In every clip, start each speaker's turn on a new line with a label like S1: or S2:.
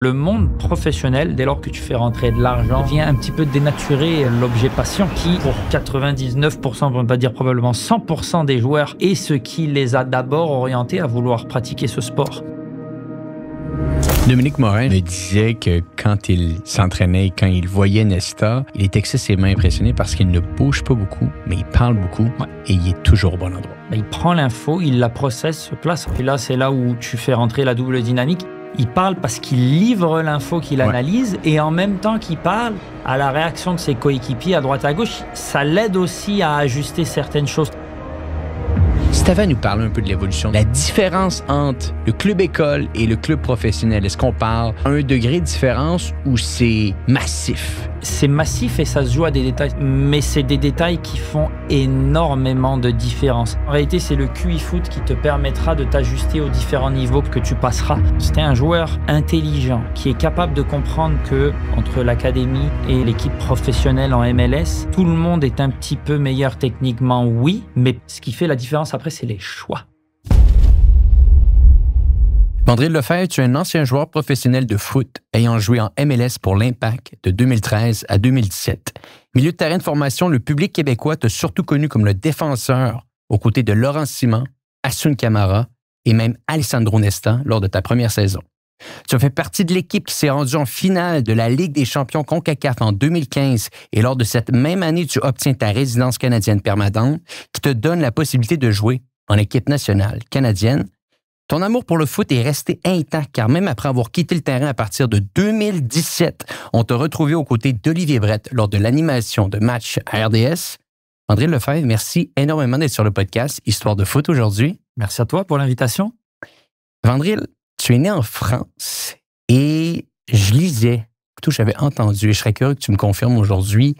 S1: Le monde professionnel, dès lors que tu fais rentrer de l'argent, vient un petit peu dénaturer l'objet passion qui, pour 99%, pour ne pas dire probablement 100% des joueurs, est ce qui les a d'abord orientés à vouloir pratiquer ce sport.
S2: Dominique Morin me disait que quand il s'entraînait et quand il voyait Nesta, il était excessivement impressionné parce qu'il ne bouge pas beaucoup, mais il parle beaucoup et il est toujours au bon endroit.
S1: Il prend l'info, il la processe, se place. Et là, c'est là où tu fais rentrer la double dynamique. Il parle parce qu'il livre l'info qu'il analyse et en même temps qu'il parle à la réaction de ses coéquipiers à droite à gauche, ça l'aide aussi à ajuster certaines choses.
S2: Si tu avais à nous parler un peu de l'évolution, la différence entre le club école et le club professionnel, est-ce qu'on parle à un degré de différence ou c'est massif?
S1: C'est massif et ça se joue à des détails, mais c'est des détails qui font énormément de différence. En réalité, c'est le QI foot qui te permettra de t'ajuster aux différents niveaux que tu passeras. C'était un joueur intelligent qui est capable de comprendre que entre l'académie et l'équipe professionnelle en MLS, tout le monde est un petit peu meilleur techniquement, oui, mais ce qui fait la différence après, c'est les choix.
S2: Vandril Lefebvre, tu es un ancien joueur professionnel de foot ayant joué en MLS pour l'Impact de 2013 à 2017. Milieu de terrain de formation, le public québécois t'a surtout connu comme le défenseur aux côtés de Laurent Simon, Hassoun Camara et même Alessandro Nesta lors de ta première saison. Tu as fait partie de l'équipe qui s'est rendue en finale de la Ligue des champions CONCACAF en 2015 et lors de cette même année, tu obtiens ta résidence canadienne permanente qui te donne la possibilité de jouer en équipe nationale canadienne. Ton amour pour le foot est resté intact car même après avoir quitté le terrain à partir de 2017, on t'a retrouvé aux côtés d'Olivier Brett lors de l'animation de matchs à RDS. Vandril Lefebvre, merci énormément d'être sur le podcast Histoire de foot aujourd'hui.
S1: Merci à toi pour l'invitation.
S2: Vandril, tu es né en France et je lisais, j'avais entendu et je serais curieux que tu me confirmes aujourd'hui,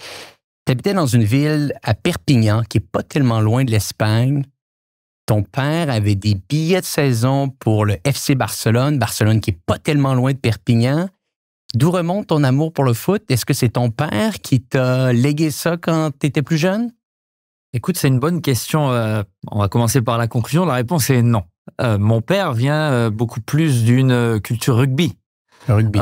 S2: tu habitais dans une ville à Perpignan qui n'est pas tellement loin de l'Espagne. Ton père avait des billets de saison pour le FC Barcelone qui n'est pas tellement loin de Perpignan. D'où remonte ton amour pour le foot? Est-ce que c'est ton père qui t'a légué ça quand tu étais plus jeune?
S1: Écoute, c'est une bonne question. On va commencer par la conclusion. La réponse est non. Mon père vient beaucoup plus d'une culture rugby.
S2: Rugby.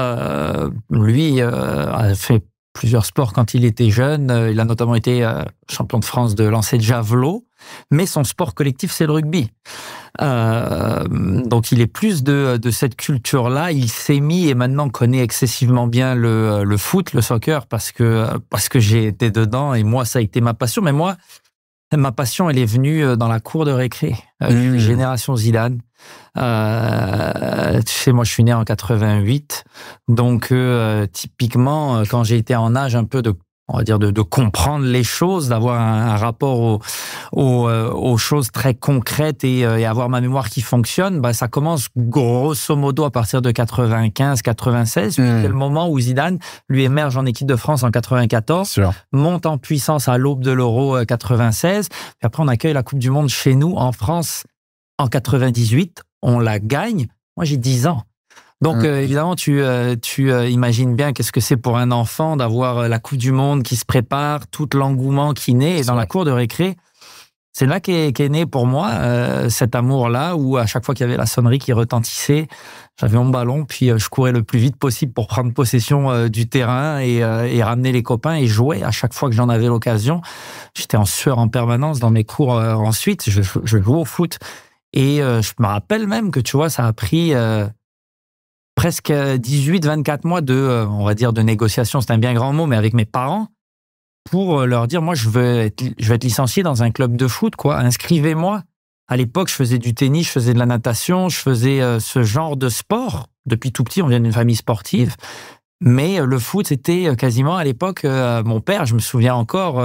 S1: Lui a fait plusieurs sports quand il était jeune. Il a notamment été champion de France de lancer de javelot. Mais son sport collectif, c'est le rugby. Donc, il est plus de cette culture-là. Il s'est mis et maintenant connaît excessivement bien le foot, le soccer, parce que j'ai été dedans et moi, ça a été ma passion. Mais moi, ma passion, elle est venue dans la cour de récré. Génération Zidane. Tu sais, moi, je suis né en 88. Donc, typiquement, quand j'ai été en âge un peu on va dire de comprendre les choses, d'avoir un rapport aux choses très concrètes et avoir ma mémoire qui fonctionne, bah, ça commence grosso modo à partir de 95-96. C'est le moment où Zidane, lui, émerge en équipe de France en 94, monte en puissance à l'aube de l'Euro 96, puis après on accueille la Coupe du Monde chez nous en France en 98, on la gagne. Moi, j'ai 10 ans. Donc, évidemment, tu imagines bien qu'est-ce que c'est pour un enfant d'avoir la Coupe du Monde qui se prépare, tout l'engouement qui naît. Et dans la cour de récré, c'est là qu'est né pour moi cet amour-là, où à chaque fois qu'il y avait la sonnerie qui retentissait, j'avais mon ballon, puis je courais le plus vite possible pour prendre possession du terrain et ramener les copains et jouer à chaque fois que j'en avais l'occasion. J'étais en sueur en permanence dans mes cours ensuite. Je jouais au foot. Et je me rappelle même que, tu vois, ça a pris... presque 18-24 mois on va dire, de négociation, c'est un bien grand mot, mais avec mes parents, pour leur dire, moi, je vais être licencié dans un club de foot, quoi. Inscrivez-moi. À l'époque, je faisais du tennis, je faisais de la natation, je faisais ce genre de sport. Depuis tout petit, on vient d'une famille sportive. Mais le foot, c'était quasiment, à l'époque, mon père, je me souviens encore,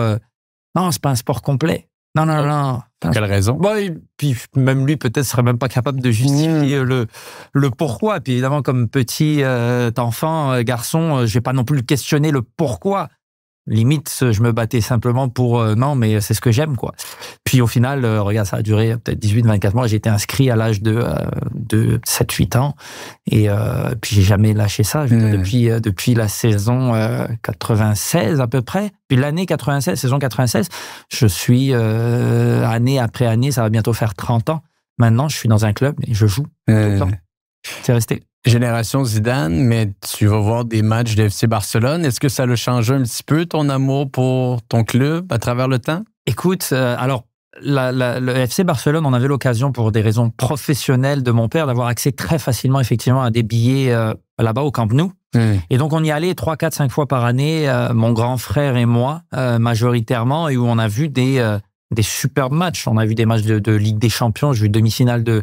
S1: non, c'est pas un sport complet. Non.
S2: Pour quelle raison?
S1: Bon, et puis même lui, peut-être, serait même pas capable de justifier le pourquoi. Puis évidemment, comme petit enfant, garçon, je vais pas non plus questionner le pourquoi. Limite, je me battais simplement pour non, mais c'est ce que j'aime, quoi. Puis au final, regarde, ça a duré peut-être 18-24 mois. J'ai été inscrit à l'âge de 7-8 ans. Et puis j'ai jamais lâché ça. Depuis la saison 96 à peu près. Puis l'année 96, saison 96, je suis année après année, ça va bientôt faire 30 ans. Maintenant, je suis dans un club et je joue tout le temps. C'est resté.
S2: Génération Zidane, mais tu vas voir des matchs de FC Barcelone. Est-ce que ça a changé un petit peu ton amour pour ton club à travers le temps?
S1: Écoute, alors, le FC Barcelone, on avait l'occasion, pour des raisons professionnelles de mon père, d'avoir accès très facilement, effectivement, à des billets là-bas au Camp Nou. Et donc, on y allait 3, 4, 5 fois par année, mon grand frère et moi, majoritairement, et où on a vu des superbes matchs. On a vu des matchs de Ligue des Champions. J'ai vu demi-finale de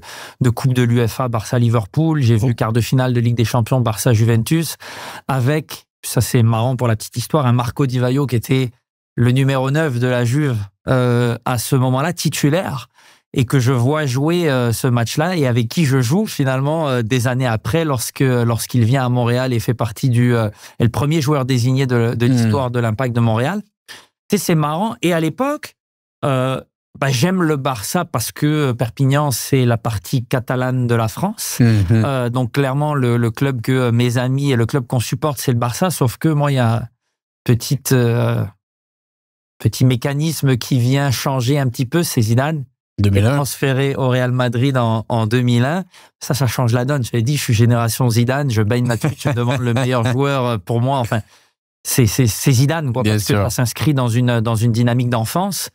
S1: Coupe de l'UEFA, Barça-Liverpool. J'ai vu quart de finale de Ligue des Champions, Barça-Juventus, avec, ça c'est marrant pour la petite histoire, un Marco Di Vaio qui était le numéro 9 de la Juve à ce moment-là, titulaire, et que je vois jouer ce match-là, et avec qui je joue finalement des années après, lorsqu'il vient à Montréal et fait partie est le premier joueur désigné de l'histoire de l'Impact de Montréal. C'est marrant. Et à l'époque, j'aime le Barça parce que Perpignan, c'est la partie catalane de la France. Donc clairement, le club que mes amis et le club qu'on supporte, c'est le Barça. Sauf que moi, il y a un petit mécanisme qui vient changer un petit peu, c'est Zidane.
S2: 2001.
S1: Transféré au Real Madrid en 2001. Ça change la donne. Je l'ai dit, je suis génération Zidane, je baigne là-dessus, tu me demandes le meilleur joueur pour moi. Enfin, c'est Zidane, quoi, parce que ça s'inscrit dans une dynamique d'enfance.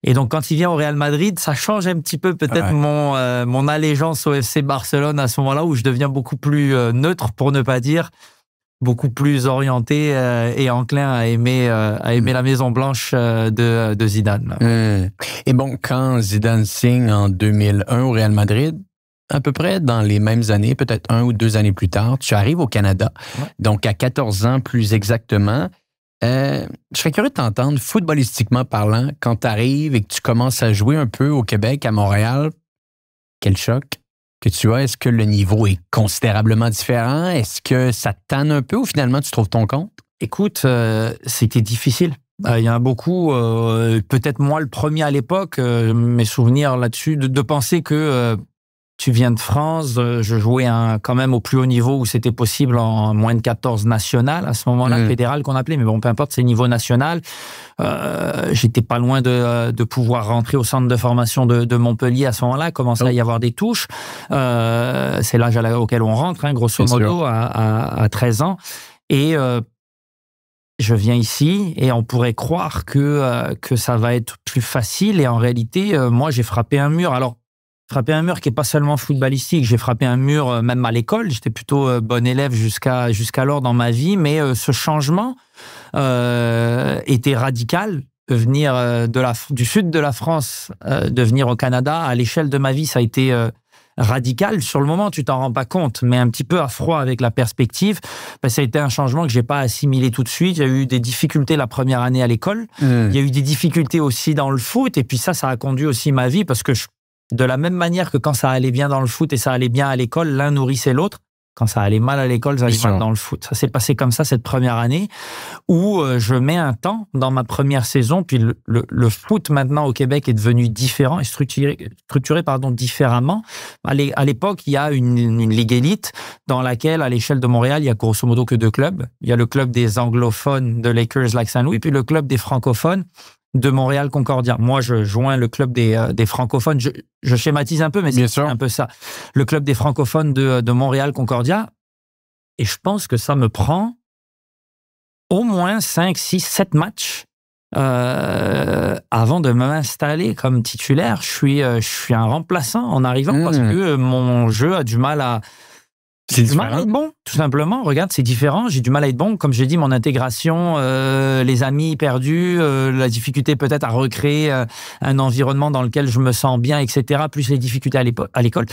S1: Et donc, quand il vient au Real Madrid, ça change un petit peu peut-être mon allégeance au FC Barcelone à ce moment-là, où je deviens beaucoup plus neutre, pour ne pas dire beaucoup plus orienté et enclin à aimer la Maison Blanche de Zidane.
S2: Et bon, quand Zidane signe en 2001 au Real Madrid, à peu près dans les mêmes années, peut-être 1 ou 2 années plus tard, tu arrives au Canada, donc à 14 ans plus exactement. Je serais curieux de t'entendre, footballistiquement parlant, quand tu arrives et que tu commences à jouer un peu au Québec, à Montréal, quel choc que tu as? Est-ce que le niveau est considérablement différent? Est-ce que ça te tanne un peu ou finalement tu trouves ton compte?
S1: Écoute, c'était difficile. Il y en a beaucoup, peut-être moi le premier à l'époque, mes souvenirs là-dessus, de penser que tu viens de France, je jouais quand même au plus haut niveau où c'était possible en moins de 14 national, à ce moment-là, fédéral qu'on appelait, mais bon, peu importe, c'est niveau national. J'étais pas loin de pouvoir rentrer au centre de formation de Montpellier à ce moment-là, commençait à y avoir des touches. C'est l'âge auquel on rentre, grosso modo, à 13 ans. Et je viens ici et on pourrait croire que ça va être plus facile. Et en réalité, moi, j'ai frappé un mur. Alors, frappé un mur qui n'est pas seulement footballistique. J'ai frappé un mur même à l'école. J'étais plutôt bon élève jusqu'alors dans ma vie. Mais ce changement était radical. De venir du sud de la France, de venir au Canada, à l'échelle de ma vie, ça a été radical. Sur le moment, tu t'en rends pas compte, mais un petit peu à froid avec la perspective. Ça a été un changement que j'ai pas assimilé tout de suite. Il y a eu des difficultés la première année à l'école. Il y a eu des difficultés aussi dans le foot. Et puis ça a conduit aussi ma vie parce que de la même manière que quand ça allait bien dans le foot et ça allait bien à l'école, l'un nourrissait l'autre. Quand ça allait mal à l'école, ça allait mal dans le foot. Ça s'est passé comme ça cette première année où je mets un temps dans ma première saison. Puis le foot maintenant au Québec est devenu différent et structuré différemment. À l'époque, il y a une ligue élite dans laquelle, à l'échelle de Montréal, il y a grosso modo que 2 clubs. Il y a le club des anglophones de Lakers Lac Saint-Louis, puis le club des francophones de Montréal Concordia. Moi, je joins le club des francophones. Je schématise un peu, mais c'est un peu ça. Le club des francophones de Montréal Concordia. Et je pense que ça me prend au moins 5, 6, 7 matchs avant de m'installer comme titulaire. Je suis un remplaçant en arrivant parce que mon jeu a du mal à...
S2: C'est
S1: du mal à être bon, tout simplement. Regarde, c'est différent. J'ai du mal à être bon. Comme j'ai dit, mon intégration, les amis perdus, la difficulté peut-être à recréer un environnement dans lequel je me sens bien, etc. Plus les difficultés à l'école.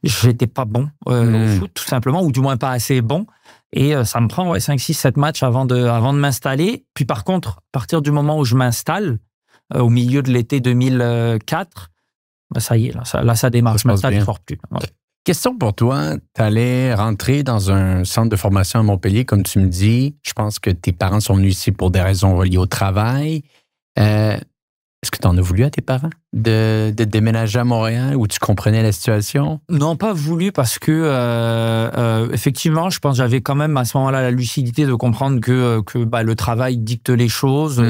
S1: J'étais pas bon au foot, tout simplement, ou du moins pas assez bon. Et ça me prend 5, 6, 7 matchs avant de m'installer. Puis par contre, à partir du moment où je m'installe, au milieu de l'été 2004, ça y est, là ça démarre. Je m'installe, je ne sors plus. Ouais.
S2: Question pour toi, tu allais rentrer dans un centre de formation à Montpellier, comme tu me dis. Je pense que tes parents sont venus ici pour des raisons reliées au travail. Est-ce que tu en as voulu à tes parents de déménager à Montréal où tu comprenais la situation?
S1: Non, pas voulu parce que effectivement, je pense que j'avais quand même à ce moment-là la lucidité de comprendre que le travail dicte les choses.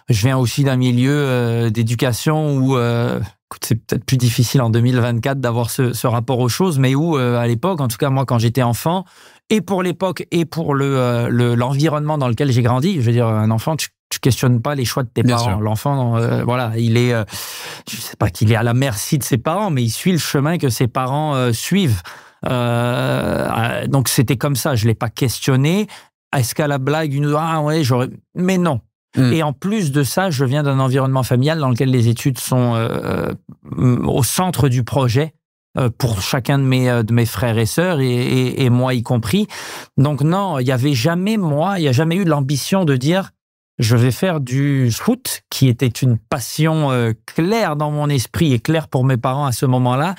S1: Je viens aussi d'un milieu d'éducation où c'est peut-être plus difficile en 2024 d'avoir ce rapport aux choses, mais où, à l'époque, en tout cas moi, quand j'étais enfant, et pour l'époque et pour l'environnement dans lequel j'ai grandi, je veux dire, un enfant, tu questionnes pas les choix de tes
S2: Bien
S1: parents.
S2: sûr.
S1: L'enfant, voilà, il est, je sais pas qu'il est à la merci de ses parents, mais il suit le chemin que ses parents suivent. Donc c'était comme ça, je l'ai pas questionné. Est-ce qu'à la blague, mais non. Et en plus de ça, je viens d'un environnement familial dans lequel les études sont au centre du projet pour chacun de mes frères et sœurs et moi y compris. Donc non, il y a jamais eu de l'ambition de dire je vais faire du foot, qui était une passion claire dans mon esprit et claire pour mes parents à ce moment-là.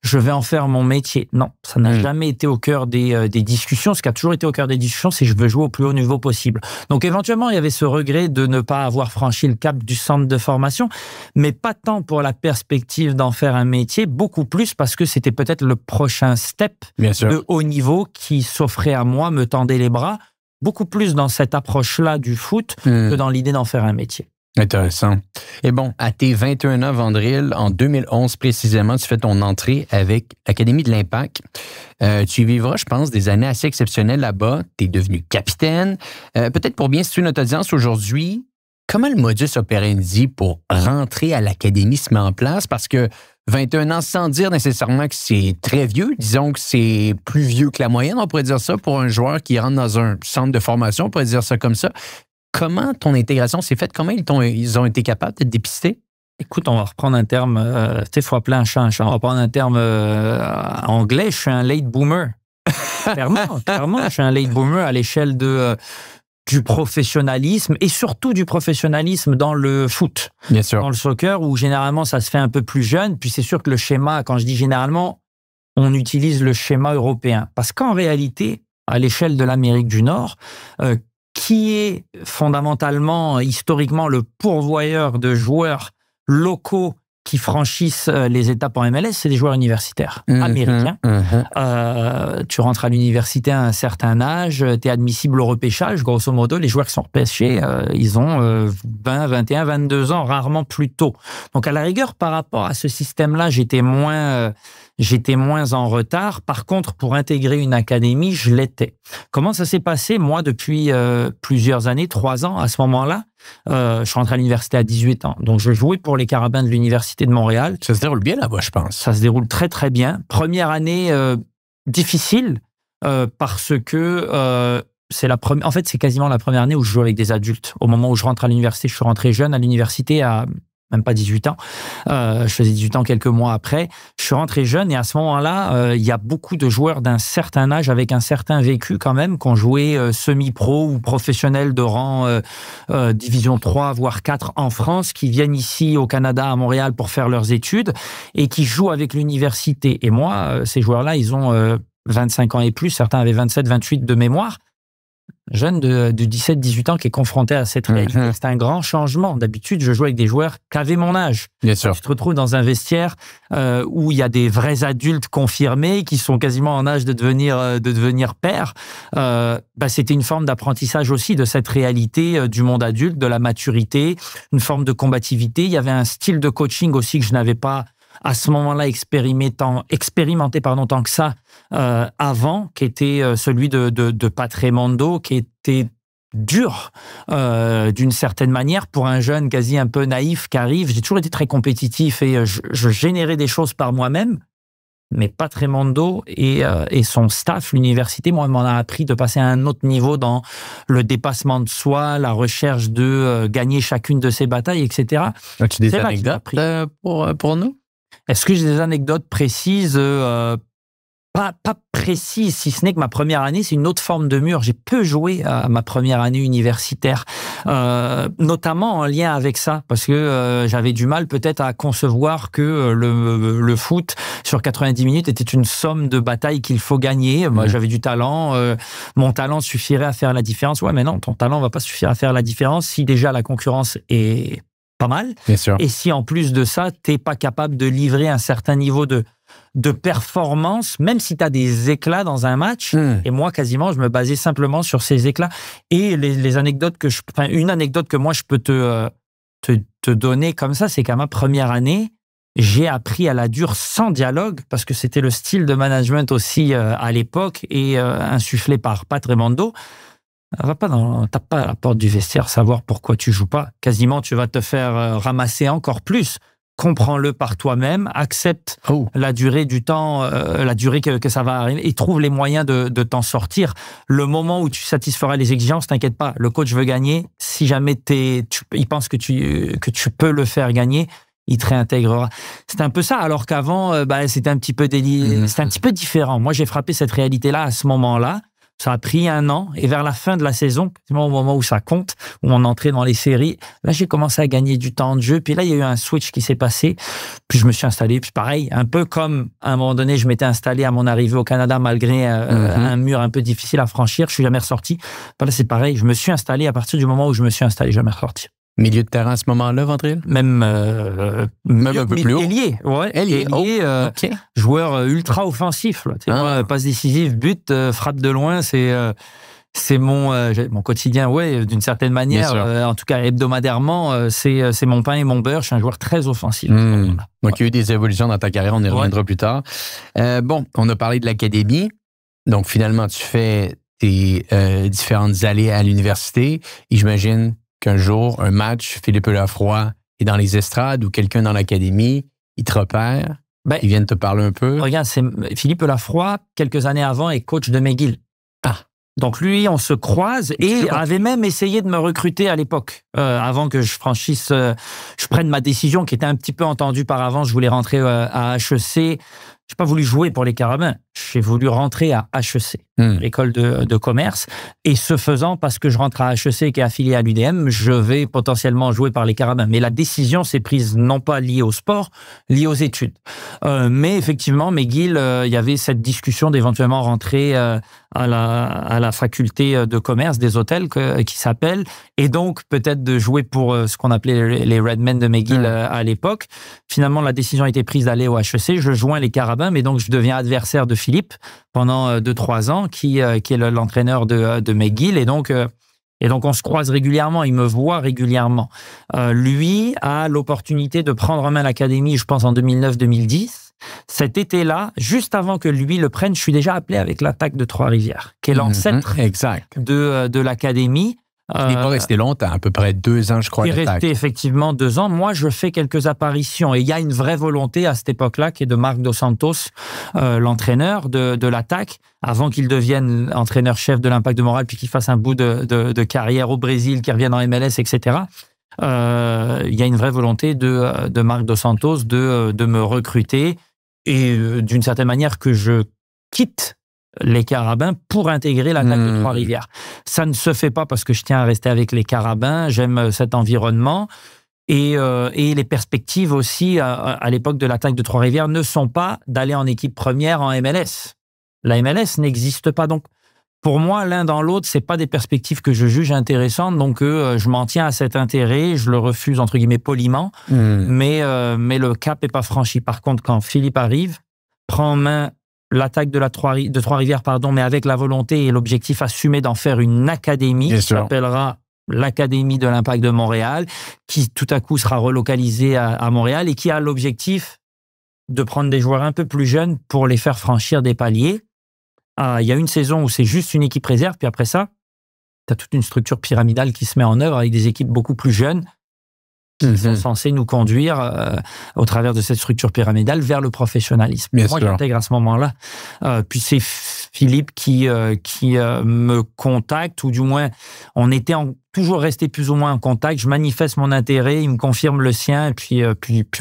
S1: Je vais en faire mon métier. Non, ça n'a jamais été au cœur des discussions. Ce qui a toujours été au cœur des discussions, c'est que je veux jouer au plus haut niveau possible. Donc éventuellement, il y avait ce regret de ne pas avoir franchi le cap du centre de formation, mais pas tant pour la perspective d'en faire un métier, beaucoup plus parce que c'était peut-être le prochain step de haut niveau qui s'offrait à moi, me tendait les bras. Beaucoup plus dans cette approche-là du foot que dans l'idée d'en faire un métier.
S2: Intéressant. Et bon, à tes 21 ans, Vandril, en 2011 précisément, tu fais ton entrée avec l'Académie de l'Impact. Tu y vivras, je pense, des années assez exceptionnelles là-bas. Tu es devenu capitaine. Peut-être pour bien situer notre audience aujourd'hui, comment le modus operandi pour rentrer à l'Académie se met en place? Parce que 21 ans, sans dire nécessairement que c'est très vieux, disons que c'est plus vieux que la moyenne, on pourrait dire ça, pour un joueur qui rentre dans un centre de formation, on pourrait dire ça comme ça. Comment ton intégration s'est faite? Comment ils ont été capables de te dépister?
S1: Écoute, on va reprendre un terme, il faut appeler un chat un chat. On va prendre un terme anglais, je suis un late boomer. Clairement, je suis un late boomer à l'échelle du professionnalisme et surtout du professionnalisme dans le foot.
S2: Bien sûr.
S1: Dans le soccer, où généralement ça se fait un peu plus jeune. Puis c'est sûr que le schéma, quand je dis généralement, on utilise le schéma européen. Parce qu'en réalité, à l'échelle de l'Amérique du Nord, qui est fondamentalement, historiquement, le pourvoyeur de joueurs locaux qui franchissent les étapes en MLS, c'est des joueurs universitaires américains. Tu rentres à l'université à un certain âge, tu es admissible au repêchage. Grosso modo, les joueurs qui sont repêchés, ils ont 20, 21, 22 ans, rarement plus tôt. Donc à la rigueur, par rapport à ce système-là, j'étais moins en retard. Par contre, pour intégrer une académie, je l'étais. Comment ça s'est passé? Moi, depuis plusieurs années, 3 ans, à ce moment-là, je suis rentré à l'université à 18 ans. Donc, je jouais pour les Carabins de l'Université de Montréal.
S2: Ça se déroule bien là-bas, je pense.
S1: Ça se déroule très, très bien. Première année difficile parce que en fait, c'est quasiment la première année où je joue avec des adultes. Au moment où je rentre à l'université, je suis rentré jeune à l'université à même pas 18 ans. Je faisais 18 ans quelques mois après. Je suis rentré jeune et à ce moment-là, il y a beaucoup de joueurs d'un certain âge avec un certain vécu quand même, qui ont joué semi-pro ou professionnel de rang division 3, voire 4 en France, qui viennent ici au Canada, à Montréal, pour faire leurs études et qui jouent avec l'université. Et moi, ces joueurs-là, ils ont 25 ans et plus. Certains avaient 27, 28 de mémoire. Jeune de 17-18 ans qui est confronté à cette réalité. C'est un grand changement. D'habitude, je jouais avec des joueurs qui avaient mon âge.
S2: Bien sûr.
S1: Tu te retrouves dans un vestiaire où il y a des vrais adultes confirmés qui sont quasiment en âge de devenir pères. C'était une forme d'apprentissage aussi de cette réalité du monde adulte, de la maturité, une forme de combativité. Il y avait un style de coaching aussi que je n'avais pas à ce moment-là expérimenté tant que ça avant, qui était celui de Patremondo, qui était dur d'une certaine manière pour un jeune quasi un peu naïf qui arrive. J'ai toujours été très compétitif et je générais des choses par moi-même. Mais Patremondo et son staff, l'université, moi, m'en a appris de passer à un autre niveau dans le dépassement de soi, la recherche de gagner chacune de ses batailles, etc.
S2: As-tu des anecdotes pour nous?
S1: Est-ce que j'ai des anecdotes précises? Pas précises, si ce n'est que ma première année, c'est une autre forme de mur. J'ai peu joué à ma première année universitaire, notamment en lien avec ça, parce que j'avais du mal peut-être à concevoir que le foot sur 90 minutes était une somme de batailles qu'il faut gagner. Moi, j'avais du talent, mon talent suffirait à faire la différence. Ouais, mais non, ton talent va pas suffire à faire la différence si déjà la concurrence est pas mal.
S2: Bien sûr.
S1: Et si en plus de ça, t'es pas capable de livrer un certain niveau de performance, même si tu as des éclats dans un match. Et moi, quasiment, je me basais simplement sur ces éclats. Et les anecdotes une anecdote que moi, je peux te donner comme ça, c'est qu'à ma première année, j'ai appris à la dure sans dialogue, parce que c'était le style de management aussi à l'époque, et insufflé par Pat Raimondo. Tape pas à la porte du vestiaire, savoir pourquoi tu joues pas. Quasiment, tu vas te faire ramasser encore plus. Comprends-le par toi-même, accepte la durée du temps, la durée que ça va arriver, et trouve les moyens de t'en sortir. Le moment où tu satisferas les exigences, t'inquiète pas, le coach veut gagner. Si jamais il pense que tu peux le faire gagner, il te réintégrera. C'est un peu ça, alors qu'avant, c'était un petit peu c'était un petit peu différent. Moi, j'ai frappé cette réalité-là à ce moment-là. Ça a pris 1 an, et vers la fin de la saison, au moment où ça compte, où on entrait dans les séries, là, j'ai commencé à gagner du temps de jeu, puis là, il y a eu un switch qui s'est passé, puis je me suis installé, puis pareil, un peu comme, à un moment donné, je m'étais installé à mon arrivée au Canada, malgré un mur un peu difficile à franchir, je suis jamais ressorti. Là, c'est pareil, je me suis installé à partir du moment où je me suis installé, jamais ressorti.
S2: Milieu de terrain à ce moment-là, Ventril?
S1: Même
S2: un peu plus haut.
S1: Ailier, ouais. Ailier, okay. Joueur ultra offensif. Moi, passe décisive, but, frappe de loin, c'est mon quotidien, ouais, d'une certaine manière. En tout cas, hebdomadairement, c'est mon pain et mon beurre. Je suis un joueur très offensif.
S2: Donc, il y a eu des évolutions dans ta carrière, on y reviendra plus tard. On a parlé de l'académie. Donc, finalement, tu fais tes différentes allées à l'université. Et j'imagine qu'un jour, un match, Philippe Lafroy est dans les estrades ou quelqu'un dans l'académie, il te repère, ils viennent te parler un peu.
S1: Regarde, c'est Philippe Lafroy, quelques années avant, est coach de McGill. Donc lui, on se croise et avait même essayé de me recruter à l'époque, avant que je prenne ma décision qui était un petit peu entendue par avance. Je voulais rentrer à HEC. J'ai pas voulu jouer pour les Carabins. J'ai voulu rentrer à HEC, l'école de commerce. Et ce faisant, parce que je rentre à HEC qui est affilié à l'UDM, je vais potentiellement jouer par les Carabins. Mais la décision s'est prise non pas liée au sport, liée aux études. Mais effectivement, McGill, il y avait cette discussion d'éventuellement rentrer à la faculté de commerce des hôtels qui s'appelle, et donc peut-être de jouer pour ce qu'on appelait les Redmen de McGill à l'époque. Finalement, la décision a été prise d'aller au HEC. Je joins les Carabins, mais donc je deviens adversaire de Philippe pendant 2-3 ans, qui est l'entraîneur de McGill, et donc on se croise régulièrement, il me voit régulièrement. Lui a l'opportunité de prendre en main l'académie, je pense en 2009-2010. Cet été-là, juste avant que lui le prenne, je suis déjà appelé avec l'attaque de Trois-Rivières, qui est l'ancêtre de l'académie.
S2: Il n'est pas resté longtemps, à peu près 2 ans, je crois.
S1: Il est resté effectivement 2 ans. Moi, je fais quelques apparitions. Et il y a une vraie volonté à cette époque-là, qui est de Marc Dos Santos, l'entraîneur de l'attaque, avant qu'il devienne entraîneur-chef de l'Impact de Montréal, puis qu'il fasse un bout de carrière au Brésil, qu'il revienne en MLS, etc. Il y a une vraie volonté de Marc Dos Santos de me recruter, et d'une certaine manière que je quitte les Carabins pour intégrer l'attaque de Trois-Rivières. Ça ne se fait pas parce que je tiens à rester avec les Carabins, j'aime cet environnement, et les perspectives aussi à l'époque de l'attaque de Trois-Rivières ne sont pas d'aller en équipe première en MLS. La MLS n'existe pas, donc pour moi, l'un dans l'autre, c'est pas des perspectives que je juge intéressantes, donc je m'en tiens à cet intérêt, je le refuse entre guillemets poliment, mais le cap est pas franchi. Par contre, quand Philippe arrive, prend en main l'attaque de Trois-Rivières, mais avec la volonté et l'objectif assumé d'en faire une académie qui s'appellera l'Académie de l'Impact de Montréal, qui tout à coup sera relocalisée à Montréal et qui a l'objectif de prendre des joueurs un peu plus jeunes pour les faire franchir des paliers. Il y a une saison où c'est juste une équipe réserve, puis après ça, tu as toute une structure pyramidale qui se met en œuvre avec des équipes beaucoup plus jeunes qui sont censés nous conduire au travers de cette structure pyramidale vers le professionnalisme. Moi, j'intègre à ce moment-là. Puis c'est Philippe qui me contacte, ou du moins, on était toujours resté plus ou moins en contact. Je manifeste mon intérêt, il me confirme le sien, et puis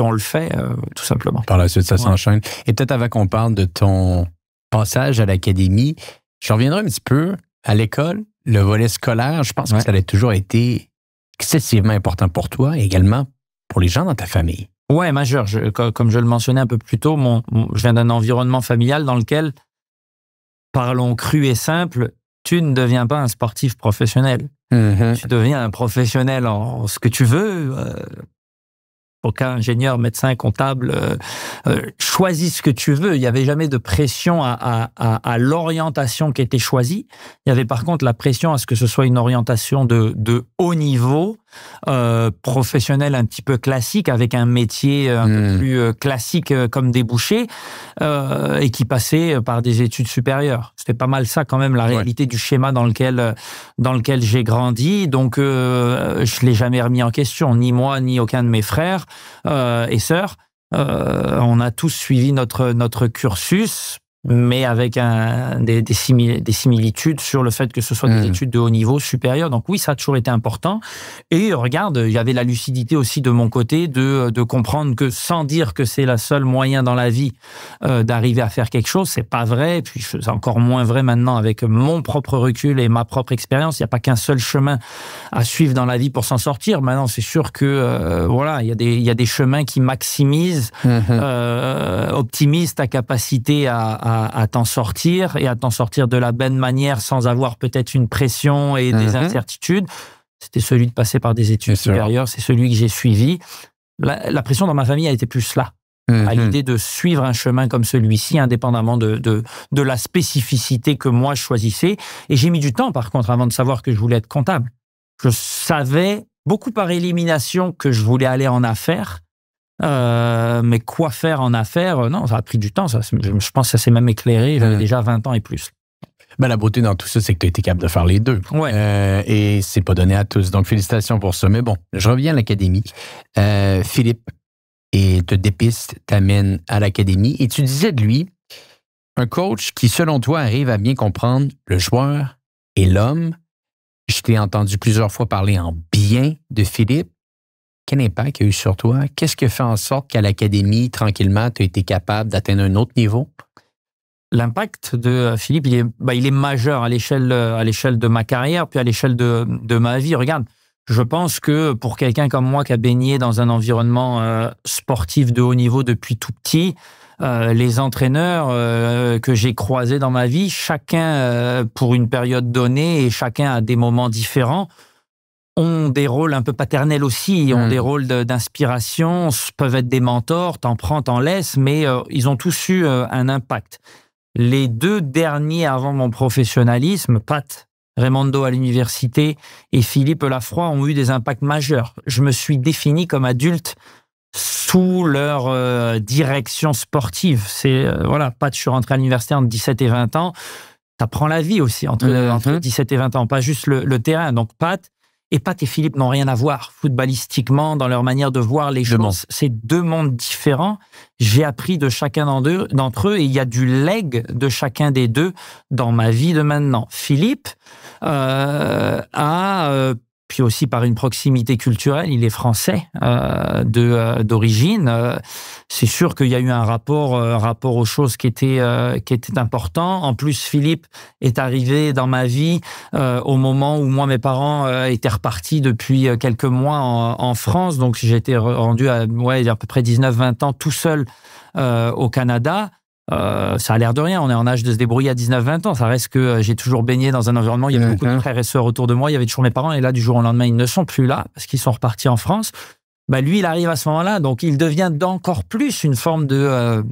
S1: on le fait, tout simplement.
S2: Par la suite, ça s'enchaîne. Et peut-être avant qu'on parle de ton passage à l'académie, je reviendrai un petit peu à l'école, le volet scolaire. Je pense que ça a toujours été excessivement important pour toi et également pour les gens dans ta famille.
S1: Ouais, majeur. Comme je le mentionnais un peu plus tôt, je viens d'un environnement familial dans lequel, parlons cru et simple, tu ne deviens pas un sportif professionnel. Tu deviens un professionnel en ce que tu veux, avocat, ingénieur, médecin, comptable, choisis ce que tu veux. Il n'y avait jamais de pression à l'orientation qui était choisie. Il y avait par contre la pression à ce que ce soit une orientation de haut niveau, professionnel un petit peu classique, avec un métier un peu plus classique comme débouché, et qui passait par des études supérieures. C'était pas mal ça quand même, la réalité du schéma dans lequel j'ai grandi. Donc, je l'ai jamais remis en question, ni moi, ni aucun de mes frères et sœurs. On a tous suivi notre cursus, mais avec des similitudes sur le fait que ce soit des études de haut niveau supérieur. Donc oui, ça a toujours été important. Et regarde, il y avait la lucidité aussi de mon côté de comprendre que sans dire que c'est le seul moyen dans la vie d'arriver à faire quelque chose, c'est pas vrai. Et puis c'est encore moins vrai maintenant avec mon propre recul et ma propre expérience. Il n'y a pas qu'un seul chemin à suivre dans la vie pour s'en sortir. Maintenant, c'est sûr que voilà, il y a des chemins qui maximisent, optimisent ta capacité à t'en sortir et à t'en sortir de la bonne manière sans avoir peut-être une pression et des incertitudes. C'était celui de passer par des études supérieures, c'est celui que j'ai suivi. La pression dans ma famille a été plus là, à l'idée de suivre un chemin comme celui-ci, indépendamment de la spécificité que moi je choisissais. Et j'ai mis du temps, par contre, avant de savoir que je voulais être comptable. Je savais, beaucoup par élimination, que je voulais aller en affaires. Mais quoi faire en affaires? Non, ça a pris du temps. Je pense que ça s'est même éclairé. J'avais déjà 20 ans et plus.
S2: Ben, la beauté dans tout ça, c'est que tu as été capable de faire les deux.
S1: Ouais.
S2: Et c'est pas donné à tous. Donc, félicitations pour ça. Mais bon, je reviens à l'académie. Philippe te dépiste, t'amène à l'académie. Et tu disais de lui, un coach qui, selon toi, arrive à bien comprendre le joueur et l'homme. Je t'ai entendu plusieurs fois parler en bien de Philippe. Quel impact il y a eu sur toi? Qu'est-ce qui a fait en sorte qu'à l'académie, tranquillement, tu as été capable d'atteindre un autre niveau?
S1: L'impact de Philippe, il est majeur à l'échelle de ma carrière, puis à l'échelle de ma vie. Regarde, je pense que pour quelqu'un comme moi qui a baigné dans un environnement sportif de haut niveau depuis tout petit, les entraîneurs que j'ai croisés dans ma vie, chacun pour une période donnée et chacun à des moments différents, ont des rôles un peu paternels aussi, ont des rôles d'inspiration, peuvent être des mentors, t'en prends, t'en laisses, mais ils ont tous eu un impact. Les deux derniers avant mon professionnalisme, Pat Raimondo à l'université et Philippe Lafroy, ont eu des impacts majeurs. Je me suis défini comme adulte sous leur direction sportive. Pat, je suis rentré à l'université entre 17 et 20 ans. T'apprends la vie aussi entre 17 et 20 ans, pas juste le terrain. Donc Pat et Philippe n'ont rien à voir footballistiquement dans leur manière de voir les choses. C'est deux mondes différents. J'ai appris de chacun d'entre eux et il y a du legs de chacun des deux dans ma vie de maintenant. Philippe puis aussi par une proximité culturelle, il est français d'origine. C'est sûr qu'il y a eu un rapport aux choses qui était important. En plus, Philippe est arrivé dans ma vie au moment où moi, mes parents étaient repartis depuis quelques mois en France. Donc, j'étais rendu à peu près 19-20 ans tout seul au Canada. Ça a l'air de rien, on est en âge de se débrouiller à 19-20 ans. Ça reste que j'ai toujours baigné dans un environnement, il y avait beaucoup de frères et sœurs autour de moi, il y avait toujours mes parents, et là, du jour au lendemain, ils ne sont plus là, parce qu'ils sont repartis en France. Lui, il arrive à ce moment-là, donc il devient d'encore plus une forme de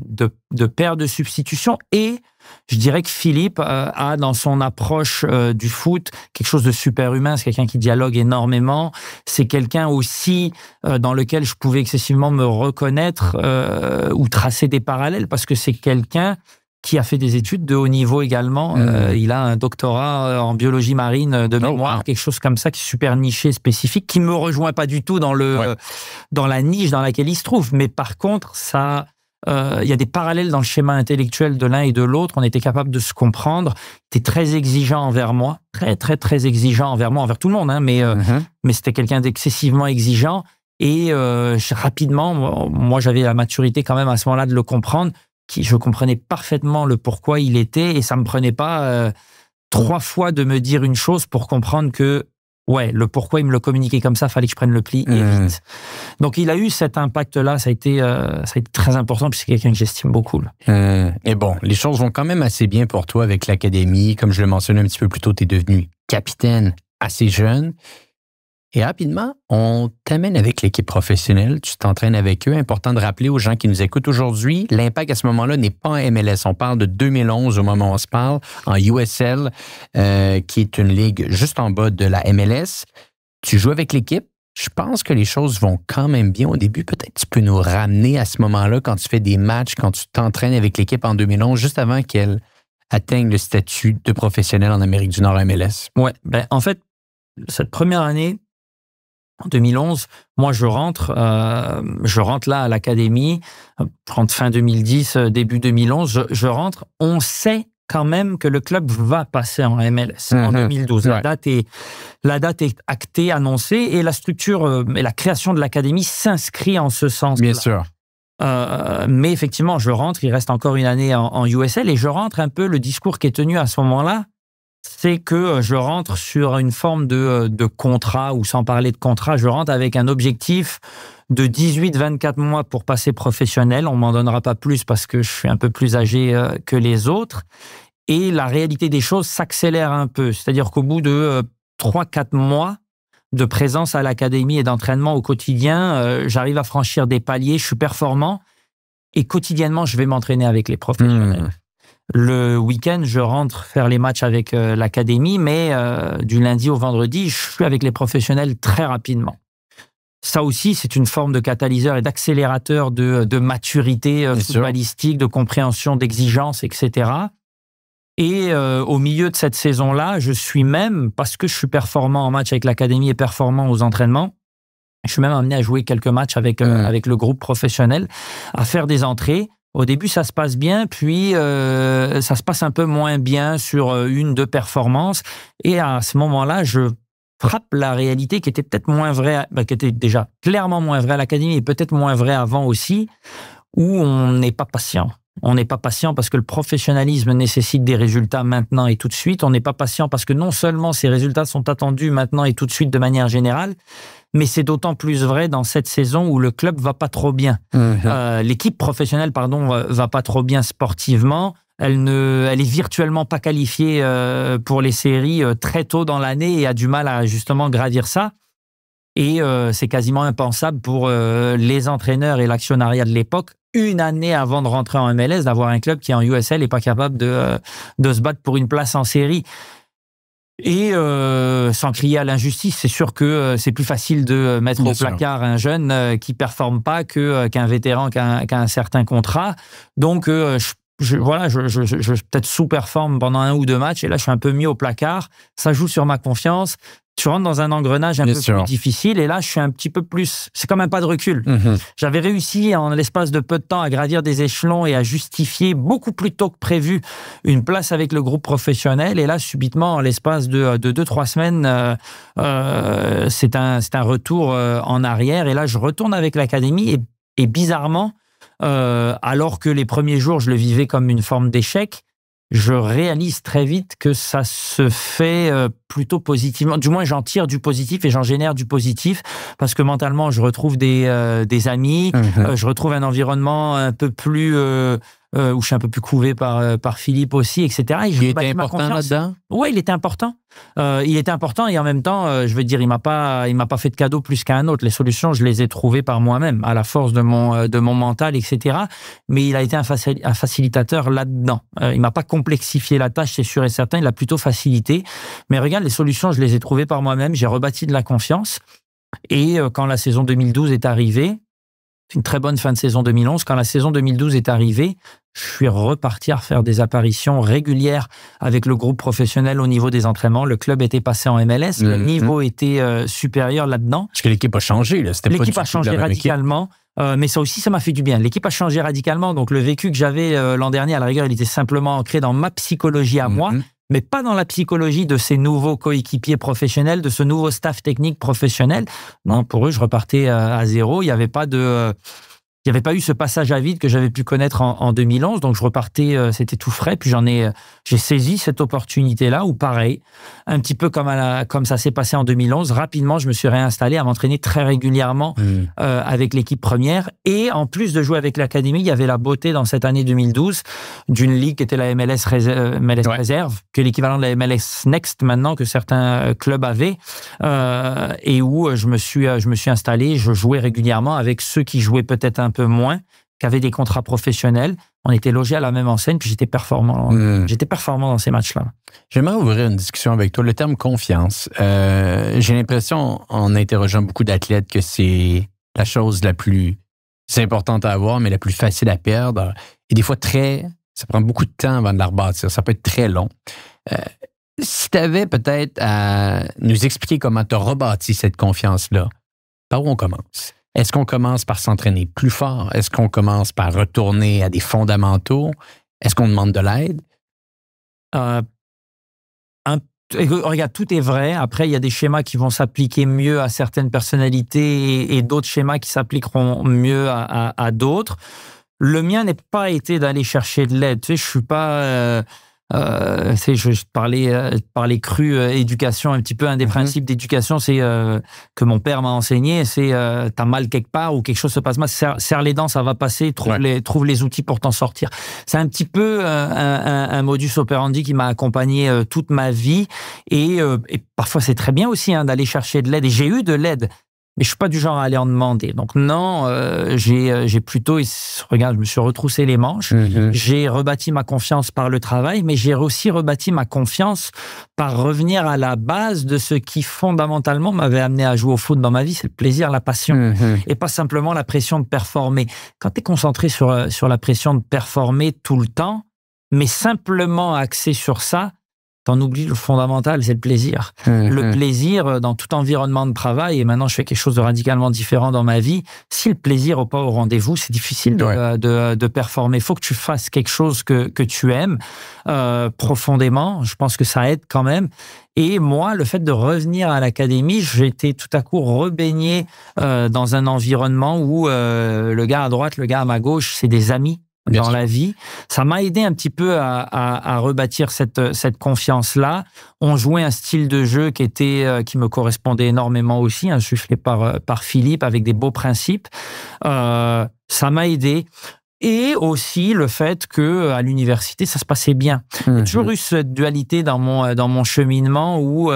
S1: paire de substitution. Et je dirais que Philippe a dans son approche du foot quelque chose de super humain. C'est quelqu'un qui dialogue énormément. C'est quelqu'un aussi dans lequel je pouvais excessivement me reconnaître ou tracer des parallèles, parce que c'est quelqu'un qui a fait des études de haut niveau également. Il a un doctorat en biologie marine de mémoire, quelque chose comme ça qui est super niché, spécifique, qui me rejoint pas du tout dans la niche dans laquelle il se trouve. Mais par contre, il y a des parallèles dans le schéma intellectuel de l'un et de l'autre. On était capable de se comprendre. Il était très exigeant envers moi, très très très exigeant envers moi, envers tout le monde, hein, mais c'était quelqu'un d'excessivement exigeant. Et rapidement, moi j'avais la maturité quand même à ce moment-là de le comprendre. Je comprenais parfaitement le pourquoi il était, et ça me prenait pas 3 fois de me dire une chose pour comprendre que le pourquoi il me le communiquait comme ça, fallait que je prenne le pli et vite. Donc il a eu cet impact-là, ça a été très important, puis c'est quelqu'un que j'estime beaucoup.
S2: Et bon, les choses vont quand même assez bien pour toi avec l'académie. Comme je le mentionnais un petit peu plus tôt, tu es devenu capitaine assez jeune. Et rapidement, on t'amène avec l'équipe professionnelle, tu t'entraînes avec eux. Important de rappeler aux gens qui nous écoutent aujourd'hui, l'Impact à ce moment-là n'est pas en MLS. On parle de 2011 au moment où on se parle, en USL, qui est une ligue juste en bas de la MLS. Tu joues avec l'équipe. Je pense que les choses vont quand même bien au début. Peut-être tu peux nous ramener à ce moment-là quand tu fais des matchs, quand tu t'entraînes avec l'équipe en 2011, juste avant qu'elle atteigne le statut de professionnel en Amérique du Nord MLS.
S1: Ouais, en fait, cette première année, en 2011, moi, je rentre là à l'académie, je rentre fin 2010, début 2011, je rentre. On sait quand même que le club va passer en MLS en 2012.
S2: Ouais.
S1: La date est actée, annoncée, et la structure et la création de l'académie s'inscrit en ce sens.
S2: Bien sûr.
S1: Mais effectivement, je rentre, il reste encore une année en USL, et je rentre un peu, le discours qui est tenu à ce moment-là, c'est que je rentre sur une forme de contrat, ou sans parler de contrat, je rentre avec un objectif de 18-24 mois pour passer professionnel. On m'en donnera pas plus parce que je suis un peu plus âgé que les autres. Et la réalité des choses s'accélère un peu. C'est-à-dire qu'au bout de 3-4 mois de présence à l'académie et d'entraînement au quotidien, j'arrive à franchir des paliers, je suis performant. Et quotidiennement, je vais m'entraîner avec les professionnels. Le week-end, je rentre faire les matchs avec l'académie, mais du lundi au vendredi, je suis avec les professionnels très rapidement. Ça aussi, c'est une forme de catalyseur et d'accélérateur de maturité footballistique, de compréhension, d'exigence, etc. Et au milieu de cette saison-là, je suis même, parce que je suis performant en match avec l'académie et performant aux entraînements, je suis même amené à jouer quelques matchs avec le groupe professionnel, à faire des entrées. Au début, ça se passe bien, puis ça se passe un peu moins bien sur 1-2 performances. Et à ce moment-là, je frappe la réalité qui était peut-être moins vraie, qui était déjà clairement moins vraie à l'académie et peut-être moins vraie avant aussi, où on n'est pas patient. On n'est pas patient parce que le professionnalisme nécessite des résultats maintenant et tout de suite. On n'est pas patient parce que non seulement ces résultats sont attendus maintenant et tout de suite de manière générale, mais c'est d'autant plus vrai dans cette saison où le club va pas trop bien. L'équipe professionnelle, va pas trop bien sportivement. Elle est virtuellement pas qualifiée pour les séries très tôt dans l'année et a du mal à justement gravir ça. Et c'est quasiment impensable pour les entraîneurs et l'actionnariat de l'époque, une année avant de rentrer en MLS, d'avoir un club qui est en USL et pas capable de se battre pour une place en série. Et sans crier à l'injustice, c'est sûr que c'est plus facile de mettre au placard un jeune qui performe pas qu'un vétéran qui a un certain contrat. Donc je peut-être sous-performe pendant 1 ou 2 matchs et là je suis un peu mis au placard. Ça joue sur ma confiance. Tu rentres dans un engrenage un peu plus difficile et là, je suis un petit peu plus... C'est comme un pas de recul. J'avais réussi en l'espace de peu de temps à gravir des échelons et à justifier beaucoup plus tôt que prévu une place avec le groupe professionnel. Et là, subitement, en l'espace de 2-3 semaines, c'est un retour en arrière. Et là, je retourne avec l'académie et bizarrement, alors que les premiers jours, je le vivais comme une forme d'échec, je réalise très vite que ça se fait plutôt positivement. Du moins, j'en tire du positif et j'en génère du positif parce que mentalement, je retrouve des amis, je retrouve un environnement un peu plus... où je suis un peu plus couvé par Philippe aussi, etc. Et
S2: il était important là-dedans?
S1: Oui, il était important. Il était important et en même temps, je veux dire, il m'a pas fait de cadeau plus qu'à un autre. Les solutions, je les ai trouvées par moi-même, à la force de mon mental, etc. Mais il a été un facilitateur là-dedans. Il m'a pas complexifié la tâche, c'est sûr et certain. Il l'a plutôt facilité. Mais regarde, les solutions, je les ai trouvées par moi-même. J'ai rebâti de la confiance. Et quand la saison 2012 est arrivée, c'est une très bonne fin de saison 2011. Quand la saison 2012 est arrivée, je suis reparti à faire des apparitions régulières avec le groupe professionnel au niveau des entraînements. Le club était passé en MLS, le niveau était supérieur là-dedans.
S2: Parce que l'équipe a changé.
S1: L'équipe a changé radicalement. Mais ça aussi, ça m'a fait du bien. L'équipe a changé radicalement. Donc le vécu que j'avais l'an dernier, à la rigueur, il était simplement ancré dans ma psychologie à moi, mais pas dans la psychologie de ces nouveaux coéquipiers professionnels, de ce nouveau staff technique professionnel. Non, pour eux, je repartais à zéro. Il n'y avait pas de il n'y avait pas eu ce passage à vide que j'avais pu connaître en 2011. Donc, je repartais, c'était tout frais. Puis, j'ai saisi cette opportunité-là où, pareil, un petit peu comme ça s'est passé en 2011, rapidement, je me suis réinstallé à m'entraîner très régulièrement avec l'équipe première. Et en plus de jouer avec l'académie, il y avait la beauté dans cette année 2012 d'une ligue qui était la MLS Réserve, qui est l'équivalent de la MLS Next maintenant, que certains clubs avaient, et où je me suis installé. Je jouais régulièrement avec ceux qui jouaient peut-être un peu moins, qui avaient des contrats professionnels. On était logés à la même enseigne, puis j'étais performant. J'étais performant dans ces matchs-là.
S2: J'aimerais ouvrir une discussion avec toi. Le terme confiance, j'ai l'impression, en interrogeant beaucoup d'athlètes, que c'est la chose la plus importante à avoir, mais la plus facile à perdre. Et des fois, ça prend beaucoup de temps avant de la rebâtir. Ça peut être très long. Si tu avais peut-être à nous expliquer comment tu as rebâti cette confiance-là, par où on commence? Est-ce qu'on commence par s'entraîner plus fort? Est-ce qu'on commence par retourner à des fondamentaux? Est-ce qu'on demande de l'aide?
S1: Regarde, tout est vrai. Après, il y a des schémas qui vont s'appliquer mieux à certaines personnalités et d'autres schémas qui s'appliqueront mieux à d'autres. Le mien n'est pas été d'aller chercher de l'aide. Tu sais, je suis pas... je parlais cru éducation, un petit peu un des principes d'éducation, c'est que mon père m'a enseigné, c'est t'as mal quelque part ou quelque chose se passe mal, serre les dents, ça va passer, trouve les outils pour t'en sortir. C'est un petit peu un modus operandi qui m'a accompagné toute ma vie et parfois c'est très bien aussi d'aller chercher de l'aide, et j'ai eu de l'aide. Mais je suis pas du genre à aller en demander. Donc non, j'ai plutôt, regarde, je me suis retroussé les manches. J'ai rebâti ma confiance par le travail, mais j'ai aussi rebâti ma confiance par revenir à la base de ce qui fondamentalement m'avait amené à jouer au foot dans ma vie, c'est le plaisir, la passion, et pas simplement la pression de performer. Quand tu es concentré sur la pression de performer tout le temps, mais simplement axé sur ça, t'en oublies le fondamental, c'est le plaisir. Le plaisir dans tout environnement de travail, et maintenant je fais quelque chose de radicalement différent dans ma vie, si le plaisir n'est pas au rendez-vous, c'est difficile de performer. Il faut que tu fasses quelque chose que tu aimes profondément. Je pense que ça aide quand même. Et moi, le fait de revenir à l'académie, j'ai été tout à coup rebaigné dans un environnement où le gars à droite, le gars à ma gauche, c'est des amis. Dans la vie. Ça m'a aidé un petit peu à rebâtir cette confiance-là. On jouait un style de jeu qui me correspondait énormément aussi, insufflé par Philippe, avec des beaux principes. Ça m'a aidé. Et aussi le fait que à l'université, ça se passait bien. J'ai toujours eu cette dualité dans mon cheminement où...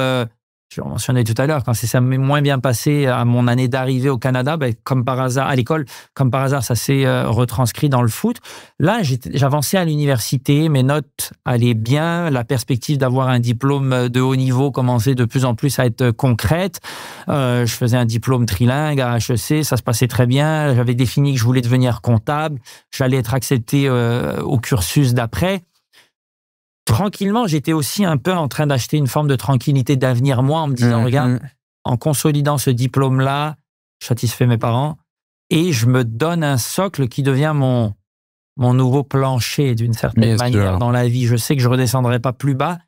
S1: je le mentionnais tout à l'heure, quand ça m'est moins bien passé à mon année d'arrivée au Canada, comme par hasard, à l'école, comme par hasard, ça s'est retranscrit dans le foot. Là, j'avançais à l'université, mes notes allaient bien, la perspective d'avoir un diplôme de haut niveau commençait de plus en plus à être concrète. Je faisais un diplôme trilingue à HEC, ça se passait très bien. J'avais défini que je voulais devenir comptable, j'allais être accepté au cursus d'après. Tranquillement, j'étais aussi un peu en train d'acheter une forme de tranquillité d'avenir, moi, en me disant, regarde, en consolidant ce diplôme-là, je satisfais mes parents, et je me donne un socle qui devient mon nouveau plancher, d'une certaine manière, dans la vie. Je sais que je ne redescendrai pas plus bas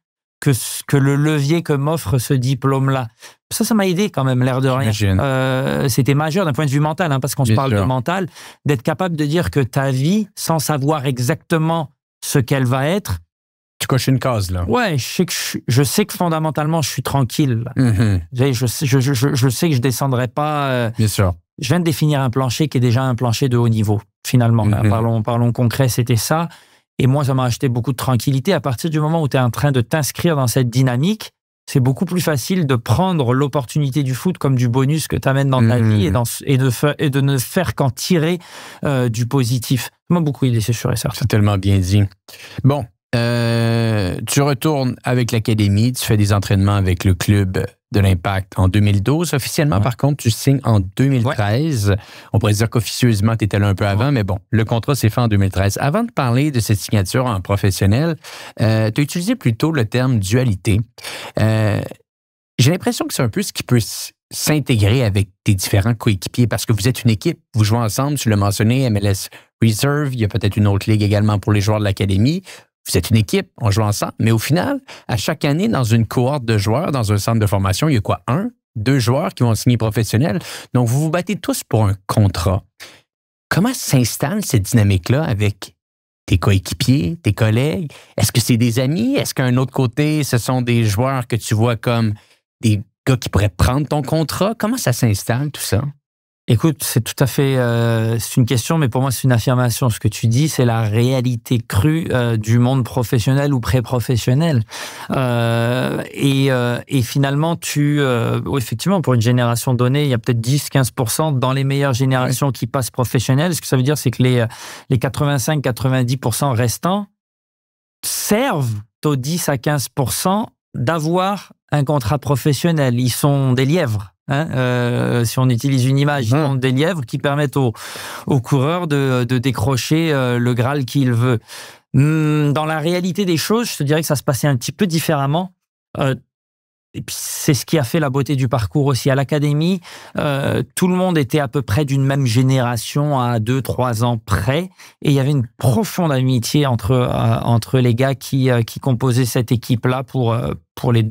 S1: que le levier que m'offre ce diplôme-là. Ça m'a aidé quand même, l'air de rien. C'était majeur d'un point de vue mental, parce qu'on se parle de mental, d'être capable de dire que ta vie, sans savoir exactement ce qu'elle va être,
S2: tu coches une case, là.
S1: Ouais, je sais que fondamentalement, je suis tranquille. Je sais que je descendrai pas...
S2: Bien sûr.
S1: Je viens de définir un plancher qui est déjà un plancher de haut niveau, finalement. Parlons concret, c'était ça. Et moi, ça m'a acheté beaucoup de tranquillité. À partir du moment où tu es en train de t'inscrire dans cette dynamique, c'est beaucoup plus facile de prendre l'opportunité du foot comme du bonus que tu amènes dans ta vie et de ne faire qu'en tirer du positif. Ça m'a beaucoup aidé, c'est sûr et certain.
S2: C'est tellement bien dit. Bon. Tu retournes avec l'académie, tu fais des entraînements avec le club de l'Impact en 2012. Officiellement, par contre, tu signes en 2013. On pourrait dire qu'officieusement, tu étais là un peu avant, mais bon, le contrat s'est fait en 2013. Avant de parler de cette signature en professionnel, tu as utilisé plutôt le terme dualité. J'ai l'impression que c'est un peu ce qui peut s'intégrer avec tes différents coéquipiers parce que vous êtes une équipe, vous jouez ensemble, tu l'as mentionné, MLS Reserve, il y a peut-être une autre ligue également pour les joueurs de l'académie. Vous êtes une équipe, on joue ensemble, mais au final, à chaque année, dans une cohorte de joueurs, dans un centre de formation, il y a quoi? 1, 2 joueurs qui vont signer professionnels. Donc, vous vous battez tous pour un contrat. Comment s'installe cette dynamique-là avec tes coéquipiers, tes collègues? Est-ce que c'est des amis? Est-ce qu'un autre côté, ce sont des joueurs que tu vois comme des gars qui pourraient prendre ton contrat? Comment ça s'installe, tout ça?
S1: Écoute, c'est tout à fait, c'est une question, mais pour moi, c'est une affirmation. Ce que tu dis, c'est la réalité crue du monde professionnel ou pré-professionnel. Et finalement, effectivement, pour une génération donnée, il y a peut-être 10-15% dans les meilleures générations qui passent professionnelles. Ce que ça veut dire, c'est que les 85-90% restants servent aux 10 à 15% d'avoir un contrat professionnel. Ils sont des lièvres. Si on utilise une image, ils sont des lièvres qui permettent aux coureurs de décrocher le Graal qu'il veut. Dans la réalité des choses, je te dirais que ça se passait un petit peu différemment. Et puis c'est ce qui a fait la beauté du parcours aussi. À l'académie, tout le monde était à peu près d'une même génération à 2-3 ans près. Et il y avait une profonde amitié entre les gars qui composaient cette équipe-là pour les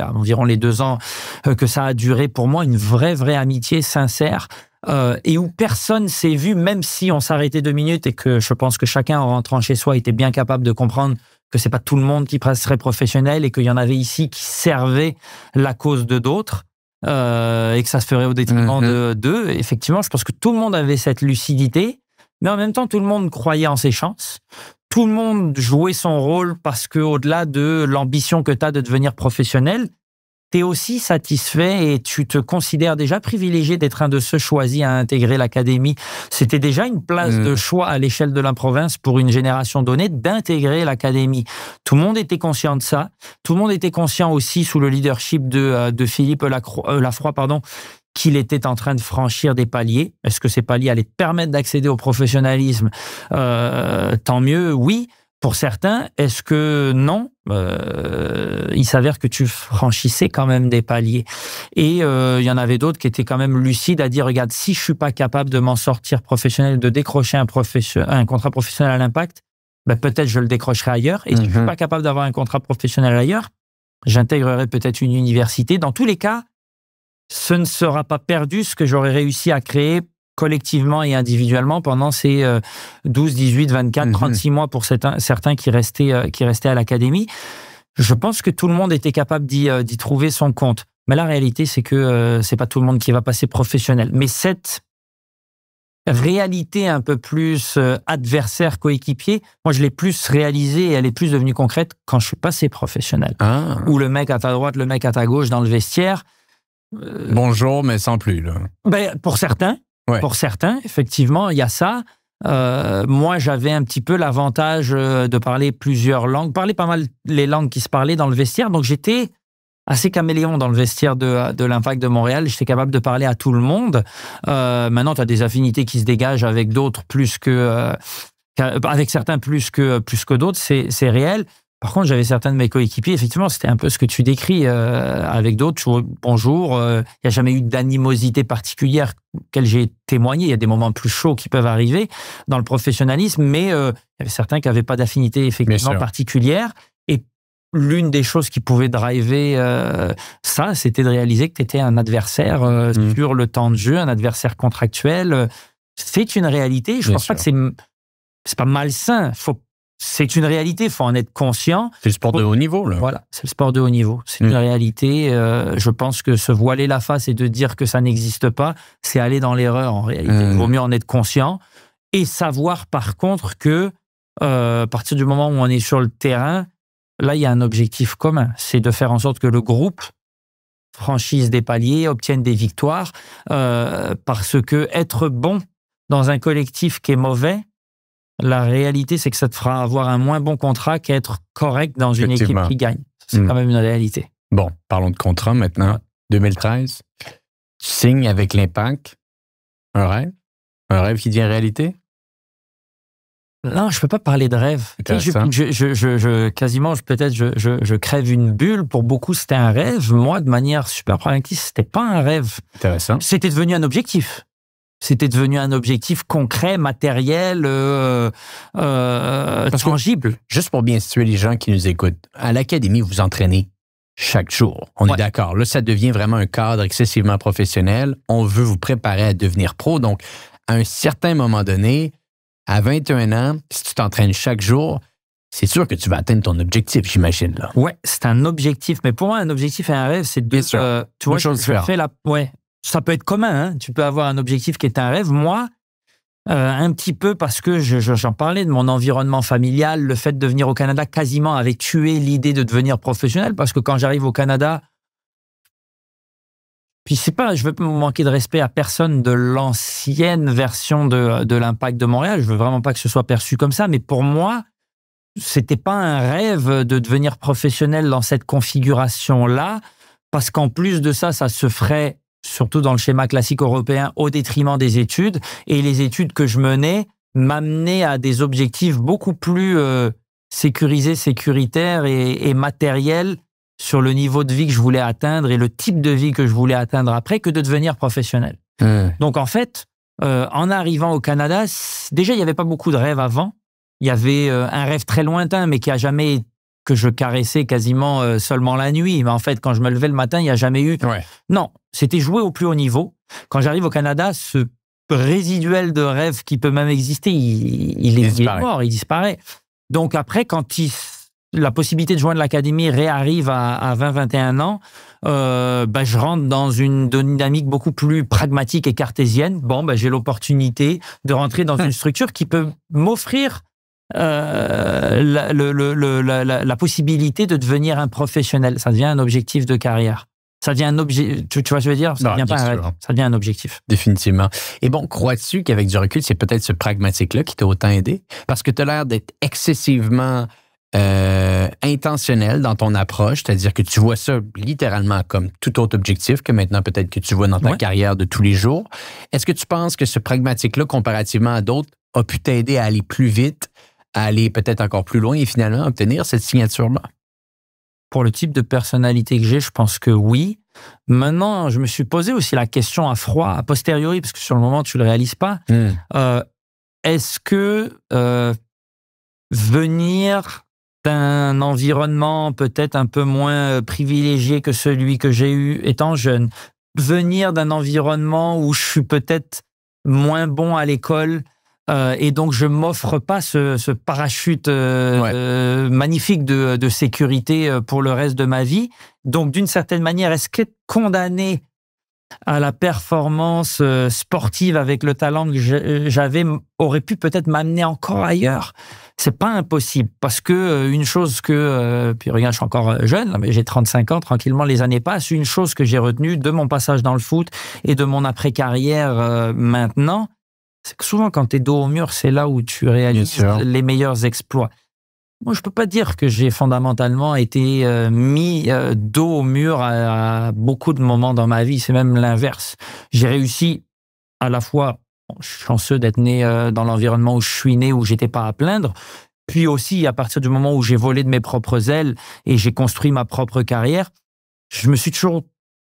S1: environ les 2 ans que ça a duré. Pour moi, une vraie amitié sincère. Et où personne s'est vu, même si on s'arrêtait 2 minutes et que je pense que chacun en rentrant chez soi était bien capable de comprendre que c'est pas tout le monde qui serait professionnel et qu'il y en avait ici qui servaient la cause de d'autres et que ça se ferait au détriment d'eux. Effectivement, je pense que tout le monde avait cette lucidité, mais en même temps, tout le monde croyait en ses chances. Tout le monde jouait son rôle parce que au-delà de l'ambition que tu as de devenir professionnel, tu es aussi satisfait et tu te considères déjà privilégié d'être un de ceux choisis à intégrer l'académie. C'était déjà une place de choix à l'échelle de la province pour une génération donnée d'intégrer l'académie. Tout le monde était conscient de ça. Tout le monde était conscient aussi sous le leadership de Philippe Lafroy, qu'il était en train de franchir des paliers. Est-ce que ces paliers allaient te permettre d'accéder au professionnalisme? Tant mieux, oui. Pour certains, est-ce que non? Il s'avère que tu franchissais quand même des paliers. Et il y en avait d'autres qui étaient quand même lucides à dire, regarde, si je suis pas capable de m'en sortir professionnel, de décrocher un contrat professionnel à l'Impact, peut-être je le décrocherai ailleurs. Et si je suis pas capable d'avoir un contrat professionnel ailleurs, j'intégrerai peut-être une université. Dans tous les cas, ce ne sera pas perdu ce que j'aurais réussi à créer collectivement et individuellement pendant ces 12, 18, 24, 36 mois pour certains qui restaient à l'académie. Je pense que tout le monde était capable d'y trouver son compte. Mais la réalité, c'est que c'est pas tout le monde qui va passer professionnel. Mais cette réalité un peu plus adversaire coéquipier, moi je l'ai plus réalisée et elle est plus devenue concrète quand je suis passé professionnel. Où le mec à ta droite, le mec à ta gauche dans le vestiaire.
S2: Bonjour, mais sans plus. Là.
S1: Pour certains. Ouais. Pour certains, effectivement, il y a ça. Moi, j'avais un petit peu l'avantage de parler plusieurs langues, parler pas mal les langues qui se parlaient dans le vestiaire. Donc, j'étais assez caméléon dans le vestiaire de l'Impact de Montréal. J'étais capable de parler à tout le monde. Maintenant, tu as des affinités qui se dégagent avec d'autres avec certains plus que d'autres. C'est réel. Par contre, j'avais certains de mes coéquipiers, effectivement, c'était un peu ce que tu décris avec d'autres. Bonjour, il n'y a jamais eu d'animosité particulière auquel j'ai témoigné. Il y a des moments plus chauds qui peuvent arriver dans le professionnalisme, mais il y avait certains qui n'avaient pas d'affinité effectivement particulière. Et l'une des choses qui pouvait driver ça, c'était de réaliser que tu étais un adversaire sur le temps de jeu, un adversaire contractuel. C'est une réalité. Je ne pense pas que c'est pas malsain. C'est une réalité, il faut en être conscient.
S2: C'est le sport de haut niveau, là.
S1: Voilà, c'est le sport de haut niveau. C'est une réalité. Je pense que se voiler la face et de dire que ça n'existe pas, c'est aller dans l'erreur, en réalité. Il vaut mieux en être conscient et savoir, par contre, que à partir du moment où on est sur le terrain, là, il y a un objectif commun. C'est de faire en sorte que le groupe franchisse des paliers, obtienne des victoires, parce que être bon dans un collectif qui est mauvais, la réalité, c'est que ça te fera avoir un moins bon contrat qu'être correct dans une équipe qui gagne. C'est quand même une réalité.
S2: Bon, parlons de contrat maintenant. Ouais. 2013, tu signes avec l'Impact. Un rêve? Un rêve qui devient réalité?
S1: Non, je peux pas parler de rêve. Je crève une bulle. Pour beaucoup, c'était un rêve. Moi, de manière super pragmatique, c'était pas un rêve.
S2: Intéressant.
S1: C'était devenu un objectif. C'était devenu un objectif concret, matériel, tangible.
S2: Juste pour bien situer les gens qui nous écoutent, à l'académie, vous entraînez chaque jour. On est d'accord. Là, ça devient vraiment un cadre excessivement professionnel. On veut vous préparer à devenir pro. Donc, à un certain moment donné, à 21 ans, si tu t'entraînes chaque jour, c'est sûr que tu vas atteindre ton objectif, j'imagine. Là.
S1: Ouais, c'est un objectif. Mais pour moi, un objectif et un rêve, c'est deux... tu vois, ça peut être commun. Hein? Tu peux avoir un objectif qui est un rêve. Moi, un petit peu parce que j'en parlais de mon environnement familial, le fait de venir au Canada quasiment avait tué l'idée de devenir professionnel parce que quand j'arrive au Canada, puis c'est pas, je veux pas manquer de respect à personne de l'ancienne version de l'Impact de Montréal, je veux vraiment pas que ce soit perçu comme ça, mais pour moi, c'était pas un rêve de devenir professionnel dans cette configuration-là, parce qu'en plus de ça, ça se ferait surtout dans le schéma classique européen, au détriment des études. Et les études que je menais m'amenaient à des objectifs beaucoup plus sécurisés, sécuritaires et matériels sur le niveau de vie que je voulais atteindre et le type de vie que je voulais atteindre après que de devenir professionnel. Donc en fait, en arrivant au Canada, déjà, il n'y avait pas beaucoup de rêves avant. Il y avait un rêve très lointain, mais qui a jamais que je caressais quasiment seulement la nuit. Mais en fait, quand je me levais le matin, il n'y a jamais eu...
S2: Ouais.
S1: Non, c'était jouer au plus haut niveau. Quand j'arrive au Canada, ce résiduel de rêve qui peut même exister, il est mort, il disparaît. Donc après, quand la possibilité de joindre l'académie réarrive à 20-21 ans, je rentre dans une dynamique beaucoup plus pragmatique et cartésienne. J'ai l'opportunité de rentrer dans une structure qui peut m'offrir la possibilité de devenir un professionnel. Ça devient un objectif de carrière. Ça devient un objectif. Tu vois ce que je veux dire? Ça devient pas un rêve. Ça devient un objectif.
S2: Définitivement. Et bon, crois-tu qu'avec du recul, c'est peut-être ce pragmatique-là qui t'a autant aidé? Parce que tu as l'air d'être excessivement intentionnel dans ton approche, c'est-à-dire que tu vois ça littéralement comme tout autre objectif que maintenant peut-être que tu vois dans ta carrière de tous les jours. Est-ce que tu penses que ce pragmatique-là, comparativement à d'autres, a pu t'aider à aller plus vite, à aller peut-être encore plus loin et finalement obtenir cette signature-là?
S1: Pour le type de personnalité que j'ai, je pense que oui. Maintenant, je me suis posé aussi la question à froid, a posteriori, parce que sur le moment, tu ne le réalises pas. Est-ce que venir d'un environnement peut-être un peu moins privilégié que celui que j'ai eu étant jeune, venir d'un environnement où je suis peut-être moins bon à l'école, et donc je m'offre pas ce parachute magnifique de sécurité pour le reste de ma vie. Donc d'une certaine manière, est-ce qu'être condamné à la performance sportive avec le talent que j'avais aurait pu peut-être m'amener encore ailleurs? C'est pas impossible, parce que une chose que, puis regarde, je suis encore jeune, mais j'ai 35 ans, tranquillement les années passent, une chose que j'ai retenue de mon passage dans le foot et de mon après-carrière maintenant, c'est que souvent quand tu es dos au mur, c'est là où tu réalises les meilleurs exploits. Moi, je peux pas dire que j'ai fondamentalement été mis dos au mur à beaucoup de moments dans ma vie, c'est même l'inverse. J'ai réussi à la fois, je suis chanceux d'être né dans l'environnement où je suis né, où j'étais pas à plaindre, puis aussi à partir du moment où j'ai volé de mes propres ailes et j'ai construit ma propre carrière, je me suis toujours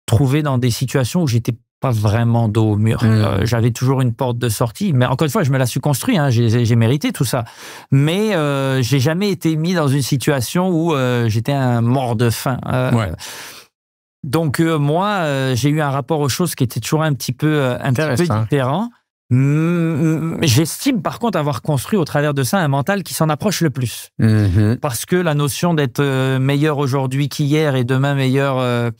S1: trouvé dans des situations où j'étais pas vraiment dos au mur. J'avais toujours une porte de sortie, mais encore une fois, je me la suis construit, hein, j'ai mérité tout ça. Mais j'ai jamais été mis dans une situation où j'étais un mort de faim. Donc moi, j'ai eu un rapport aux choses qui était toujours un petit peu différent. J'estime par contre avoir construit au travers de ça un mental qui s'en approche le plus. Parce que la notion d'être meilleur aujourd'hui qu'hier et demain meilleur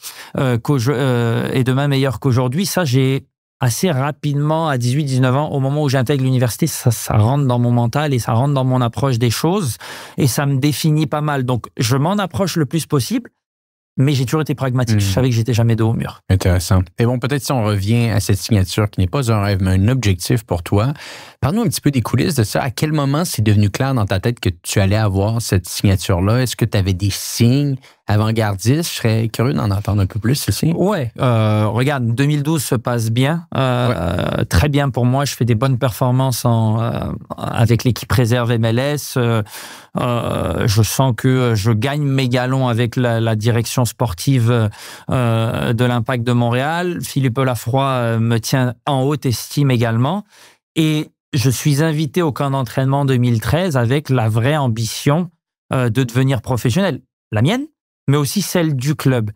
S1: qu'aujourd'hui, ça j'ai assez rapidement à 18-19 ans, au moment où j'intègre l'université, ça rentre dans mon mental et ça rentre dans mon approche des choses et ça me définit pas mal. Donc je m'en approche le plus possible. Mais j'ai toujours été pragmatique. Je savais que j'étais jamais dos au mur.
S2: Intéressant. Et bon, peut-être si on revient à cette signature qui n'est pas un rêve, mais un objectif pour toi, parle-nous un petit peu des coulisses de ça. À quel moment c'est devenu clair dans ta tête que tu allais avoir cette signature-là? Est-ce que tu avais des signes avant-gardistes? Je serais curieux d'en entendre un peu plus ici.
S1: Ouais. Regarde, 2012 se passe bien. Très bien pour moi. Je fais des bonnes performances avec l'équipe réserve MLS. Je sens que je gagne mes galons avec la direction sportive de l'Impact de Montréal. Philippe Lafroy me tient en haute estime également. Et je suis invité au camp d'entraînement 2013 avec la vraie ambition de devenir professionnel. La mienne, mais aussi celle du club.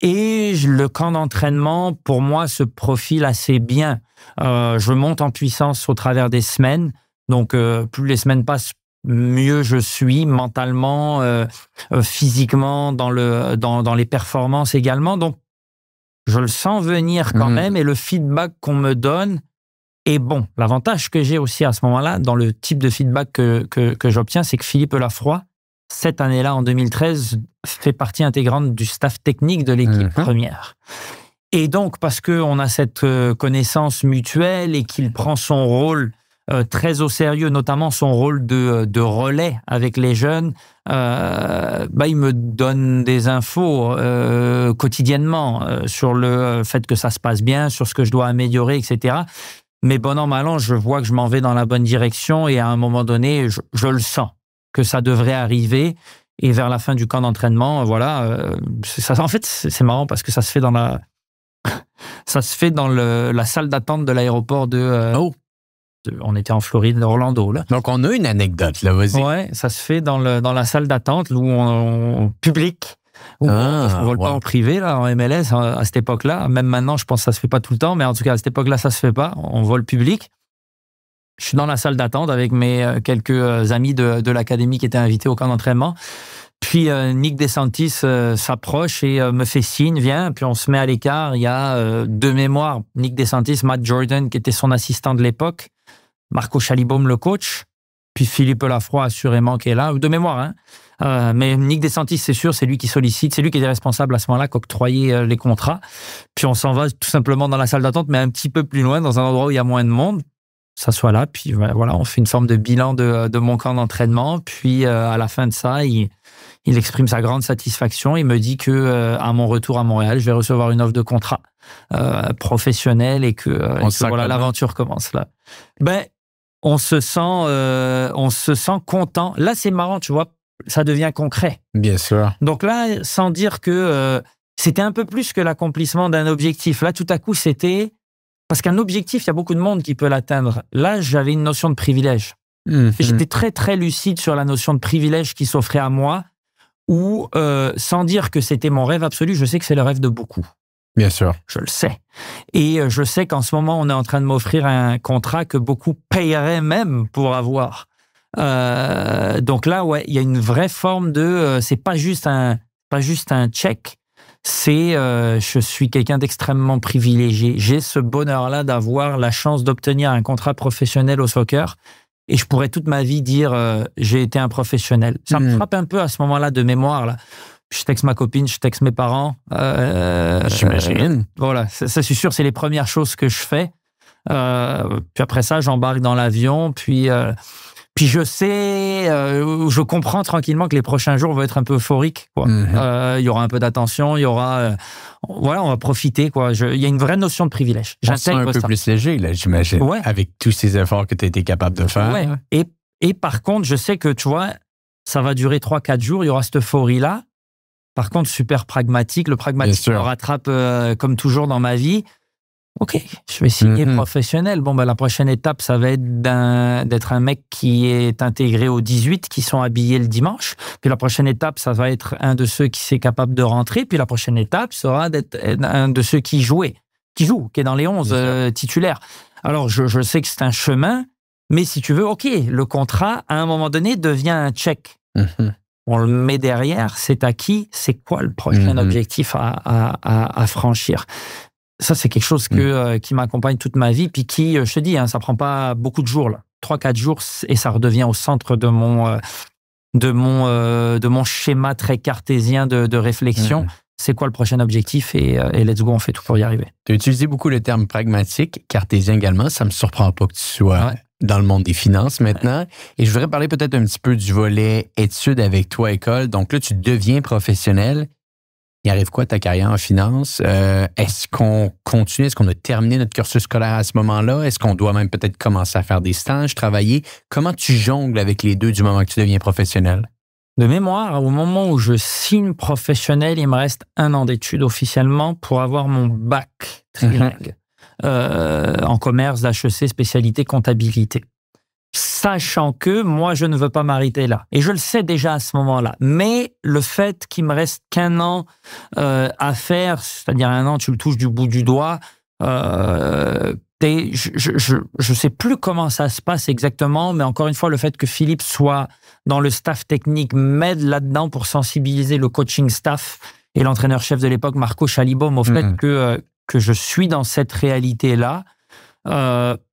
S1: Et le camp d'entraînement, pour moi, se profile assez bien. Je monte en puissance au travers des semaines. Donc, plus les semaines passent, mieux je suis mentalement, physiquement, dans les performances également. Donc, je le sens venir quand même et le feedback qu'on me donne est bon. L'avantage que j'ai aussi à ce moment-là, dans le type de feedback que j'obtiens, c'est que Philippe Lafroy, cette année-là, en 2013, fait partie intégrante du staff technique de l'équipe première. Et donc, parce qu'on a cette connaissance mutuelle et qu'il prend son rôle très au sérieux, notamment son rôle de relais avec les jeunes, il me donne des infos quotidiennement sur le fait que ça se passe bien, sur ce que je dois améliorer, etc. Mais bon an, mal an, je vois que je m'en vais dans la bonne direction et à un moment donné, je le sens que ça devrait arriver. Et vers la fin du camp d'entraînement, voilà, en fait, c'est marrant parce que ça se fait dans la salle d'attente de l'aéroport on était en Floride, Orlando, là.
S2: Donc, on a une anecdote, là, vas-y.
S1: Ouais, ça se fait dans la salle d'attente où on public. On ne vole pas en privé, là, en MLS, à cette époque-là. Même maintenant, je pense que ça se fait pas tout le temps, mais en tout cas, à cette époque-là, ça se fait pas. On vole public. Je suis dans la salle d'attente avec mes quelques amis de l'académie qui étaient invités au camp d'entraînement. Puis Nick DeSantis s'approche et me fait signe, viens. Puis on se met à l'écart. Il y a de mémoire Nick DeSantis, Matt Jordan qui était son assistant de l'époque, Marco Schallibaum le coach, puis Philippe Lafroy assurément qui est là, de mémoire. Hein. Mais Nick DeSantis, c'est sûr, c'est lui qui sollicite, c'est lui qui était responsable à ce moment-là, qu'octroyer les contrats. Puis on s'en va tout simplement dans la salle d'attente, mais un petit peu plus loin, dans un endroit où il y a moins de monde. S'assoit là, puis voilà, on fait une forme de bilan de mon camp d'entraînement. Puis à la fin de ça, il exprime sa grande satisfaction. Il me dit que à mon retour à Montréal, je vais recevoir une offre de contrat professionnel et que voilà, l'aventure commence là. On se sent content. Là, c'est marrant, tu vois, ça devient concret.
S2: Bien sûr.
S1: Donc là, sans dire que c'était un peu plus que l'accomplissement d'un objectif. Là, tout à coup, c'était... Parce qu'un objectif, il y a beaucoup de monde qui peut l'atteindre. Là, j'avais une notion de privilège. J'étais très, très lucide sur la notion de privilège qui s'offrait à moi, ou sans dire que c'était mon rêve absolu, je sais que c'est le rêve de beaucoup.
S2: Bien sûr.
S1: Je le sais. Et je sais qu'en ce moment, on est en train de m'offrir un contrat que beaucoup paieraient même pour avoir. Donc là, ouais, il y a une vraie forme de... c'est pas juste un check. C'est je suis quelqu'un d'extrêmement privilégié. J'ai ce bonheur-là d'avoir la chance d'obtenir un contrat professionnel au soccer et je pourrais toute ma vie dire j'ai été un professionnel. Ça me frappe un peu à ce moment-là de mémoire. Là. Je texte ma copine, je texte mes parents.
S2: J'imagine.
S1: Voilà, ça c'est sûr, c'est les premières choses que je fais. Puis après ça, j'embarque dans l'avion, puis je sais, je comprends tranquillement que les prochains jours vont être un peu euphoriques. Il y aura un peu d'attention, il y aura... voilà, on va profiter. Il y a une vraie notion de privilège.
S2: J'intègre un peu plus léger, là, j'imagine, avec tous ces efforts que tu as été capable de faire.
S1: Ouais. Et par contre, je sais que, tu vois, ça va durer 3-4 jours, il y aura cette euphorie-là. Par contre, super pragmatique. Le pragmatisme me rattrape comme toujours dans ma vie. OK, je vais signer professionnel. Bon, la prochaine étape, ça va être d'être un mec qui est intégré aux 18 qui sont habillés le dimanche. Puis la prochaine étape, ça va être un de ceux qui est capable de rentrer. Puis la prochaine étape sera d'être un de ceux qui joue, qui est dans les 11 titulaires. Alors, je sais que c'est un chemin, mais si tu veux, OK, le contrat, à un moment donné, devient un check. On le met derrière, c'est acquis, c'est quoi le prochain objectif à franchir? Ça, c'est quelque chose qui m'accompagne toute ma vie, puis qui, je te dis, ça prend pas beaucoup de jours, là. 3-4 jours, et ça redevient au centre de mon schéma très cartésien de réflexion. C'est quoi le prochain objectif et let's go, on fait tout pour y arriver.
S2: Tu as utilisé beaucoup le terme pragmatique, cartésien également. Ça me surprend pas que tu sois dans le monde des finances maintenant. Et je voudrais parler peut-être un petit peu du volet études avec toi, école. Donc là, tu deviens professionnel. Il arrive quoi ta carrière en finance? Est-ce qu'on continue? Est-ce qu'on a terminé notre cursus scolaire à ce moment-là? Est-ce qu'on doit même peut-être commencer à faire des stages, travailler? Comment tu jongles avec les deux du moment que tu deviens professionnel?
S1: De mémoire, au moment où je signe professionnel, il me reste 1 an d'études officiellement pour avoir mon bac trilingue en commerce d'HEC, spécialité comptabilité. sachant que moi, je ne veux pas m'arrêter là. Et je le sais déjà à ce moment-là. Mais le fait qu'il me reste qu'1 an à faire, c'est-à-dire 1 an, tu le touches du bout du doigt, je sais plus comment ça se passe exactement, mais encore une fois, le fait que Philippe soit dans le staff technique m'aide là-dedans pour sensibiliser le coaching staff et l'entraîneur-chef de l'époque, Marco Chalibaume, au fait que je suis dans cette réalité-là.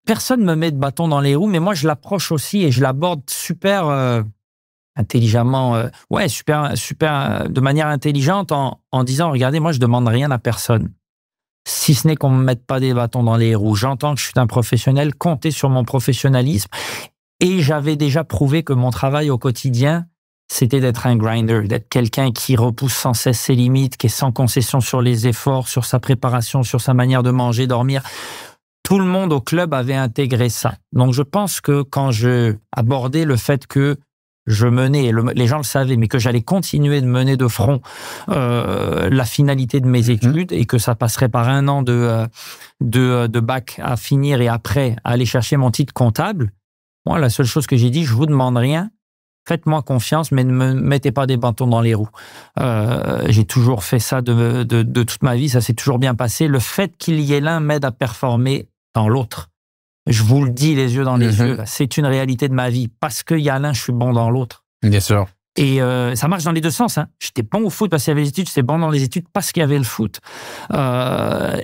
S1: Personne me met de bâton dans les roues, mais moi, je l'approche aussi et je l'aborde super intelligemment, super de manière intelligente en disant, regardez, moi, je demande rien à personne. Si ce n'est qu'on me mette pas des bâtons dans les roues. J'entends que je suis un professionnel, comptez sur mon professionnalisme. Et j'avais déjà prouvé que mon travail au quotidien, c'était d'être un grinder, d'être quelqu'un qui repousse sans cesse ses limites, qui est sans concession sur les efforts, sur sa préparation, sur sa manière de manger, dormir. Tout le monde au club avait intégré ça. Donc je pense que quand je abordais le fait que je menais, les gens le savaient, mais que j'allais continuer de mener de front la finalité de mes études et que ça passerait par 1 an de bac à finir et après aller chercher mon titre comptable. Moi, la seule chose que j'ai dit, je vous demande rien, faites-moi confiance, mais ne me mettez pas des bâtons dans les roues. J'ai toujours fait ça de toute ma vie, ça s'est toujours bien passé. Le fait qu'il y ait l'un m'aide à performer dans l'autre. Je vous le dis les yeux dans les yeux, c'est une réalité de ma vie. Parce qu'il y a l'un, je suis bon dans l'autre.
S2: Bien sûr.
S1: Et ça marche dans les deux sens. Hein. J'étais bon au foot parce qu'il y avait les études, j'étais bon dans les études parce qu'il y avait le foot. On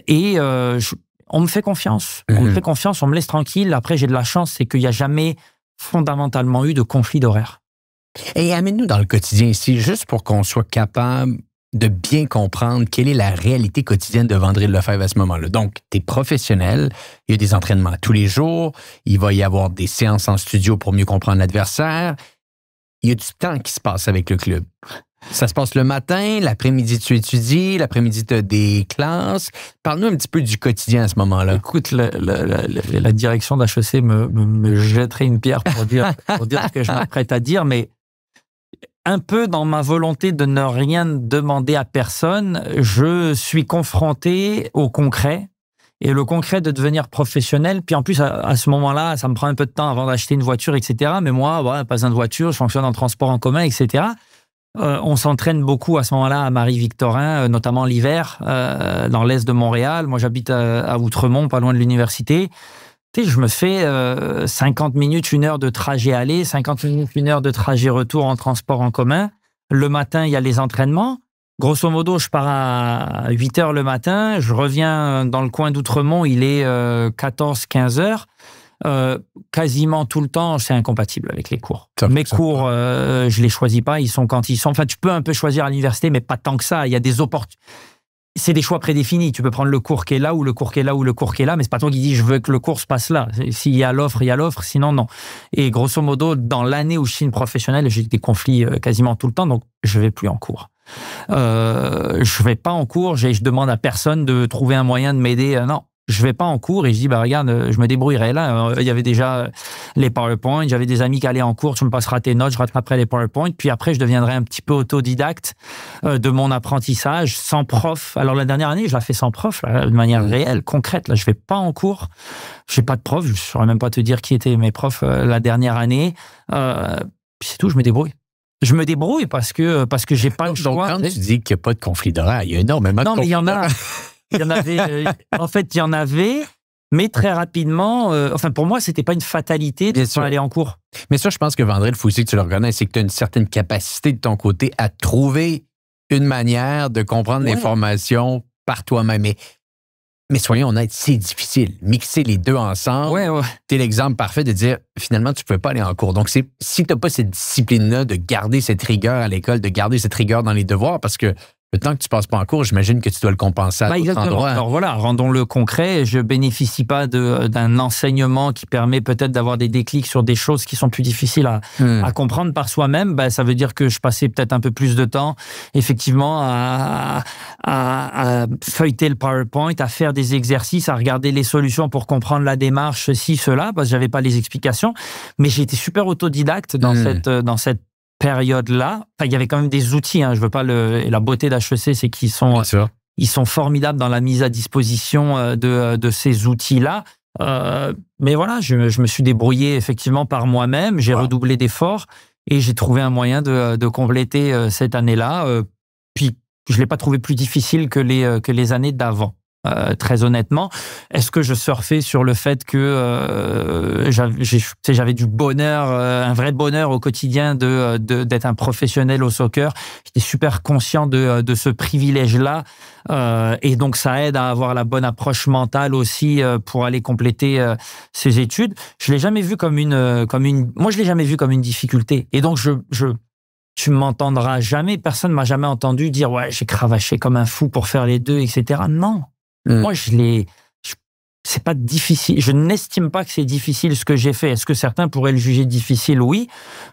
S1: me fait confiance. On me fait confiance, on me laisse tranquille. Après, j'ai de la chance, c'est qu'il n'y a jamais fondamentalement eu de conflit d'horaire.
S2: Et amène-nous dans le quotidien ici, juste pour qu'on soit capable de bien comprendre quelle est la réalité quotidienne de Vandré Lefebvre à ce moment-là. Donc, tu es professionnel, il y a des entraînements tous les jours, il va y avoir des séances en studio pour mieux comprendre l'adversaire. Il y a du temps qui se passe avec le club. Ça se passe le matin, l'après-midi tu étudies, l'après-midi tu as des classes. Parle-nous un petit peu du quotidien à ce moment-là.
S1: Écoute, la direction d'HEC me jetterait une pierre pour dire ce que je m'apprête à dire, mais un peu dans ma volonté de ne rien demander à personne, je suis confronté au concret. Et le concret de devenir professionnel, puis en plus, à ce moment-là, ça me prend un peu de temps avant d'acheter une voiture, etc. Mais moi, pas besoin de voiture, je fonctionne en transport en commun, etc. On s'entraîne beaucoup à ce moment-là à Marie-Victorin, notamment l'hiver, dans l'est de Montréal. Moi, j'habite à Outremont, pas loin de l'université. Tu sais, je me fais 50 minutes, 1 heure de trajet aller, 50 minutes, 1 heure de trajet retour en transport en commun. Le matin, il y a les entraînements. Grosso modo, je pars à 8 heures le matin, je reviens dans le coin d'Outremont, il est 14-15 heures. Quasiment tout le temps, c'est incompatible avec les cours. Mes cours, je les choisis pas, ils sont quand ils sont. Enfin, tu peux un peu choisir à l'université, mais pas tant que ça. Il y a des opportunités. C'est des choix prédéfinis. Tu peux prendre le cours qui est là, ou le cours qui est là, ou le cours qui est là, mais c'est pas toi qui dis je veux que le cours se passe là. S'il y a l'offre, il y a l'offre, sinon non. Et grosso modo, dans l'année où je suis professionnel, j'ai des conflits quasiment tout le temps, donc je vais plus en cours. Je vais pas en cours, je demande à personne de trouver un moyen de m'aider. Non, je vais pas en cours et je dis regarde, je me débrouillerai là. Il y avait déjà les PowerPoint, j'avais des amis qui allaient en cours, tu me passeras tes notes, je rattraperai les PowerPoint, puis après je deviendrai un petit peu autodidacte de mon apprentissage sans prof. Alors la dernière année, je l'ai fait sans prof, là, de manière réelle, concrète. Là, je vais pas en cours, j'ai pas de prof, je saurais même pas te dire qui étaient mes profs la dernière année. Puis c'est tout, je me débrouille. Je me débrouille parce que j'ai pas le choix.
S2: Donc, quand tu dis qu'il n'y a pas de conflit d'horaire, il y a énormément de conflits.
S1: Non, mais il y en a. Il y en avait. En fait, il y en avait, mais très rapidement. Enfin, pour moi, c'était pas une fatalité de aller en cours.
S2: Mais ça, je pense que Vandré, il faut aussi que tu le reconnais, c'est que tu as une certaine capacité de ton côté à trouver une manière de comprendre l'information par toi-même. Mais soyons honnêtes, c'est difficile. Mixer les deux ensemble, t'es l'exemple parfait de dire, finalement, tu ne peux pas aller en cours. Donc, si tu n'as pas cette discipline-là de garder cette rigueur à l'école, de garder cette rigueur dans les devoirs, parce que le temps que tu passes pas en cours, j'imagine que tu dois le compenser à d'autres endroits.
S1: Alors voilà, rendons-le concret. Je bénéficie pas d'un enseignement qui permet peut-être d'avoir des déclics sur des choses qui sont plus difficiles à comprendre par soi-même. Ça veut dire que je passais peut-être un peu plus de temps, effectivement, à feuilleter le PowerPoint, à faire des exercices, à regarder les solutions pour comprendre la démarche, ceci, cela, parce que j'avais pas les explications. Mais j'ai été super autodidacte dans cette période-là. Enfin, il y avait quand même des outils. Je veux pas et la beauté d'HEC, c'est qu'ils sont formidables dans la mise à disposition de ces outils-là. Mais voilà, je me suis débrouillé effectivement par moi-même. J'ai redoublé d'efforts et j'ai trouvé un moyen de compléter cette année-là. Puis je l'ai pas trouvé plus difficile que les années d'avant. Très honnêtement, est-ce que je surfais sur le fait que j'avais du bonheur, un vrai bonheur au quotidien d'être un professionnel au soccer. J'étais super conscient de ce privilège-là, et donc ça aide à avoir la bonne approche mentale aussi pour aller compléter ses études. Je l'ai jamais vu moi je l'ai jamais vu comme une difficulté, et donc tu m'entendras jamais, personne m'a jamais entendu dire ouais, j'ai cravaché comme un fou pour faire les deux, etc. Non. Moi, c'est pas difficile. Je n'estime pas que c'est difficile ce que j'ai fait. Est-ce que certains pourraient le juger difficile? Oui.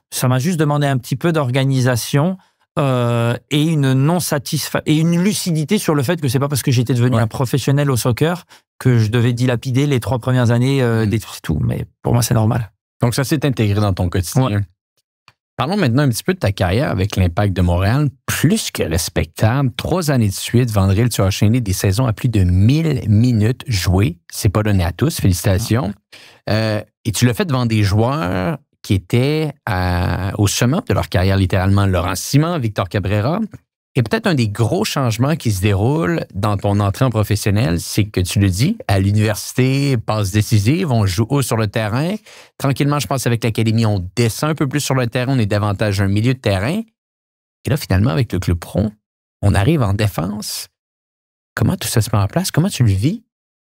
S1: Ça m'a juste demandé un petit peu d'organisation et une lucidité sur le fait que c'est pas parce que j'étais devenu un professionnel au soccer que je devais dilapider les 3 premières années d'études, tout. Mais pour moi, c'est normal.
S2: Donc, ça s'est intégré dans ton quotidien. Ouais. Parlons maintenant un petit peu de ta carrière avec l'Impact de Montréal. Plus que respectable, 3 années de suite, Vandril, tu as enchaîné des saisons à plus de 1000 minutes jouées. C'est pas donné à tous, félicitations. Et tu l'as fait devant des joueurs qui étaient au sommet de leur carrière, littéralement. Laurent Simon, Victor Cabrera. Et peut-être un des gros changements qui se déroule dans ton entrée en professionnel, c'est que tu le dis, à l'université, passe décisive, on joue haut sur le terrain. Tranquillement, je pense avec l'académie, on descend un peu plus sur le terrain, on est davantage un milieu de terrain. Et là, finalement, avec le club pro, on arrive en défense. Comment tout ça se met en place? Comment tu le vis?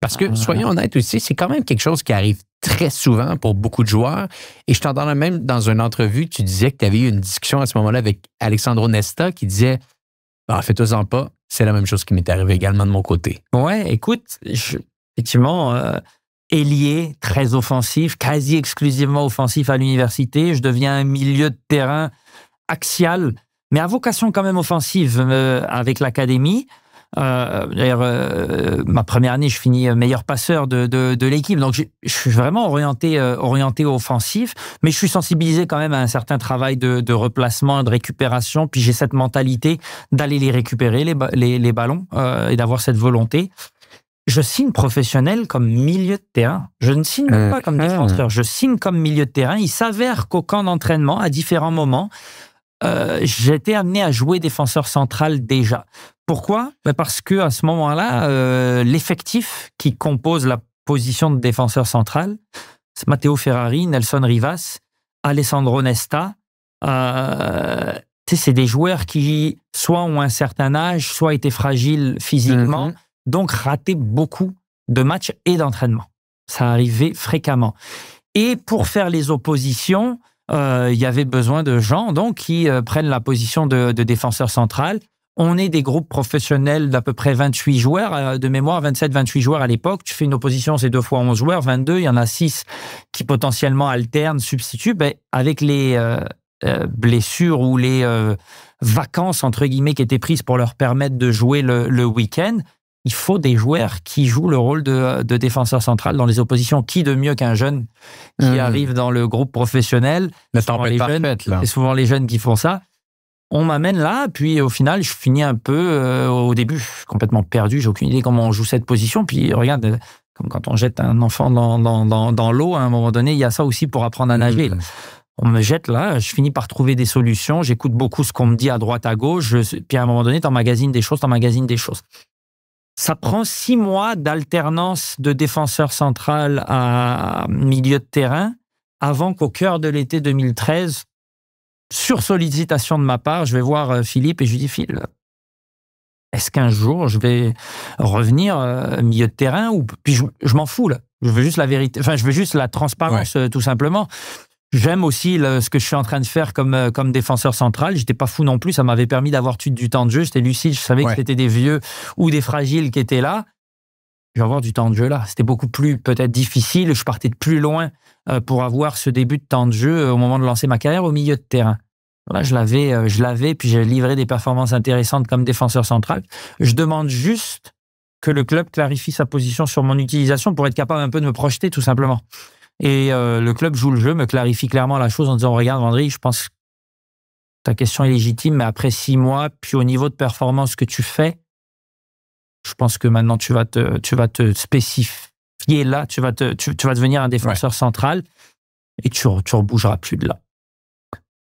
S2: Parce que, soyons honnêtes aussi, c'est quand même quelque chose qui arrive très souvent pour beaucoup de joueurs. Et je t'entendais même dans une entrevue, tu disais que tu avais eu une discussion à ce moment-là avec Alexandro Nesta qui disait fais-toi-en pas, c'est la même chose qui m'est arrivé également de mon côté.
S1: Ouais, écoute, effectivement, ailier, très offensif, quasi exclusivement offensif à l'université. Je deviens un milieu de terrain axial, mais à vocation quand même offensive avec l'académie. D'ailleurs, ma première année, je finis meilleur passeur de l'équipe. Donc, je suis vraiment orienté offensif, mais je suis sensibilisé quand même à un certain travail de replacement, de récupération. Puis j'ai cette mentalité d'aller les récupérer, les ballons, et d'avoir cette volonté. Je signe professionnel comme milieu de terrain. Je ne signe pas comme défenseur. Je signe comme milieu de terrain. Il s'avère qu'au camp d'entraînement, à différents moments, j'ai été amené à jouer défenseur central déjà. Pourquoi? Parce que à ce moment-là, l'effectif qui compose la position de défenseur central, c'est Matteo Ferrari, Nelson Rivas, Alessandro Nesta. C'est des joueurs qui soit ont un certain âge, soit étaient fragiles physiquement, donc rataient beaucoup de matchs et d'entraînements. Ça arrivait fréquemment. Et pour faire les oppositions, il y avait besoin de gens donc qui prennent la position de défenseur central. On est des groupes professionnels d'à peu près 28 joueurs, de mémoire 27-28 joueurs à l'époque. Tu fais une opposition, c'est 2 fois 11 joueurs, 22. Il y en a 6 qui potentiellement alternent, substituent. Avec les blessures ou les vacances, entre guillemets, qui étaient prises pour leur permettre de jouer le week-end, il faut des joueurs qui jouent le rôle de défenseur central dans les oppositions. Qui de mieux qu'un jeune qui arrive dans le groupe professionnel?
S2: C'est
S1: souvent les jeunes qui font ça. On m'amène là, puis au final, je finis un peu, au début, je suis complètement perdu, j'ai aucune idée comment on joue cette position. Puis regarde, comme quand on jette un enfant dans l'eau, à un moment donné, il y a ça aussi pour apprendre à nager. On me jette là, je finis par trouver des solutions, j'écoute beaucoup ce qu'on me dit à droite, à gauche, puis à un moment donné, t'emmagasines des choses. Ça prend 6 mois d'alternance de défenseur central à milieu de terrain avant qu'au cœur de l'été 2013, sur sollicitation de ma part, je vais voir Philippe et je lui dis, Phil, est-ce qu'un jour je vais revenir milieu de terrain ou puis je m'en fous là. Je veux juste la vérité, je veux juste la transparence tout simplement. J'aime aussi ce que je suis en train de faire comme défenseur central. J'étais pas fou non plus, ça m'avait permis d'avoir du temps de jeu. J'étais lucide, je savais que c'était des vieux ou des fragiles qui étaient là. Je vais avoir du temps de jeu là. C'était beaucoup plus peut-être difficile. Je partais de plus loin pour avoir ce début de temps de jeu au moment de lancer ma carrière au milieu de terrain. Là, je l'avais, puis j'ai livré des performances intéressantes comme défenseur central. Je demande juste que le club clarifie sa position sur mon utilisation pour être capable un peu de me projeter tout simplement. Et le club joue le jeu, me clarifie clairement la chose en disant, regarde Vandril, je pense que ta question est légitime, mais après 6 mois, puis au niveau de performance que tu fais, je pense que maintenant tu vas te pied-là, tu vas devenir un défenseur central et tu rebougeras plus de là.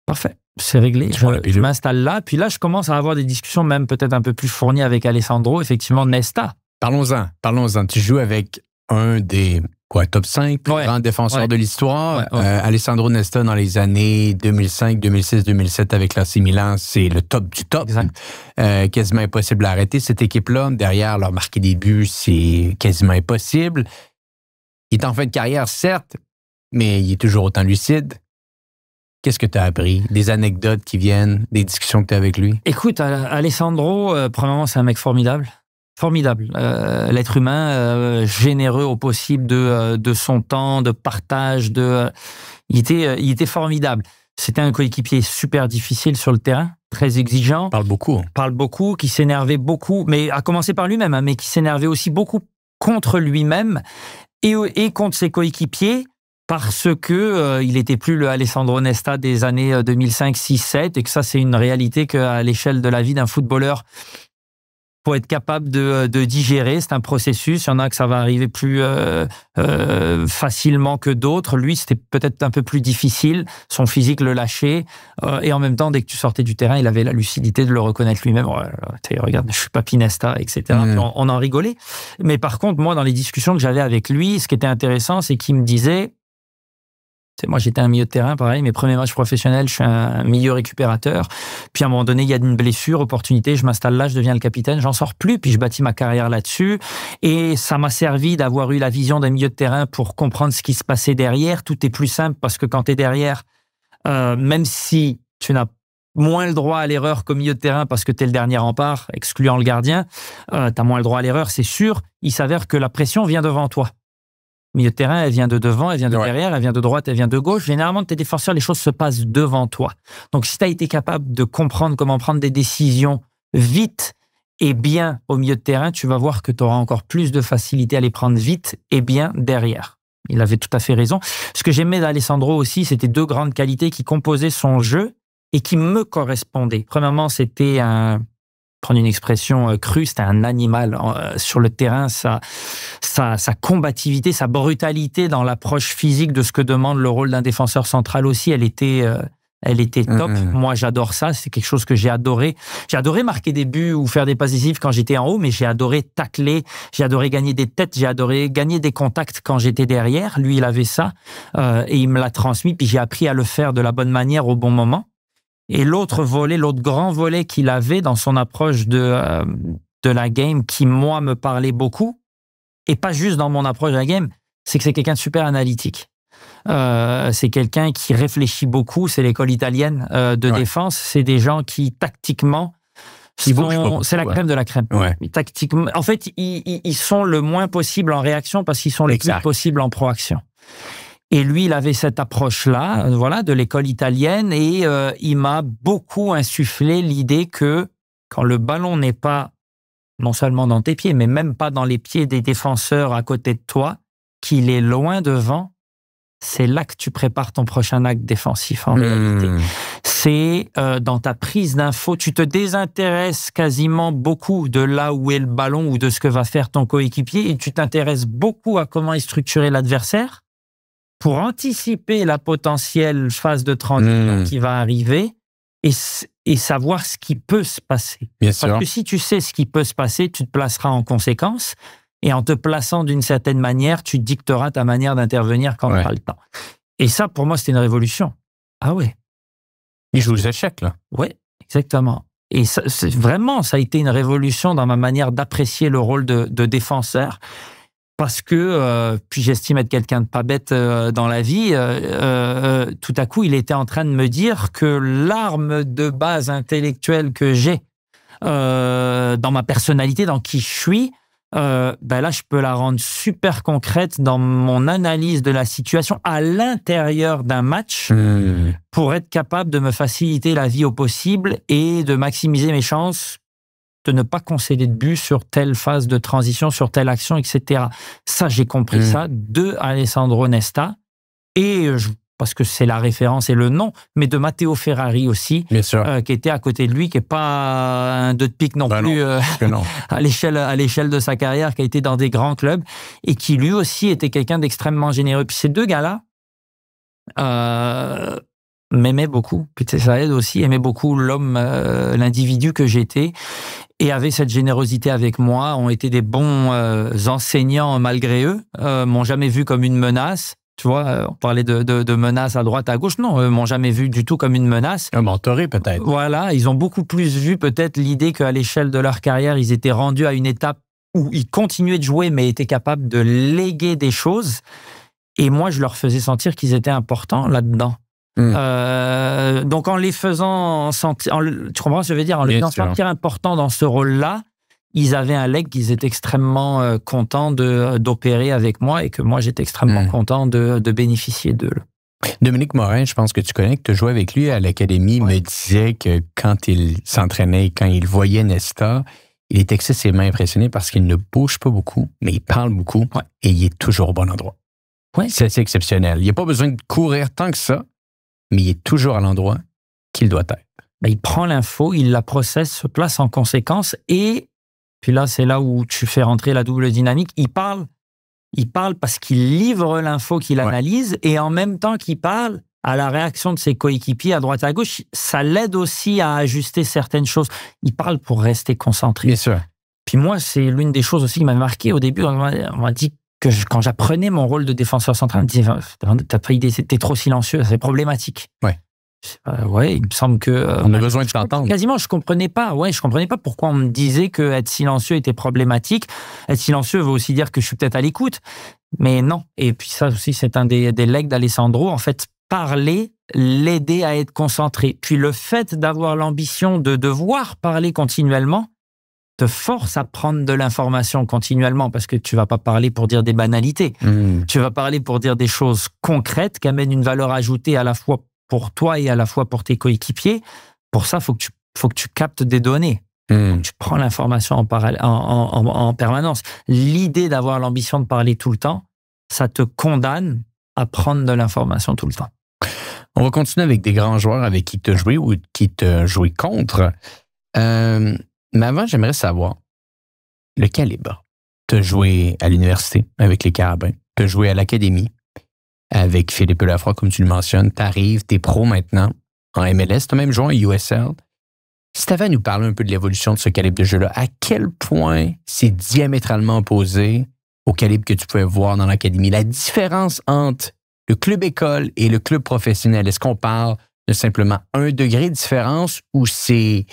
S1: Parfait, c'est réglé. Je m'installe là, puis là, je commence à avoir des discussions même peut-être un peu plus fournies avec Alessandro, effectivement, Nesta.
S2: Parlons-en. Tu joues avec un des top 5 grands défenseurs de l'histoire. Alessandro Nesta, dans les années 2005, 2006, 2007, avec l'AC Milan, c'est le top du top. Quasiment impossible à arrêter cette équipe-là. Derrière, leur marquer des buts, c'est quasiment impossible. Il est en fin de carrière, certes, mais il est toujours autant lucide. Qu'est-ce que tu as appris? Des anecdotes qui viennent, des discussions que tu as avec lui?
S1: Écoute, Alessandro, premièrement, c'est un mec formidable. Formidable. L'être humain, généreux au possible de son temps, de partage. Il était formidable. C'était un coéquipier super difficile sur le terrain, très exigeant.
S2: Parle beaucoup,
S1: qui s'énervait beaucoup, mais à commencer par lui-même, mais qui s'énervait aussi beaucoup contre lui-même et contre ses coéquipiers. Parce que il n'était plus le Alessandro Nesta des années 2005, 6, 7, et que ça, c'est une réalité qu'à l'échelle de la vie d'un footballeur, faut être capable de digérer. C'est un processus. Il y en a que ça va arriver plus facilement que d'autres. Lui, c'était peut-être un peu plus difficile. Son physique le lâchait. Et en même temps, dès que tu sortais du terrain, il avait la lucidité de le reconnaître lui-même. Oh, regarde, je suis Papy Nesta, etc. On en rigolait. Mais par contre, moi, dans les discussions que j'avais avec lui, ce qui était intéressant, c'est qu'il me disait... Moi, j'étais un milieu de terrain, pareil, mes premiers matchs professionnels, je suis un milieu récupérateur. Puis à un moment donné, il y a une blessure, opportunité, je m'installe là, je deviens le capitaine, j'en sors plus, puis je bâtis ma carrière là-dessus. Et ça m'a servi d'avoir eu la vision d'un milieu de terrain pour comprendre ce qui se passait derrière. Tout est plus simple parce que quand tu es derrière, même si tu n'as moins le droit à l'erreur qu'au milieu de terrain parce que tu es le dernier rempart, excluant le gardien, tu as moins le droit à l'erreur, c'est sûr. Il s'avère que la pression vient devant toi. Milieu de terrain, elle vient de devant, elle vient de derrière, elle vient de droite, elle vient de gauche. Généralement, tes défenseurs, les choses se passent devant toi. Donc, si tu as été capable de comprendre comment prendre des décisions vite et bien au milieu de terrain, tu vas voir que tu auras encore plus de facilité à les prendre vite et bien derrière. Il avait tout à fait raison. Ce que j'aimais d'Alessandro aussi, c'était deux grandes qualités qui composaient son jeu et qui me correspondaient. Premièrement, c'était prendre une expression crue, c'était un animal sur le terrain, sa combativité, sa brutalité dans l'approche physique de ce que demande le rôle d'un défenseur central aussi, elle était top. Moi, j'adore ça, c'est quelque chose que j'ai adoré. J'ai adoré marquer des buts ou faire des passes décisives quand j'étais en haut, mais j'ai adoré tacler, j'ai adoré gagner des têtes, j'ai adoré gagner des contacts quand j'étais derrière. Lui, il avait ça et il me l'a transmis, puis j'ai appris à le faire de la bonne manière au bon moment. Et l'autre grand volet qu'il avait dans son approche de la game, qui, moi, me parlait beaucoup, et pas juste dans mon approche de la game, c'est que c'est quelqu'un de super analytique. C'est quelqu'un qui réfléchit beaucoup, c'est l'école italienne de défense, c'est des gens qui, tactiquement, c'est la crème de la crème. Tactiquement, en fait, ils sont le moins possible en réaction parce qu'ils sont le plus possible en proaction. Et lui, il avait cette approche-là, de l'école italienne, et il m'a beaucoup insufflé l'idée que quand le ballon n'est pas non seulement dans tes pieds, mais même pas dans les pieds des défenseurs à côté de toi, qu'il est loin devant, c'est là que tu prépares ton prochain acte défensif en réalité. C'est dans ta prise d'info, tu te désintéresses quasiment beaucoup de là où est le ballon ou de ce que va faire ton coéquipier, et tu t'intéresses beaucoup à comment est structuré l'adversaire, pour anticiper la potentielle phase de transition qui va arriver et savoir ce qui peut se passer. Parce que si tu sais ce qui peut se passer, tu te placeras en conséquence. Et en te plaçant d'une certaine manière, tu dicteras ta manière d'intervenir quand tu auras le temps. Et ça, pour moi, c'était une révolution. Ah ouais.
S2: Il joue aux échecs, là.
S1: Oui, exactement. Et ça a été une révolution dans ma manière d'apprécier le rôle de défenseur. Parce que, puis j'estime être quelqu'un de pas bête dans la vie, tout à coup, il était en train de me dire que l'arme de base intellectuelle que j'ai dans ma personnalité, dans qui je suis, là, je peux la rendre super concrète dans mon analyse de la situation à l'intérieur d'un match pour être capable de me faciliter la vie au possible et de maximiser mes chances de ne pas concéder de but sur telle phase de transition, sur telle action, etc. Ça, j'ai compris ça de Alessandro Nesta. Et parce que c'est la référence et le nom, mais de Matteo Ferrari aussi,
S2: Bien sûr.
S1: qui était à côté de lui, qui n'est pas un deux de pique non plus
S2: non.
S1: à l'échelle de sa carrière, qui a été dans des grands clubs, et qui lui aussi était quelqu'un d'extrêmement généreux. Puis ces deux gars-là m'aimaient beaucoup. Puis ça aide aussi, aimaient beaucoup l'homme, l'individu que j'étais, et avaient cette générosité avec moi, ont été des bons enseignants malgré eux, m'ont jamais vu comme une menace. Tu vois, on parlait de menaces à droite, à gauche. Non, eux m'ont jamais vu du tout comme une menace.
S2: Un mentoré, peut-être.
S1: Voilà, ils ont beaucoup plus vu peut-être l'idée qu'à l'échelle de leur carrière, ils étaient rendus à une étape où ils continuaient de jouer, mais étaient capables de léguer des choses. Et moi, je leur faisais sentir qu'ils étaient importants là-dedans. Donc, en les faisant sentir, tu comprends ce que je veux dire, en les faisant sentir importants dans ce rôle-là, ils avaient un leg qu'ils étaient extrêmement contents d'opérer avec moi et que moi, j'étais extrêmement content de bénéficier d'eux.
S2: Dominique Morin, je pense que tu connais, que tu jouais avec lui à l'académie, me disait que quand il s'entraînait, quand il voyait Nesta, il est excessivement impressionné parce qu'il ne bouge pas beaucoup, mais il parle beaucoup et il est toujours au bon endroit.
S1: Ouais.
S2: C'est assez exceptionnel. Il n'y a pas besoin de courir tant que ça, mais il est toujours à l'endroit qu'il doit être.
S1: Ben, il prend l'info, il la processe, se place en conséquence et puis là, c'est là où tu fais rentrer la double dynamique. Il parle parce qu'il livre l'info qu'il analyse et en même temps qu'il parle à la réaction de ses coéquipiers à droite à gauche, ça l'aide aussi à ajuster certaines choses. Il parle pour rester concentré.
S2: Bien sûr.
S1: Puis moi, c'est l'une des choses aussi qui m'avait marqué au début. On m'a dit que quand j'apprenais mon rôle de défenseur central, on me disait t'as pas idée, t'es trop silencieux, c'est problématique.
S2: Ouais.
S1: Ouais, il me semble que...
S2: on a besoin de t'entendre.
S1: Quasiment, je comprenais pas pourquoi on me disait que être silencieux était problématique. Être silencieux veut aussi dire que je suis peut-être à l'écoute, mais non. Et puis ça aussi, c'est un des legs d'Alessandro. En fait, parler, l'aider à être concentré. Puis le fait d'avoir l'ambition de devoir parler continuellement te force à prendre de l'information continuellement parce que tu vas pas parler pour dire des banalités. Tu vas parler pour dire des choses concrètes qui amènent une valeur ajoutée à la fois pour toi et à la fois pour tes coéquipiers. Pour ça, faut que tu captes des données. Tu prends l'information en permanence. L'idée d'avoir l'ambition de parler tout le temps, ça te condamne à prendre de l'information tout le temps.
S2: On va continuer avec des grands joueurs avec qui tu as joué ou qui t'as joué contre. Mais avant, j'aimerais savoir le calibre. Tu as joué à l'université avec les Carabins. Tu as joué à l'académie avec Philippe Lafroy, comme tu le mentionnes. Tu arrives, tu es pro maintenant en MLS. Tu as même joué en USL. Si tu avais à nous parler un peu de l'évolution de ce calibre de jeu-là, à quel point c'est diamétralement opposé au calibre que tu pouvais voir dans l'académie? La différence entre le club école et le club professionnel, est-ce qu'on parle de simplement 1 degré de différence ou c'est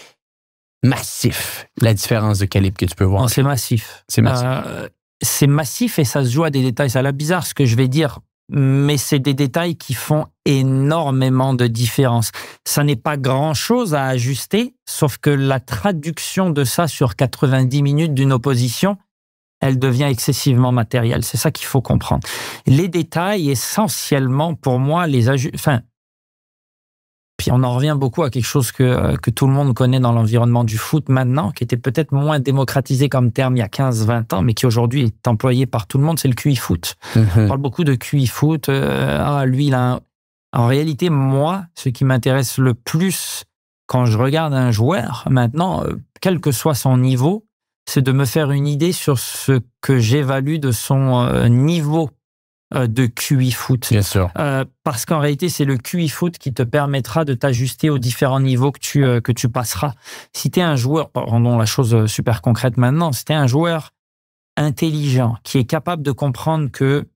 S2: massif, la différence de calibre que tu peux voir?
S1: Non, c'est massif.
S2: C'est massif.
S1: C'est massif et ça se joue à des détails. Ça a l'air bizarre ce que je vais dire, mais c'est des détails qui font énormément de différence. Ça n'est pas grand-chose à ajuster, sauf que la traduction de ça sur 90 minutes d'une opposition, elle devient excessivement matérielle. C'est ça qu'il faut comprendre. Les détails, essentiellement, pour moi, puis on en revient beaucoup à quelque chose que tout le monde connaît dans l'environnement du foot maintenant, qui était peut-être moins démocratisé comme terme il y a 15-20 ans, mais qui aujourd'hui est employé par tout le monde, c'est le QI foot. On parle beaucoup de QI foot. Lui, il a En réalité, moi, ce qui m'intéresse le plus quand je regarde un joueur, maintenant, quel que soit son niveau, c'est de me faire une idée sur ce que j'évalue de son niveau de QI foot.
S2: Bien sûr.
S1: Parce qu'en réalité, c'est le QI foot qui te permettra de t'ajuster aux différents niveaux que tu passeras. Si tu es un joueur, rendons la chose super concrète maintenant, si tu es un joueur intelligent, qui est capable de comprendre que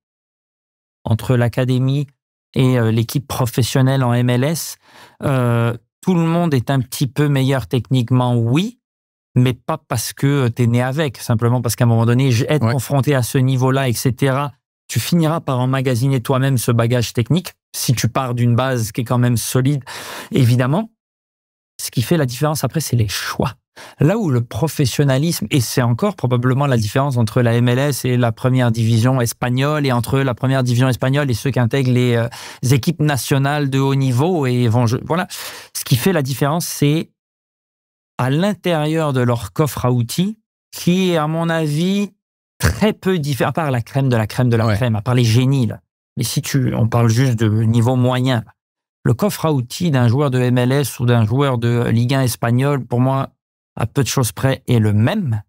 S1: entre l'académie et l'équipe professionnelle en MLS, tout le monde est un petit peu meilleur techniquement, oui, mais pas parce que tu es né avec, simplement parce qu'à un moment donné, être confronté à ce niveau-là, etc., tu finiras par emmagasiner toi-même ce bagage technique, si tu pars d'une base qui est quand même solide, évidemment. Ce qui fait la différence après, c'est les choix. Là où le professionnalisme, et c'est encore probablement la différence entre la MLS et la première division espagnole, et entre la première division espagnole et ceux qui intègrent les équipes nationales de haut niveau, et voilà. Ce qui fait la différence, c'est à l'intérieur de leur coffre à outils, qui est, à mon avis, très peu différent, à part la crème de la crème de la crème, à part les génies, là. mais on parle juste de niveau moyen, le coffre à outils d'un joueur de MLS ou d'un joueur de Ligue 1 espagnole, pour moi, à peu de choses près, est le même.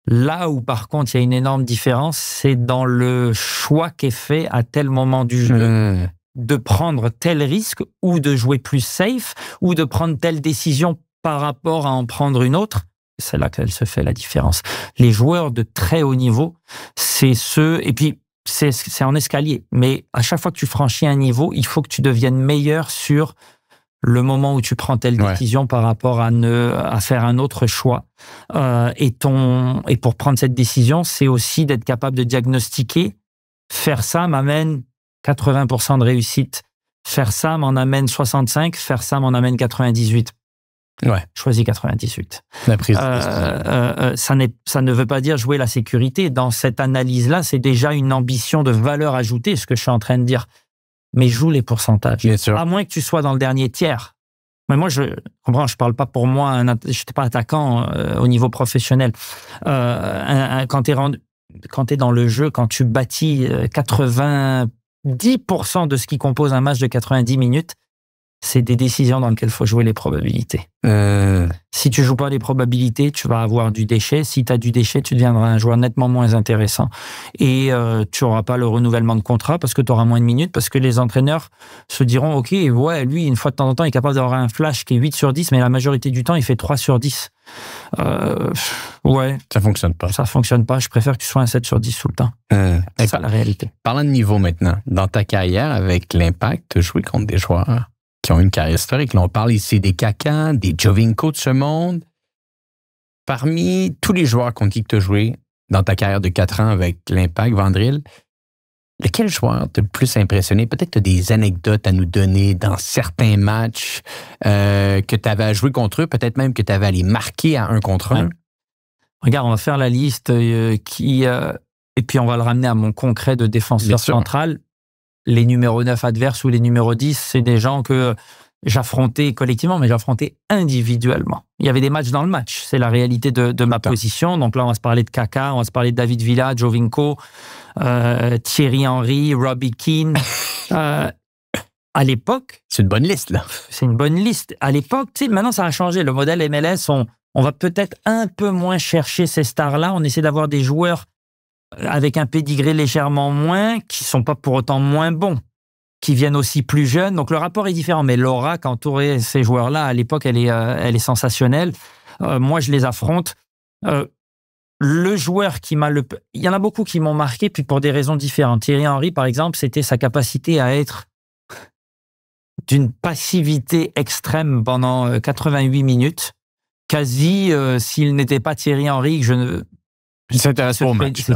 S1: Là où, par contre, il y a une énorme différence, c'est dans le choix qui est fait à tel moment du jeu de prendre tel risque ou de jouer plus safe ou de prendre telle décision par rapport à en prendre une autre. C'est là qu'elle se fait la différence. Les joueurs de très haut niveau, c'est ceux... Et puis, c'est en escalier. Mais à chaque fois que tu franchis un niveau, il faut que tu deviennes meilleur sur le moment où tu prends telle décision par rapport à faire un autre choix. Et pour prendre cette décision, c'est aussi d'être capable de diagnostiquer. Faire ça m'amène 80% de réussite. Faire ça m'en amène 65. Faire ça m'en amène 98.
S2: Ouais.
S1: Choisis 98.
S2: La prise
S1: ça ne veut pas dire jouer la sécurité. Dans cette analyse-là, c'est déjà une ambition de valeur ajoutée, ce que je suis en train de dire. Mais joue les pourcentages.
S2: Bien sûr.
S1: À moins que tu sois dans le dernier tiers. Mais moi, je comprends, je parle pas pour moi, je n'étais pas attaquant au niveau professionnel. Quand tu es dans le jeu, quand tu bâtis 90% de ce qui compose un match de 90 minutes, c'est des décisions dans lesquelles il faut jouer les probabilités. Si tu joues pas les probabilités, tu vas avoir du déchet. Si tu as du déchet, tu deviendras un joueur nettement moins intéressant. Et tu n'auras pas le renouvellement de contrat parce que tu auras moins de minutes, parce que les entraîneurs se diront « Ok, ouais, lui, une fois de temps en temps, il est capable d'avoir un flash qui est 8 sur 10, mais la majorité du temps, il fait 3 sur 10. » Ouais.
S2: Ça fonctionne pas.
S1: Ça fonctionne pas. Je préfère que tu sois un 7 sur 10 tout le temps. C'est ça la réalité.
S2: Parlant de niveau maintenant, dans ta carrière avec l'Impact, tu as joué contre des joueurs qui ont une carrière historique. Là, on parle ici des Kaká, des Giovinco de ce monde. Parmi tous les joueurs contre qui tu as joué dans ta carrière de 4 ans avec l'Impact, Vandril, lequel joueur t'a le plus impressionné? Peut-être que tu as des anecdotes à nous donner dans certains matchs que tu avais à jouer contre eux, peut-être même que tu avais à les marquer à 1 contre 1.
S1: Regarde, on va faire la liste et puis on va le ramener à mon concret de défenseur central. Les numéros 9 adverses ou les numéros 10, c'est des gens que j'affrontais collectivement, mais j'affrontais individuellement. Il y avait des matchs dans le match. C'est la réalité de ma position. Donc là, on va se parler de Kaká, on va se parler de David Villa, Giovinco, Thierry Henry, Robbie Keane. À l'époque...
S2: C'est une bonne liste, là.
S1: C'est une bonne liste. À l'époque, tu sais, maintenant, ça a changé. Le modèle MLS, on va peut-être un peu moins chercher ces stars-là. On essaie d'avoir des joueurs avec un pédigré légèrement moins, qui ne sont pas pour autant moins bons, qui viennent aussi plus jeunes. Donc le rapport est différent. Mais l'aura qu'entourait ces joueurs-là, à l'époque, elle est sensationnelle. Moi, je les affronte. Le joueur qui m'a Il y en a beaucoup qui m'ont marqué, puis pour des raisons différentes. Thierry Henry, par exemple, c'était sa capacité à être d'une passivité extrême pendant 88 minutes. Quasi, s'il n'était pas Thierry Henry,
S2: C'est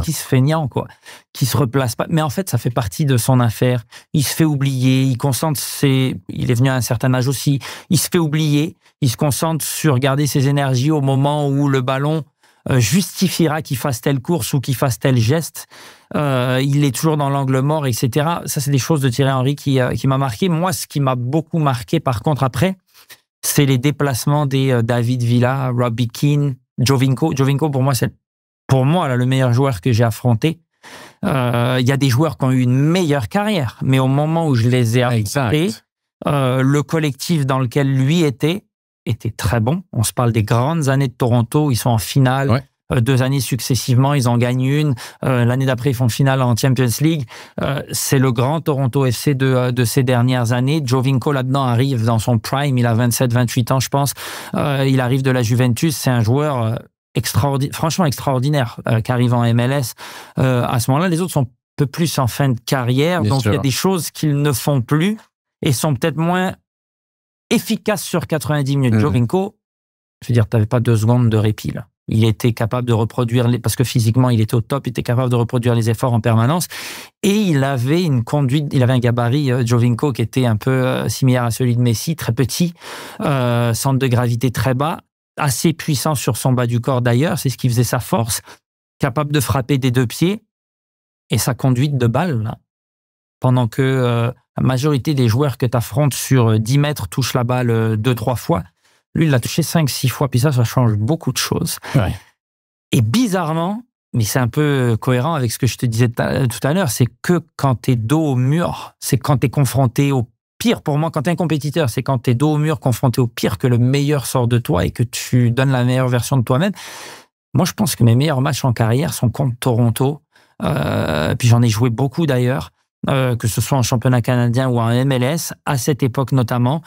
S1: qui se feignant, quoi, qui se replace pas. Mais en fait, ça fait partie de son affaire. Il se fait oublier, il est venu à un certain âge aussi, il se fait oublier, il se concentre sur garder ses énergies au moment où le ballon justifiera qu'il fasse telle course ou qu'il fasse tel geste. Il est toujours dans l'angle mort, etc. Ça, c'est des choses de Thierry Henry qui m'a marqué. Moi, ce qui m'a beaucoup marqué, par contre, après, c'est les déplacements des David Villa, Robbie Keane, Giovinco. Giovinco, pour moi, c'est là, le meilleur joueur que j'ai affronté. Il y a des joueurs qui ont eu une meilleure carrière, mais au moment où je les ai affrontés, le collectif dans lequel lui était très bon. On se parle des grandes années de Toronto. Ils sont en finale 2 années successivement. Ils en gagnent une. L'année d'après, ils font finale en Champions League. C'est le grand Toronto FC de ces dernières années. Giovinco, là-dedans, arrive dans son prime. Il a 27-28 ans, je pense. Il arrive de la Juventus. C'est un joueur... franchement extraordinaire, qui arrive en MLS. À ce moment-là, les autres sont un peu plus en fin de carrière, donc il y a des choses qu'ils ne font plus et sont peut-être moins efficaces sur 90 minutes. Giovinco, je veux dire, tu n'avais pas 2 secondes de répit, là. Il était capable de reproduire, parce que physiquement, il était au top, il était capable de reproduire les efforts en permanence. Et il avait une conduite, il avait un gabarit, Giovinco, qui était un peu similaire à celui de Messi, très petit, centre de gravité très bas, assez puissant sur son bas du corps d'ailleurs, c'est ce qui faisait sa force, capable de frapper des 2 pieds, et sa conduite de balle, là, pendant que la majorité des joueurs que tu affrontes sur 10 mètres touchent la balle 2-3 fois, lui, il l'a touché 5-6 fois, puis ça change beaucoup de choses.
S2: Ouais.
S1: Et bizarrement, mais c'est un peu cohérent avec ce que je te disais tout à l'heure, c'est que quand tu es dos au mur, c'est quand tu es confronté au pire. Pour moi, quand tu es un compétiteur, c'est quand tu es dos au mur, confronté au pire, que le meilleur sort de toi et que tu donnes la meilleure version de toi-même. Moi, je pense que mes meilleurs matchs en carrière sont contre Toronto. Puis j'en ai joué beaucoup d'ailleurs, que ce soit en championnat canadien ou en MLS, à cette époque notamment,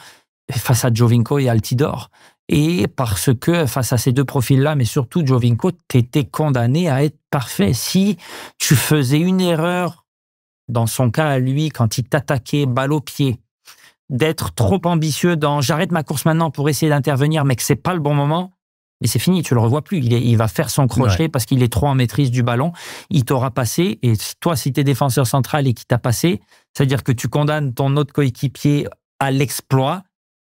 S1: face à Giovinco et Altidore. Et parce que face à ces deux profils-là, mais surtout Giovinco, tu étais condamné à être parfait. Si tu faisais une erreur, dans son cas à lui, quand il t'attaquait balle au pied, d'être trop ambitieux dans « j'arrête ma course maintenant pour essayer d'intervenir », mais que c'est pas le bon moment, et c'est fini, tu le revois plus. Il va faire son crochet parce qu'il est trop en maîtrise du ballon. Il t'aura passé. Et toi, si tu es défenseur central et qu'il t'a passé, c'est-à-dire que tu condamnes ton autre coéquipier à l'exploit,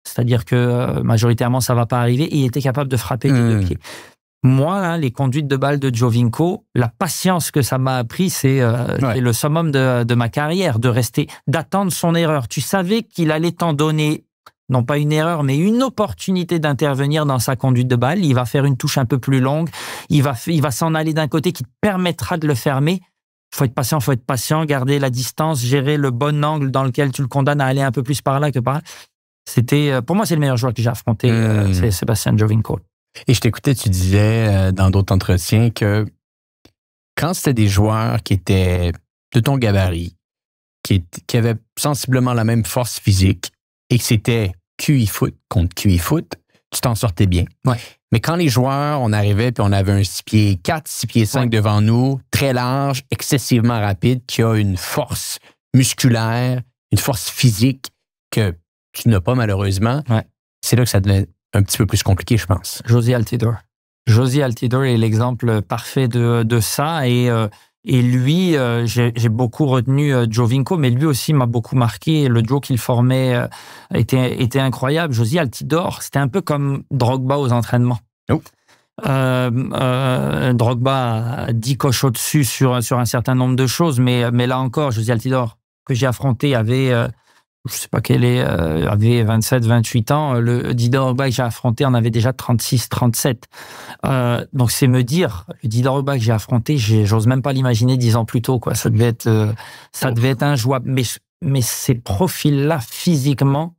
S1: c'est-à-dire que majoritairement, ça va pas arriver, et il était capable de frapper des deux pieds. Moi, là, les conduites de balle de Giovinco, la patience que ça m'a appris, c'est le summum de ma carrière, d'attendre son erreur. Tu savais qu'il allait t'en donner, non pas une erreur, mais une opportunité d'intervenir dans sa conduite de balle. Il va faire une touche un peu plus longue. Il va s'en aller d'un côté qui te permettra de le fermer. Faut être patient, garder la distance, gérer le bon angle dans lequel tu le condamnes à aller un peu plus par là que par là. Pour moi, c'est le meilleur joueur que j'ai affronté, c'est Sébastien Giovinco.
S2: Et je t'écoutais, tu disais dans d'autres entretiens que quand c'était des joueurs qui étaient de ton gabarit, qui avaient sensiblement la même force physique, et que c'était QI foot contre QI foot, tu t'en sortais bien.
S1: Ouais.
S2: Mais quand les joueurs, on arrivait puis on avait un 6 pieds 4, 6 pieds 5 devant nous, très large, excessivement rapide, qui a une force musculaire, une force physique que tu n'as pas malheureusement, c'est là que ça devenait un petit peu plus compliqué, je pense.
S1: Jozy Altidore. Jozy Altidore est l'exemple parfait de ça. Et lui, j'ai beaucoup retenu Giovinco, mais lui aussi m'a beaucoup marqué. Le duo qu'il formait était incroyable. Jozy Altidore, c'était un peu comme Drogba aux entraînements.
S2: Oh.
S1: Drogba a 10 coches au-dessus sur un certain nombre de choses, mais là encore, Jozy Altidore, que j'ai affronté, avait... je ne sais pas avait 27, 28 ans. Le Didier Drogba que j'ai affronté en avait déjà 36, 37. Donc, c'est me dire, le Didier Drogba que j'ai affronté, j'ose même pas l'imaginer 10 ans plus tôt, quoi. Ça devait être injouable. Mais ces profils-là, physiquement,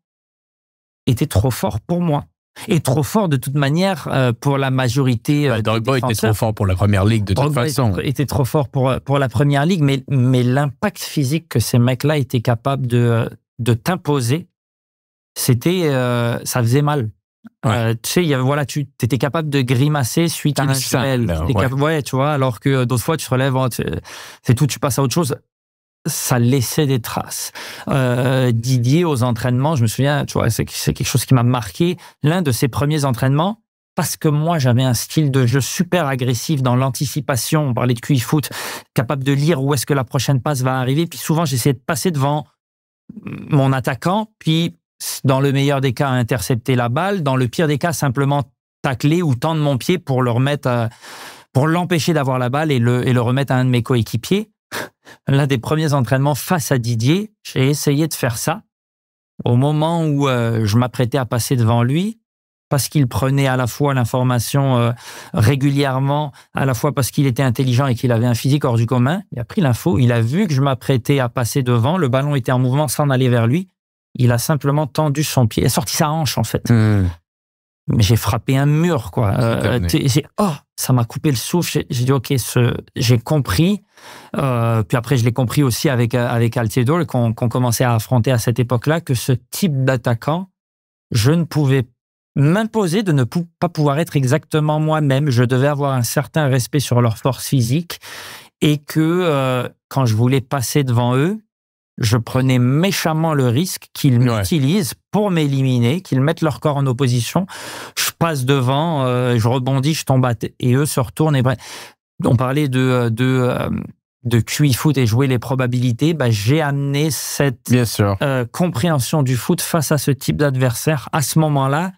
S1: étaient trop forts pour moi. Et trop fort de toute manière pour la majorité.
S2: Drogba était trop fort pour la première ligue de toute façon.
S1: Était trop fort pour la première ligue, mais l'impact physique que ces mecs-là étaient capables de t'imposer, ça faisait mal. Tu sais, tu étais capable de grimacer suite à un duel. Tu vois, alors que d'autres fois, tu te relèves, c'est tout, tu passes à autre chose. Ça laissait des traces. Didier, aux entraînements, je me souviens, tu vois, c'est quelque chose qui m'a marqué. L'un de ses premiers entraînements, parce que moi, j'avais un style de jeu super agressif dans l'anticipation. On parlait de QI foot, capable de lire où est-ce que la prochaine passe va arriver. Puis souvent, j'essayais de passer devant mon attaquant, puis dans le meilleur des cas, intercepter la balle, dans le pire des cas, simplement tacler ou tendre mon pied pour pour l'empêcher d'avoir la balle et le remettre à un de mes coéquipiers. L'un des premiers entraînements face à Didier, j'ai essayé de faire ça. Au moment où je m'apprêtais à passer devant lui, parce qu'il prenait à la fois l'information régulièrement, à la fois parce qu'il était intelligent et qu'il avait un physique hors du commun. Il a pris l'info, il a vu que je m'apprêtais à passer devant, le ballon était en mouvement sans aller vers lui. Il a simplement tendu son pied, il a sorti sa hanche en fait. Mais j'ai frappé un mur, quoi. Ça m'a coupé le souffle. J'ai dit, OK, j'ai compris. Puis après, je l'ai compris aussi avec Altidore, qu'on commençait à affronter à cette époque-là, que ce type d'attaquant, je ne pouvais m'imposer de ne pas pouvoir être exactement moi-même. Je devais avoir un certain respect sur leur force physique et que quand je voulais passer devant eux, je prenais méchamment le risque qu'ils m'utilisent pour m'éliminer, qu'ils mettent leur corps en opposition. Je passe devant, je rebondis, je tombe et eux se retournent. Et on parlait de QI foot et jouer les probabilités. J'ai amené cette compréhension du foot face à ce type d'adversaire à ce moment-là,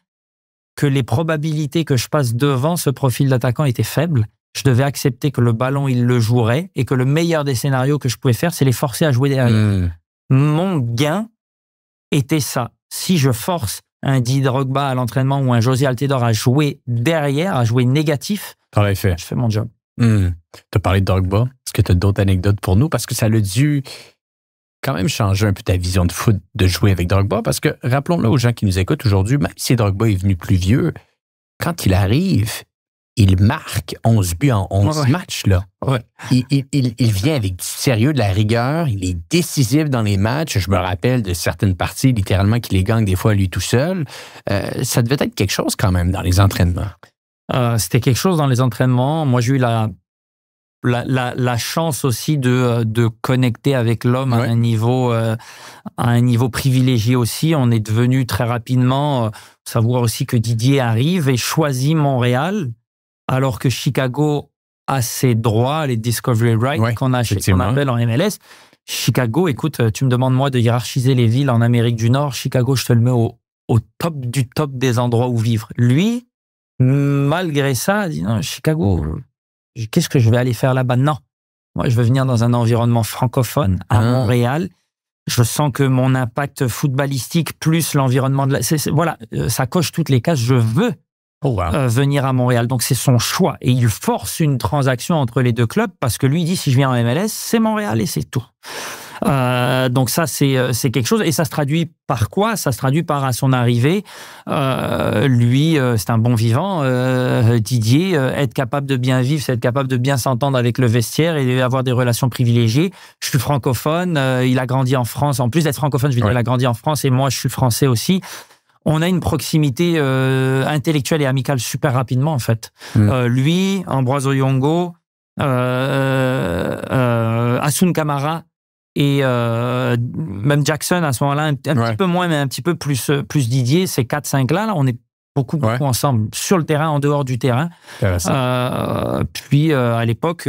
S1: que les probabilités que je passe devant ce profil d'attaquant étaient faibles. Je devais accepter que le ballon, il le jouerait et que le meilleur des scénarios que je pouvais faire, c'est les forcer à jouer derrière. Mon gain était ça. Si je force un Didier Drogba à l'entraînement ou un Jozy Altidore à jouer derrière, à jouer négatif,
S2: je
S1: fais mon job.
S2: Tu as parlé de Drogba. Est-ce que tu as d'autres anecdotes pour nous? Parce que ça a dû quand même changer un peu ta vision de foot de jouer avec Drogba. Parce que rappelons-le aux gens qui nous écoutent aujourd'hui, même si Drogba est venu plus vieux, quand il arrive, il marque 11 buts en 11 matchs. Là.
S1: Ouais.
S2: Il vient avec du sérieux, de la rigueur. Il est décisif dans les matchs. Je me rappelle de certaines parties, littéralement, qu'il les gagne des fois lui tout seul. Ça devait être quelque chose quand même dans les entraînements.
S1: C'était quelque chose dans les entraînements. Moi, j'ai eu la chance aussi de connecter avec l'homme à un niveau privilégié aussi. On est devenu très rapidement, savoir aussi que Didier arrive et choisit Montréal, alors que Chicago a ses droits, les discovery rights qu'on appelle en MLS. Chicago, écoute, tu me demandes moi de hiérarchiser les villes en Amérique du Nord. Chicago, je te le mets au top du top des endroits où vivre. Lui, malgré ça, dit non, Chicago, qu'est-ce que je vais aller faire là-bas? Non. Moi, je veux venir dans un environnement francophone, à Montréal. Je sens que mon impact footballistique plus l'environnement de voilà, ça coche toutes les cases. Je veux venir à Montréal. Donc, c'est son choix. Et il force une transaction entre les deux clubs parce que lui, il dit, si je viens en MLS, c'est Montréal et c'est tout. Donc ça, c'est quelque chose. Et ça se traduit par quoi? Ça se traduit par, à son arrivée, lui, c'est un bon vivant, Didier, être capable de bien vivre, c'est être capable de bien s'entendre avec le vestiaire et avoir des relations privilégiées. Je suis francophone, il a grandi en France. En plus d'être francophone, je veux dire, il a grandi en France et moi, je suis français aussi. On a une proximité intellectuelle et amicale super rapidement, en fait. Lui, Ambroise Oyongo, Hassoun Camara, et même Jackson à ce moment-là, un petit peu moins, mais un petit peu plus Didier, ces 4-5 là, on est beaucoup ensemble, sur le terrain, en dehors du terrain. Puis à l'époque,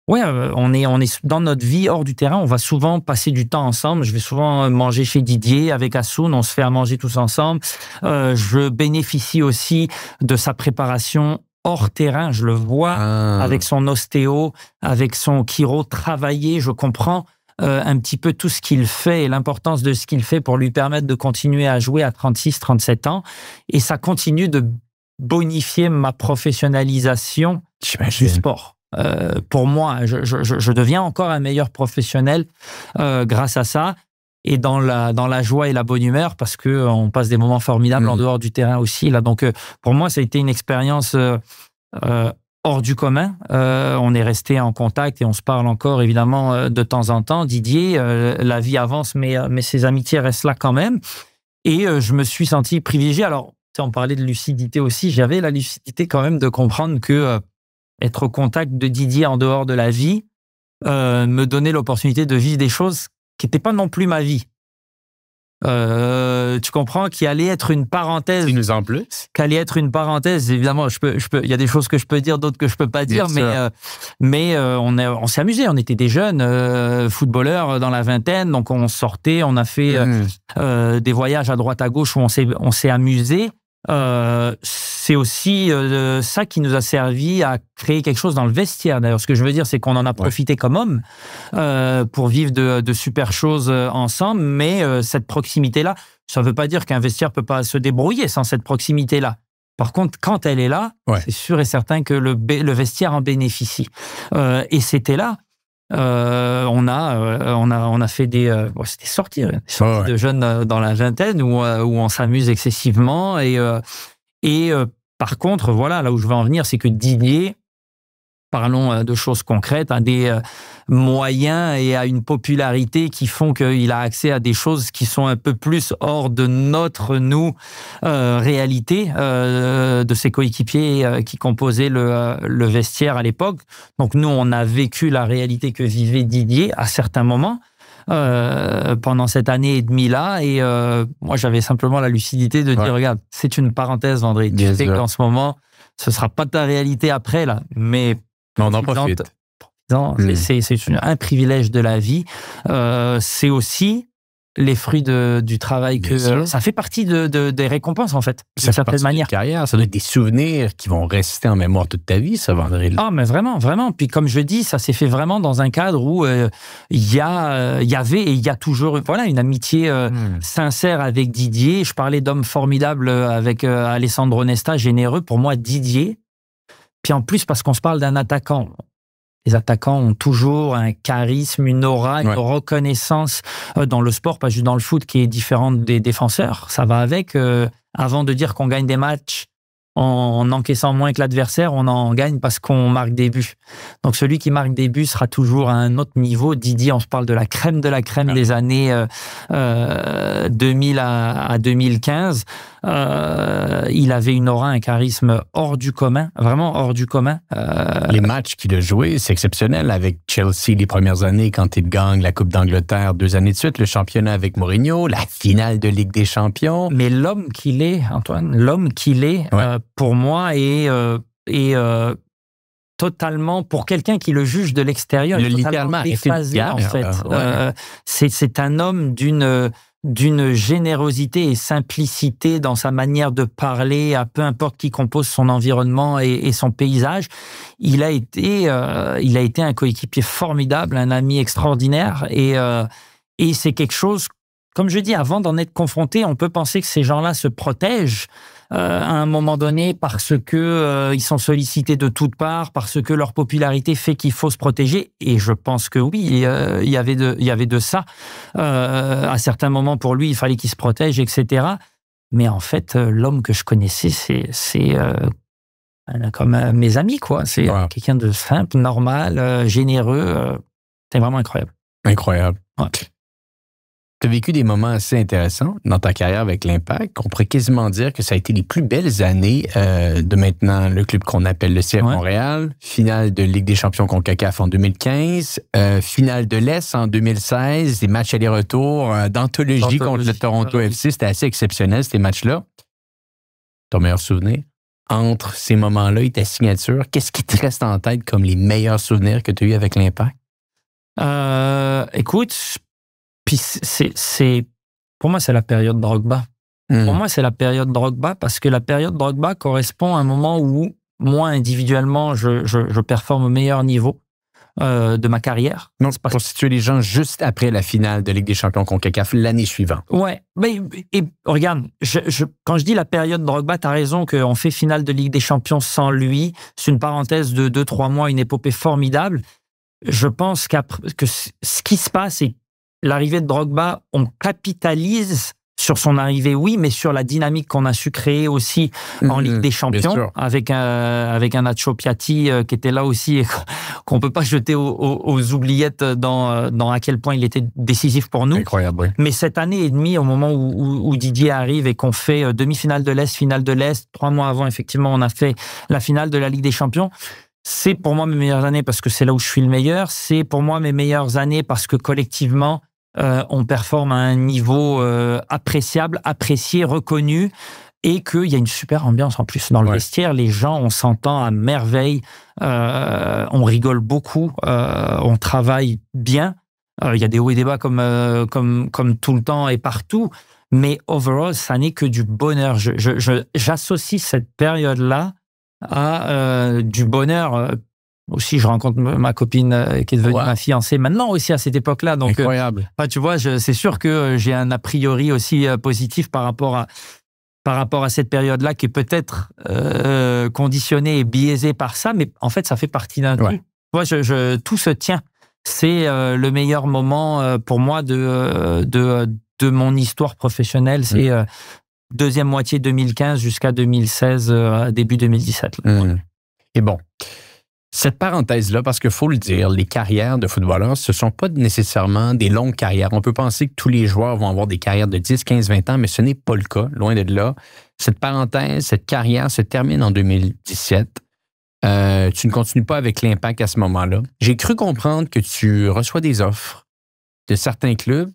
S1: on est dans notre vie hors du terrain, on va souvent passer du temps ensemble. Je vais souvent manger chez Didier avec Hassoun, on se fait à manger tous ensemble. Je bénéficie aussi de sa préparation hors terrain, je le vois avec son ostéo, avec son chiro travailler, je comprends un petit peu tout ce qu'il fait et l'importance de ce qu'il fait pour lui permettre de continuer à jouer à 36, 37 ans. Et ça continue de bonifier ma professionnalisation du sport. Pour moi, je deviens encore un meilleur professionnel grâce à ça. Et dans la joie et la bonne humeur, parce que on passe des moments formidables en dehors du terrain aussi. Là. Donc, pour moi, ça a été une expérience hors du commun. On est resté en contact et on se parle encore, évidemment, de temps en temps. Didier, la vie avance, mais ses amitiés restent là quand même. Et je me suis senti privilégié. Alors, on parlait de lucidité aussi. J'avais la lucidité quand même de comprendre que être au contact de Didier en dehors de la vie me donnait l'opportunité de vivre des choses qui n'était pas non plus ma vie. Tu comprends, qui allait être une parenthèse.
S2: Dis-nous en plus.
S1: Qu'allait être une parenthèse. Évidemment, il y a des choses que je peux dire, d'autres que je peux pas dire, mais on s'est amusé. On était des jeunes footballeurs dans la vingtaine, donc on sortait, on a fait des voyages à droite à gauche où on s'est amusé. C'est aussi ça qui nous a servi à créer quelque chose dans le vestiaire. D'ailleurs, ce que je veux dire, c'est qu'on en a profité comme hommes pour vivre de super choses ensemble, mais cette proximité-là, ça ne veut pas dire qu'un vestiaire ne peut pas se débrouiller sans cette proximité-là. Par contre, quand elle est là, c'est sûr et certain que le vestiaire en bénéficie. Et c'était là. On a fait des sorties de jeunes dans la vingtaine où on s'amuse excessivement et par contre, voilà, là où je veux en venir, c'est que Didier, parlons de choses concrètes, a des moyens et a une popularité qui font qu'il a accès à des choses qui sont un peu plus hors de notre, réalité, de ses coéquipiers qui composaient le vestiaire à l'époque. Donc nous, on a vécu la réalité que vivait Didier à certains moments pendant cette année et demie-là. Et moi, j'avais simplement la lucidité de dire, regarde, c'est une parenthèse, André. Tu sais qu'en ce moment, ce ne sera pas ta réalité après, là, mais
S2: on en profite.
S1: C'est un privilège de la vie. C'est aussi les fruits du travail que ça fait partie des récompenses, en fait, d'une certaine manière.
S2: Carrière, ça doit être des souvenirs qui vont rester en mémoire toute ta vie, ça, André.
S1: Ah, mais vraiment, vraiment. Puis comme je dis, ça s'est fait vraiment dans un cadre où il y avait et il y a toujours une amitié sincère avec Didier. Je parlais d'hommes formidables avec Alessandro Nesta, généreux. Pour moi, Didier, Puis en plus, parce qu'on se parle d'un attaquant. Les attaquants ont toujours un charisme, une aura, une reconnaissance dans le sport, pas juste dans le foot, qui est différente des défenseurs. Ça va avec. Avant de dire qu'on gagne des matchs en encaissant moins que l'adversaire, on en gagne parce qu'on marque des buts. Donc celui qui marque des buts sera toujours à un autre niveau. Didier, on se parle de la crème des années 2000 à 2015. Il avait une aura, un charisme hors du commun, vraiment hors du commun.
S2: Les matchs qu'il a joués, c'est exceptionnel avec Chelsea les premières années quand il gagne la Coupe d'Angleterre 2 années de suite, le championnat avec Mourinho, la finale de Ligue des Champions.
S1: Mais l'homme qu'il est, Antoine, pour moi est totalement, pour quelqu'un qui le juge de l'extérieur,
S2: il est totalement déphasé
S1: en fait. C'est un homme d'une générosité et simplicité dans sa manière de parler à peu importe qui compose son environnement et son paysage. Il a été un coéquipier formidable, un ami extraordinaire et c'est quelque chose, comme je dis, avant d'en être confronté, on peut penser que ces gens-là se protègent à un moment donné parce que ils sont sollicités de toutes parts, parce que leur popularité fait qu'il faut se protéger. Et je pense que oui, il y avait de ça. À certains moments, pour lui, il fallait qu'il se protège, etc. Mais en fait, l'homme que je connaissais, c'est comme mes amis, quoi. C'est quelqu'un de simple, normal, généreux. C'est vraiment incroyable.
S2: Incroyable.
S1: Ouais.
S2: Tu as vécu des moments assez intéressants dans ta carrière avec l'Impact. On pourrait quasiment dire que ça a été les plus belles années de maintenant le club qu'on appelle le CF Montréal. Finale de Ligue des champions CONCACAF en 2015. Finale de l'Est en 2016. Des matchs aller-retour d'anthologie contre le Toronto FC. C'était assez exceptionnel, ces matchs-là. Ton meilleur souvenir? Entre ces moments-là et ta signature, qu'est-ce qui te reste en tête comme les meilleurs souvenirs que tu as eu avec l'Impact?
S1: Écoute... Puis pour moi, c'est la période Drogba. Pour moi, c'est la période Drogba parce que la période Drogba correspond à un moment où, moi, individuellement, je performe au meilleur niveau de ma carrière.
S2: Donc, pour situer les gens juste après la finale de Ligue des champions CONCACAF l'année suivante.
S1: Ouais. Mais regarde, quand je dis la période Drogba, t'as raison qu'on fait finale de Ligue des champions sans lui. C'est une parenthèse de 2-3 mois, une épopée formidable. Je pense que ce qui se passe, c'est l'arrivée de Drogba, on capitalise sur son arrivée, oui, mais sur la dynamique qu'on a su créer aussi en Ligue des Champions, avec un Nacho Piatti qui était là aussi, et qu'on peut pas jeter aux oubliettes dans à quel point il était décisif pour nous.
S2: Incroyable, oui.
S1: Mais cette année et demie, au moment où Didier arrive et qu'on fait demi-finale de l'Est, finale de l'Est, 3 mois avant, effectivement, on a fait la finale de la Ligue des Champions. C'est pour moi mes meilleures années parce que c'est là où je suis le meilleur. C'est pour moi mes meilleures années parce que collectivement, on performe à un niveau appréciable, apprécié, reconnu, et qu'il y a une super ambiance en plus dans le vestiaire. Les gens, on s'entend à merveille, on rigole beaucoup, on travaille bien. Il y a des hauts et des bas comme tout le temps et partout, mais overall, ça n'est que du bonheur. J'associe cette période-là à du bonheur. Aussi, je rencontre ma copine qui est devenue ma fiancée maintenant aussi à cette époque-là. Donc,
S2: incroyable.
S1: Tu vois, c'est sûr que j'ai un a priori aussi positif par rapport à cette période-là qui est peut-être conditionnée et biaisée par ça, mais en fait, ça fait partie d'un tout. Tu vois, tout se tient. C'est le meilleur moment pour moi de mon histoire professionnelle. C'est deuxième moitié 2015 jusqu'à 2016, début 2017.
S2: Et bon, cette parenthèse-là, parce qu'il faut le dire, les carrières de footballeurs, ce ne sont pas nécessairement des longues carrières. On peut penser que tous les joueurs vont avoir des carrières de 10, 15, 20 ans, mais ce n'est pas le cas, loin de là. Cette parenthèse, cette carrière se termine en 2017. Tu ne continues pas avec l'Impact à ce moment-là. J'ai cru comprendre que tu reçois des offres de certains clubs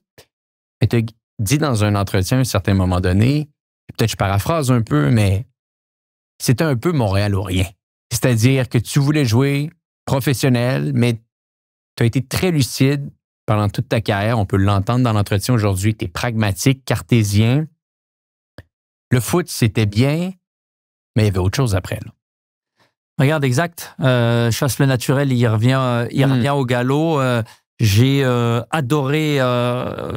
S2: et tu as dit dans un entretien à un certain moment donné, peut-être je paraphrase un peu, mais c'était un peu Montréal ou rien. C'est-à-dire que tu voulais jouer professionnel, mais tu as été très lucide pendant toute ta carrière. On peut l'entendre dans l'entretien aujourd'hui. Tu es pragmatique, cartésien. Le foot, c'était bien, mais il y avait autre chose après. Là.
S1: Regarde, exact. Chasse le naturel, il revient au galop. J'ai adoré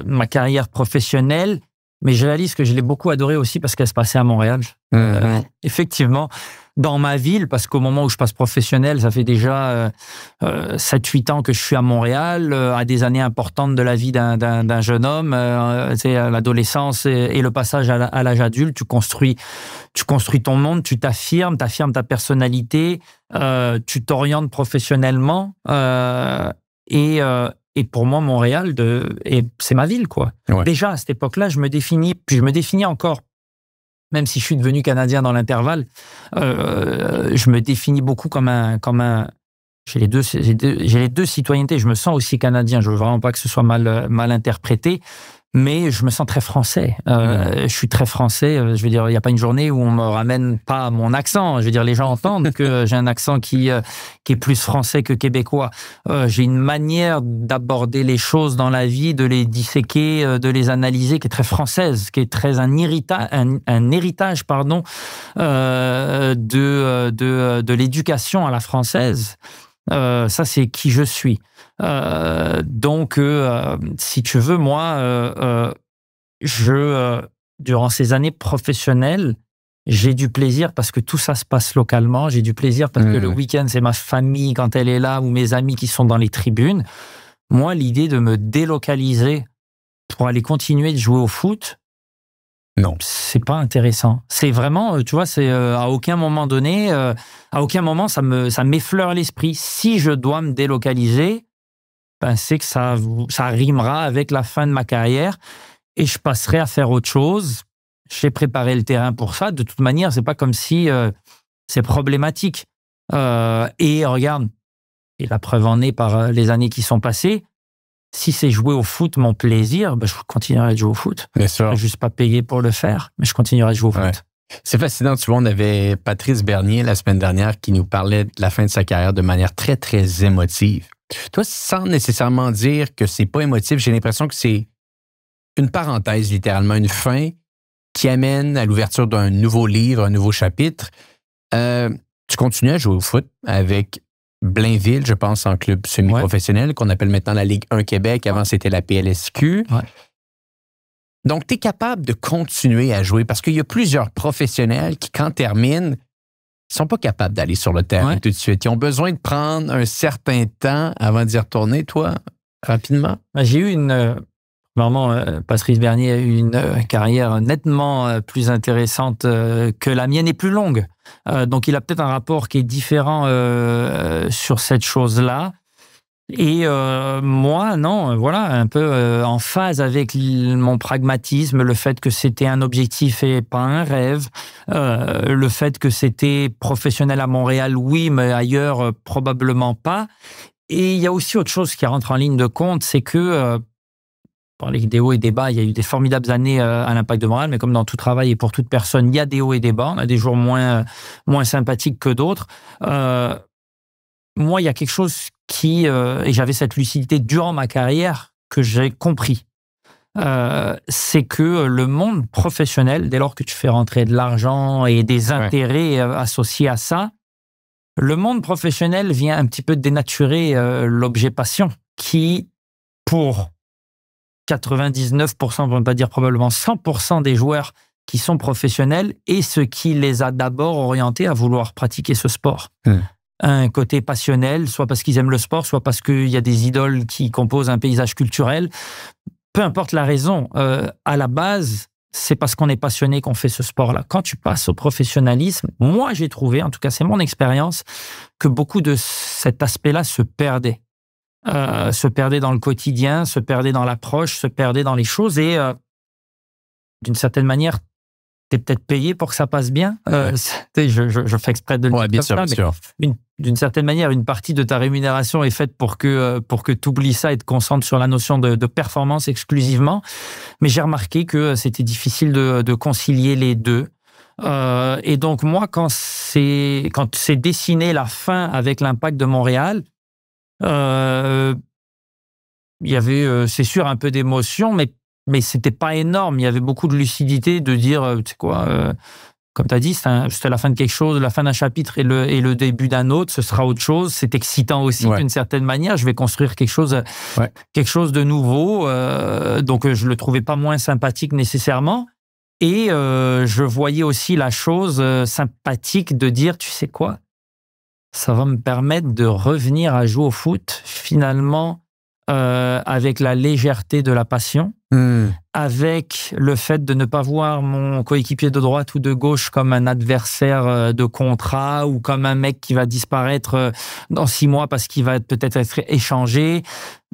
S1: ma carrière professionnelle, Mais je réalise que je l'ai beaucoup adorée aussi parce qu'elle se passait à Montréal. Effectivement, dans ma ville, parce qu'au moment où je passe professionnel, ça fait déjà 7-8 ans que je suis à Montréal, à des années importantes de la vie d'un jeune homme, l'adolescence et le passage à l'âge adulte, tu construis ton monde, tu t'affirmes ta personnalité, tu t'orientes professionnellement, et pour moi, Montréal, c'est ma ville, quoi.
S2: Ouais.
S1: Déjà, à cette époque-là, je me définis encore, même si je suis devenu Canadien dans l'intervalle, je me définis beaucoup comme un j'ai les deux citoyennetés. Je me sens aussi Canadien. Je veux vraiment pas que ce soit mal interprété. Mais je me sens très français. Je suis très français. Je veux dire, il n'y a pas une journée où on me ramène pas mon accent. Je veux dire, les gens entendent que j'ai un accent qui est plus français que québécois. J'ai une manière d'aborder les choses dans la vie, de les disséquer, de les analyser, qui est très française, qui est très un héritage, de l'éducation à la française. Ça, c'est qui je suis. Donc, si tu veux, moi, durant ces années professionnelles, j'ai du plaisir parce que tout ça se passe localement. J'ai du plaisir parce que le week-end, c'est ma famille quand elle est là ou mes amis qui sont dans les tribunes. Moi, l'idée de me délocaliser pour aller continuer de jouer au foot,
S2: non,
S1: c'est pas intéressant. C'est vraiment, tu vois, c'est à aucun moment donné, à aucun moment ça m'effleure l'esprit. Si je dois me délocaliser, ben c'est que ça rimera avec la fin de ma carrière et je passerai à faire autre chose. J'ai préparé le terrain pour ça. De toute manière, c'est pas comme si c'est problématique. Et regarde, et la preuve en est par les années qui sont passées. Si c'est jouer au foot mon plaisir, ben je continuerai de jouer au foot.
S2: Bien sûr.
S1: Je ne vais juste pas payer pour le faire, mais je continuerai de jouer au foot.
S2: C'est fascinant. Tu vois, on avait Patrice Bernier la semaine dernière qui nous parlait de la fin de sa carrière de manière très, très émotive. Toi, sans nécessairement dire que c'est pas émotif, j'ai l'impression que c'est une parenthèse, littéralement, une fin qui amène à l'ouverture d'un nouveau livre, un nouveau chapitre. Tu continues à jouer au foot avec Blainville, je pense, en club semi-professionnel, qu'on appelle maintenant la Ligue 1 Québec. Avant, c'était la PLSQ.
S1: Ouais.
S2: Donc, tu es capable de continuer à jouer parce qu'il y a plusieurs professionnels qui, quand terminent, ne sont pas capables d'aller sur le terrain tout de suite. Ils ont besoin de prendre un certain temps avant d'y retourner. Toi, rapidement?
S1: J'ai eu Patrice Bernier a eu une carrière nettement plus intéressante que la mienne et plus longue. Donc, il a peut-être un rapport qui est différent sur cette chose-là. Et moi, non, voilà, un peu en phase avec mon pragmatisme, le fait que c'était un objectif et pas un rêve, le fait que c'était professionnel à Montréal, oui, mais ailleurs, probablement pas. Et il y a aussi autre chose qui rentre en ligne de compte, c'est que parler des hauts et des bas, il y a eu des formidables années à l'Impact de Montréal, mais comme dans tout travail et pour toute personne, il y a des hauts et des bas. On a des jours moins sympathiques que d'autres. Moi, il y a quelque chose et j'avais cette lucidité durant ma carrière que j'ai compris. C'est que le monde professionnel, dès lors que tu fais rentrer de l'argent et des intérêts associés à ça, le monde professionnel vient un petit peu dénaturer l'objet passion qui, pour 99%, pour ne pas dire probablement 100% des joueurs qui sont professionnels, est ce qui les a d'abord orientés à vouloir pratiquer ce sport. Un côté passionnel, soit parce qu'ils aiment le sport, soit parce qu'il y a des idoles qui composent un paysage culturel. Peu importe la raison, à la base, c'est parce qu'on est passionné qu'on fait ce sport-là. Quand tu passes au professionnalisme, moi j'ai trouvé, en tout cas c'est mon expérience, que beaucoup de cet aspect-là se perdait. Se perdait dans le quotidien, se perdait dans l'approche, se perdait dans les choses et d'une certaine manière, t'es peut-être payé pour que ça passe bien. Je fais exprès de le dire
S2: bien
S1: comme
S2: sûr,
S1: ça, mais d'une certaine manière, une partie de ta rémunération est faite pour que tu oublies ça et te concentres sur la notion de performance exclusivement. Mais j'ai remarqué que c'était difficile de concilier les deux. Et donc moi, quand c'est dessiné la fin avec l'Impact de Montréal, il y avait, c'est sûr, un peu d'émotion, mais c'était pas énorme. Il y avait beaucoup de lucidité de dire, tu sais quoi, comme tu as dit, c'était la fin de quelque chose, la fin d'un chapitre et le début d'un autre. Ce sera autre chose. C'est excitant aussi d'une certaine manière. Je vais construire quelque chose de nouveau. Donc, je le trouvais pas moins sympathique nécessairement. Et je voyais aussi la chose sympathique de dire, tu sais quoi, ça va me permettre de revenir à jouer au foot, finalement, avec la légèreté de la passion, avec le fait de ne pas voir mon coéquipier de droite ou de gauche comme un adversaire de contrat ou comme un mec qui va disparaître dans 6 mois parce qu'il va peut-être être échangé.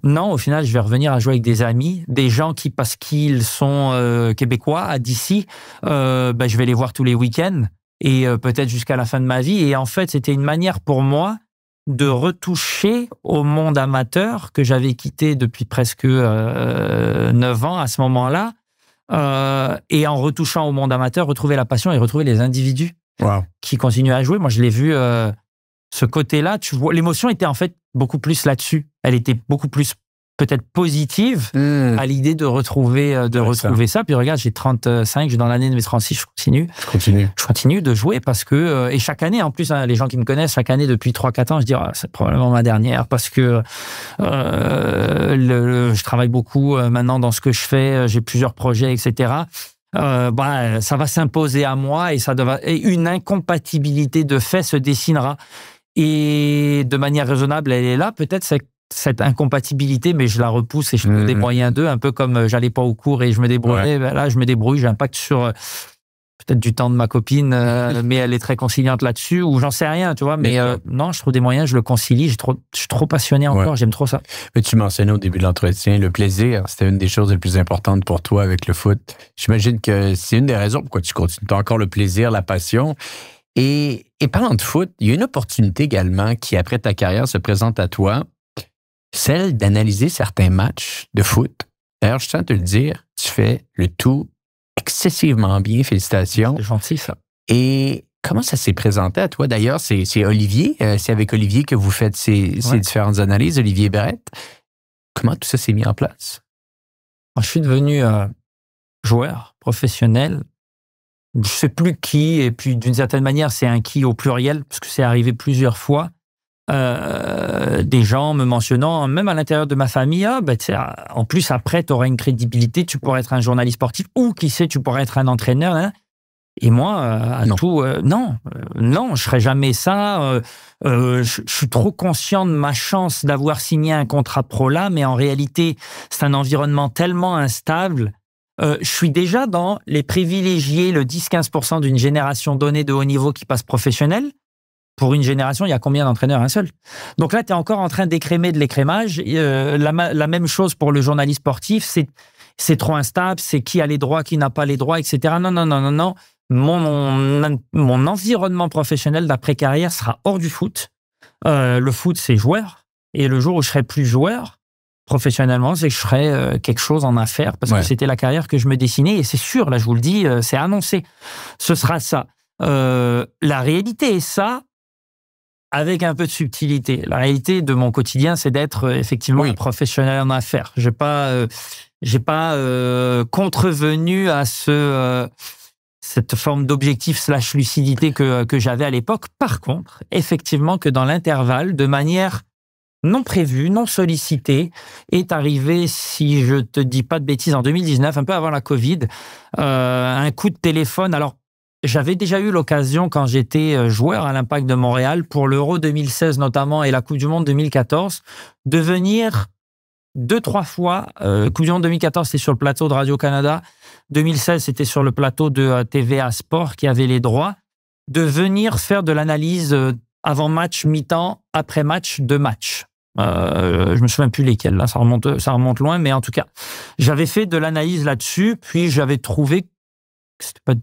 S1: Non, au final, je vais revenir à jouer avec des amis, des gens qui, parce qu'ils sont québécois, d'ici, je vais les voir tous les week-ends et peut-être jusqu'à la fin de ma vie. Et en fait, c'était une manière pour moi de retoucher au monde amateur que j'avais quitté depuis presque 9 ans à ce moment-là, et en retouchant au monde amateur, retrouver la passion et retrouver les individus qui continuent à jouer. Moi, je l'ai vu, ce côté-là, tu vois, l'émotion était en fait beaucoup plus là-dessus. Elle était beaucoup plus peut-être positive à l'idée de retrouver ça. Puis regarde, j'ai 35, j'ai dans l'année de mes 36, je continue de jouer parce que, et chaque année, en plus, les gens qui me connaissent, chaque année depuis 3-4 ans, je dis, c'est probablement ma dernière parce que je travaille beaucoup maintenant dans ce que je fais, j'ai plusieurs projets, etc. Ça va s'imposer à moi et une incompatibilité de fait se dessinera. Et de manière raisonnable, elle est là. Peut-être cette incompatibilité, mais je la repousse et je trouve des moyens d'eux, un peu comme j'allais pas au cours et je me débrouillais. Là, je me débrouille, j'impacte sur peut-être du temps de ma copine, mais elle est très conciliante là-dessus, ou j'en sais rien, tu vois. Mais non, je trouve des moyens, je le concilie. Je suis trop passionné encore, j'aime trop ça.
S2: Mais tu mentionnais au début de l'entretien, le plaisir, c'était une des choses les plus importantes pour toi avec le foot. J'imagine que c'est une des raisons pourquoi tu continues. Tu as encore le plaisir, la passion. Et parlant de foot, il y a une opportunité également qui, après ta carrière, se présente à toi, celle d'analyser certains matchs de foot. D'ailleurs, je tiens à te le dire, tu fais le tout excessivement bien. Félicitations.
S1: C'est gentil, ça.
S2: Et comment ça s'est présenté à toi? D'ailleurs, c'est Olivier. C'est avec Olivier que vous faites ces différentes analyses, Olivier Brett. Comment tout ça s'est mis en place?
S1: Moi, je suis devenu joueur professionnel. Je ne sais plus qui, et puis d'une certaine manière, c'est un qui au pluriel, parce que c'est arrivé plusieurs fois. Des gens me mentionnant, même à l'intérieur de ma famille, en plus, après, tu auras une crédibilité, tu pourrais être un journaliste sportif, ou qui sait, tu pourrais être un entraîneur. Hein. Et moi, non, je serais jamais ça. Je suis trop conscient de ma chance d'avoir signé un contrat pro là, mais en réalité, c'est un environnement tellement instable. Je suis déjà dans les privilégiés, le 10-15% d'une génération donnée de haut niveau qui passe professionnel. Pour une génération, il y a combien d'entraîneurs? Un seul. Donc là, tu es encore en train d'écrémer de l'écrémage. La même chose pour le journaliste sportif. C'est trop instable, c'est qui a les droits, qui n'a pas les droits, etc. Non. Mon environnement professionnel d'après-carrière sera hors du foot. Le foot, c'est joueur. Et le jour où je serai plus joueur, professionnellement, c'est que je ferai quelque chose en affaires parce que c'était la carrière que je me dessinais. Et c'est sûr, là, je vous le dis, c'est annoncé. Ce sera ça. La réalité est ça, avec un peu de subtilité. La réalité de mon quotidien, c'est d'être effectivement un professionnel en affaires. J'ai pas contrevenu à cette forme d'objectif / lucidité que j'avais à l'époque. Par contre, effectivement, que dans l'intervalle, de manière non prévue, non sollicitée, est arrivé, si je te dis pas de bêtises, en 2019, un peu avant la Covid, un coup de téléphone. Alors, j'avais déjà eu l'occasion, quand j'étais joueur à l'Impact de Montréal, pour l'Euro 2016 notamment et la Coupe du Monde 2014, de venir 2-3 fois. Coupe du Monde 2014, c'était sur le plateau de Radio-Canada. 2016, c'était sur le plateau de TVA Sport qui avait les droits. De venir faire de l'analyse avant-match, mi-temps, après-match, de match. Je me souviens plus lesquels, là, ça remonte loin, mais en tout cas, j'avais fait de l'analyse là-dessus, puis j'avais trouvé que c'était pas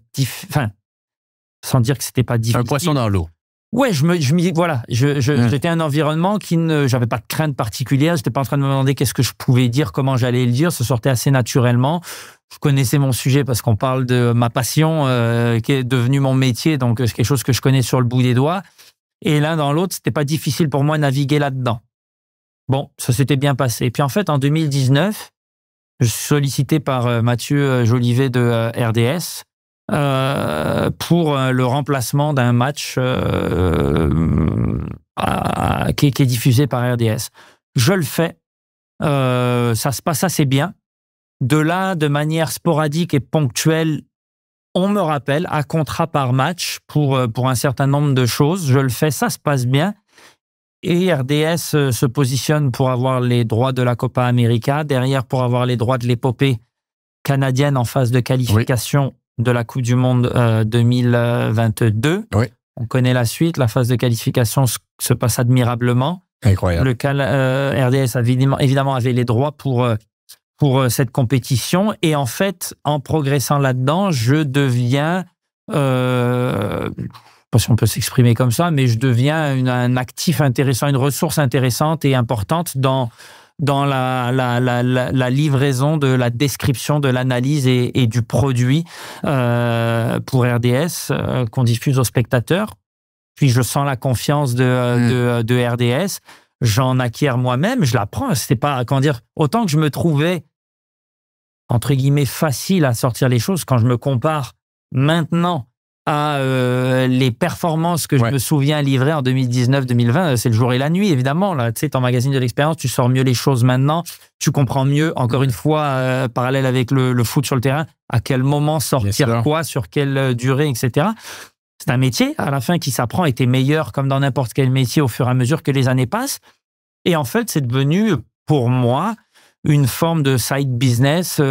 S1: sans dire que c'était pas difficile.
S2: Un poisson dans l'eau.
S1: Ouais, j'étais un environnement j'avais pas de crainte particulière, j'étais pas en train de me demander qu'est-ce que je pouvais dire, comment j'allais le dire, ça sortait assez naturellement. Je connaissais mon sujet parce qu'on parle de ma passion, qui est devenue mon métier, donc c'est quelque chose que je connais sur le bout des doigts. Et l'un dans l'autre, c'était pas difficile pour moi de naviguer là-dedans. Bon, ça s'était bien passé. Et puis en fait, en 2019, je suis sollicité par Mathieu Jolivet de RDS, pour le remplacement d'un match qui est diffusé par RDS. Je le fais. Ça se passe assez bien. De là, de manière sporadique et ponctuelle, on me rappelle à contrat par match pour un certain nombre de choses. Je le fais, ça se passe bien. Et RDS se positionne pour avoir les droits de la Copa América, derrière pour avoir les droits de l'épopée canadienne en phase de qualification de la Coupe du Monde 2022.
S2: Oui.
S1: On connaît la suite, la phase de qualification se passe admirablement.
S2: Incroyable.
S1: RDS évidemment avait les droits pour cette compétition. Et en fait, en progressant là-dedans, je deviens, je ne sais pas si on peut s'exprimer comme ça, mais je deviens un actif intéressant, une ressource intéressante et importante dans la livraison de la description, de l'analyse et du produit pour RDS qu'on diffuse aux spectateurs. Puis je sens la confiance de RDS. J'en acquiers moi-même, je la prends. C'était pas, comment dire, autant que je me trouvais, entre guillemets, facile à sortir les choses quand je me compare maintenant à les performances que je me souviens livrer en 2019-2020, c'est le jour et la nuit, évidemment. Là, tu sais, ton magazine de l'expérience, tu sors mieux les choses maintenant, tu comprends mieux, encore une fois, parallèle avec le foot sur le terrain, à quel moment sortir quoi, sur quelle durée, etc. C'est un métier, à la fin, qui s'apprend et t'es meilleur, comme dans n'importe quel métier, au fur et à mesure que les années passent. Et en fait, c'est devenu, pour moi, une forme de side business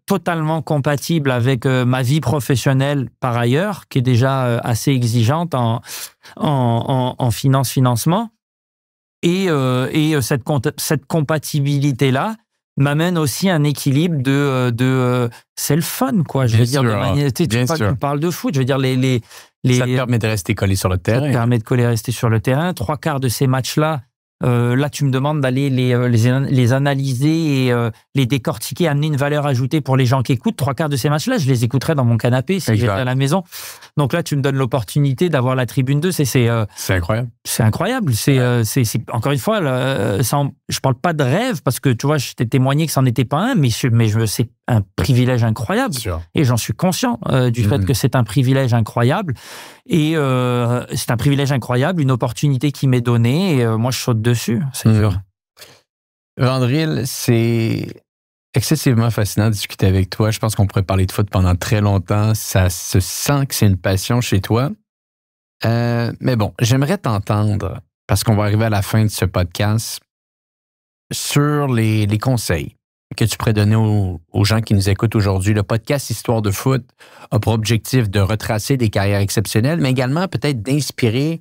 S1: totalement compatible avec ma vie professionnelle par ailleurs, qui est déjà assez exigeante en financement. Et cette compatibilité-là m'amène aussi un équilibre de c'est le fun, quoi. Je veux dire, tu parles de foot, je veux dire,
S2: ça te permet de rester collé sur le terrain.
S1: Ça te permet de rester sur le terrain. 3/4 de ces matchs-là, là, tu me demandes d'aller les analyser et les décortiquer, amener une valeur ajoutée pour les gens qui écoutent. 3/4 de ces matchs-là, je les écouterais dans mon canapé si j'étais à la maison. Donc là, tu me donnes l'opportunité d'avoir la tribune 2. C'est
S2: incroyable.
S1: C'est incroyable. C'est encore une fois, je parle pas de rêve parce que tu vois, je t'ai témoigné que c'en était pas un, mais c'est un privilège incroyable. Et j'en suis conscient du fait que c'est un privilège incroyable. Et c'est un privilège incroyable, une opportunité qui m'est donnée. Et moi, je saute dessus, c'est sûr.
S2: Vandril, c'est excessivement fascinant de discuter avec toi. Je pense qu'on pourrait parler de foot pendant très longtemps. Ça se sent que c'est une passion chez toi. Mais bon, j'aimerais t'entendre, parce qu'on va arriver à la fin de ce podcast, sur les conseils que tu pourrais donner aux gens qui nous écoutent aujourd'hui. Le podcast Histoire de foot a pour objectif de retracer des carrières exceptionnelles, mais également peut-être d'inspirer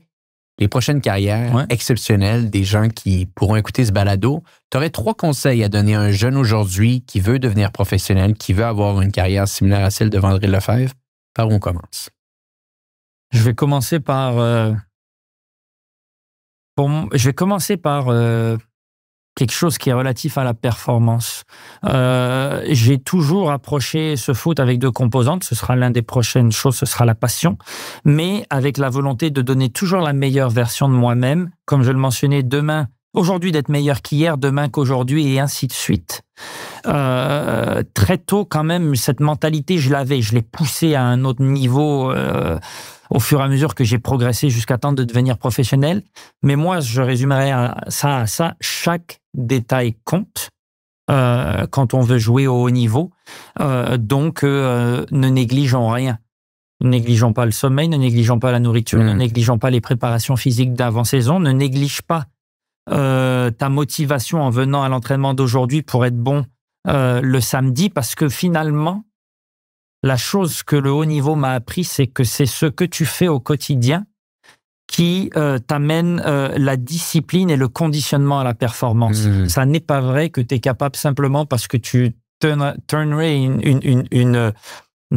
S2: les prochaines carrières exceptionnelles des gens qui pourront écouter ce balado. Tu aurais 3 conseils à donner à un jeune aujourd'hui qui veut devenir professionnel, qui veut avoir une carrière similaire à celle de Vandril Lefebvre. Par où on commence?
S1: Je vais commencer par quelque chose qui est relatif à la performance. J'ai toujours approché ce foot avec 2 composantes. Ce sera l'une des prochaines choses, ce sera la passion, mais avec la volonté de donner toujours la meilleure version de moi-même. Comme je le mentionnais, aujourd'hui d'être meilleur qu'hier, demain qu'aujourd'hui, et ainsi de suite. Très tôt, quand même, cette mentalité, je l'ai poussée à un autre niveau au fur et à mesure que j'ai progressé jusqu'à temps de devenir professionnel. Mais moi, je résumerais ça à ça. Chaque détail compte quand on veut jouer au haut niveau. Donc, ne négligeons rien. Ne négligeons pas le sommeil, ne négligeons pas la nourriture, ne négligeons pas les préparations physiques d'avant-saison, ne néglige pas ta motivation en venant à l'entraînement d'aujourd'hui pour être bon le samedi, parce que finalement, la chose que le haut niveau m'a appris, c'est que c'est ce que tu fais au quotidien qui t'amène la discipline et le conditionnement à la performance. Ça n'est pas vrai que tu es capable simplement parce que tu turnerais une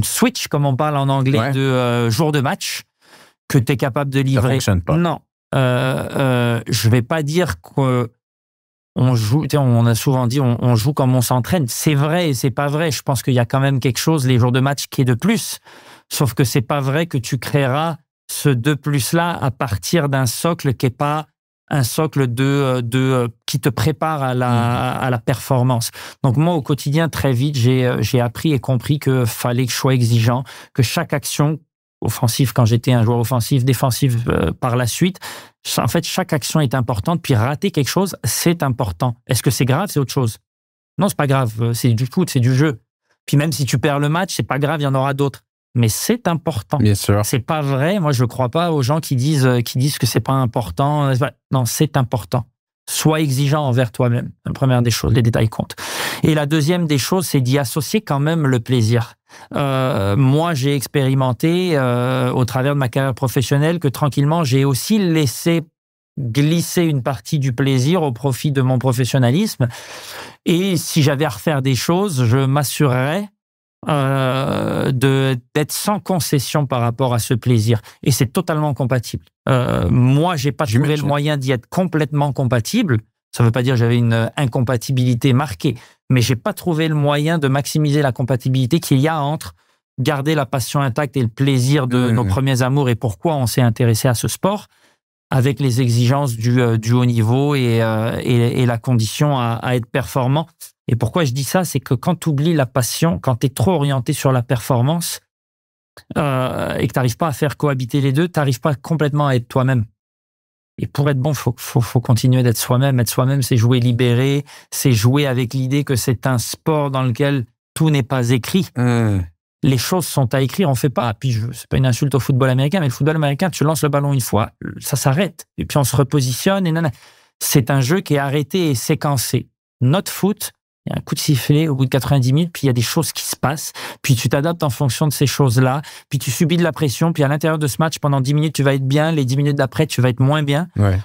S1: switch, comme on parle en anglais, de jour de match, que tu es capable de livrer.
S2: Ça fonctionne pas.
S1: Non. Je vais pas dire qu'on joue, on a souvent dit on joue comme on s'entraîne. C'est vrai et c'est pas vrai. Je pense qu'il y a quand même quelque chose, les jours de match, qui est de plus. Sauf que c'est pas vrai que tu créeras ce 2+là à partir d'un socle qui est pas un socle qui te prépare à la performance. Donc moi, au quotidien, très vite, j'ai appris et compris que fallait que je sois exigeant, que chaque action offensive quand j'étais un joueur offensif, défensif par la suite, en fait, chaque action est importante. Puis rater quelque chose, c'est important. Est-ce que c'est grave? C'est autre chose. Non, c'est pas grave. C'est du foot, c'est du jeu. Puis même si tu perds le match, c'est pas grave, il y en aura d'autres. Mais c'est important.
S2: Bien sûr.
S1: C'est pas vrai. Moi, je crois pas aux gens qui disent que c'est pas important. Non, c'est important. Sois exigeant envers toi-même. La première des choses, les détails comptent. Et la deuxième des choses, c'est d'y associer quand même le plaisir. Moi, j'ai expérimenté au travers de ma carrière professionnelle que tranquillement, j'ai aussi laissé glisser une partie du plaisir au profit de mon professionnalisme. Et si j'avais à refaire des choses, je m'assurerais d'être sans concession par rapport à ce plaisir. Et c'est totalement compatible. Moi, j'ai pas trouvé le moyen d'y être complètement compatible. Ça ne veut pas dire que j'avais une incompatibilité marquée, mais j'ai pas trouvé le moyen de maximiser la compatibilité qu'il y a entre garder la passion intacte et le plaisir de nos premiers amours et pourquoi on s'est intéressé à ce sport avec les exigences du haut niveau et la condition à être performant. Et pourquoi je dis ça, c'est que quand tu oublies la passion, quand tu es trop orienté sur la performance et que tu n'arrives pas à faire cohabiter les deux, tu n'arrives pas complètement à être toi-même. Et pour être bon, faut continuer d'être soi-même. Être soi-même, c'est jouer libéré, c'est jouer avec l'idée que c'est un sport dans lequel tout n'est pas écrit. Les choses sont à écrire, on fait pas. Puis c'est pas une insulte au football américain, mais le football américain, tu lances le ballon une fois, ça s'arrête. Et puis on se repositionne. C'est un jeu qui est arrêté et séquencé. Notre foot, il y a un coup de sifflet au bout de 90 minutes, puis il y a des choses qui se passent, puis tu t'adaptes en fonction de ces choses-là, puis tu subis de la pression, puis à l'intérieur de ce match, pendant 10 minutes, tu vas être bien, les 10 minutes d'après, tu vas être moins bien.
S2: Ouais.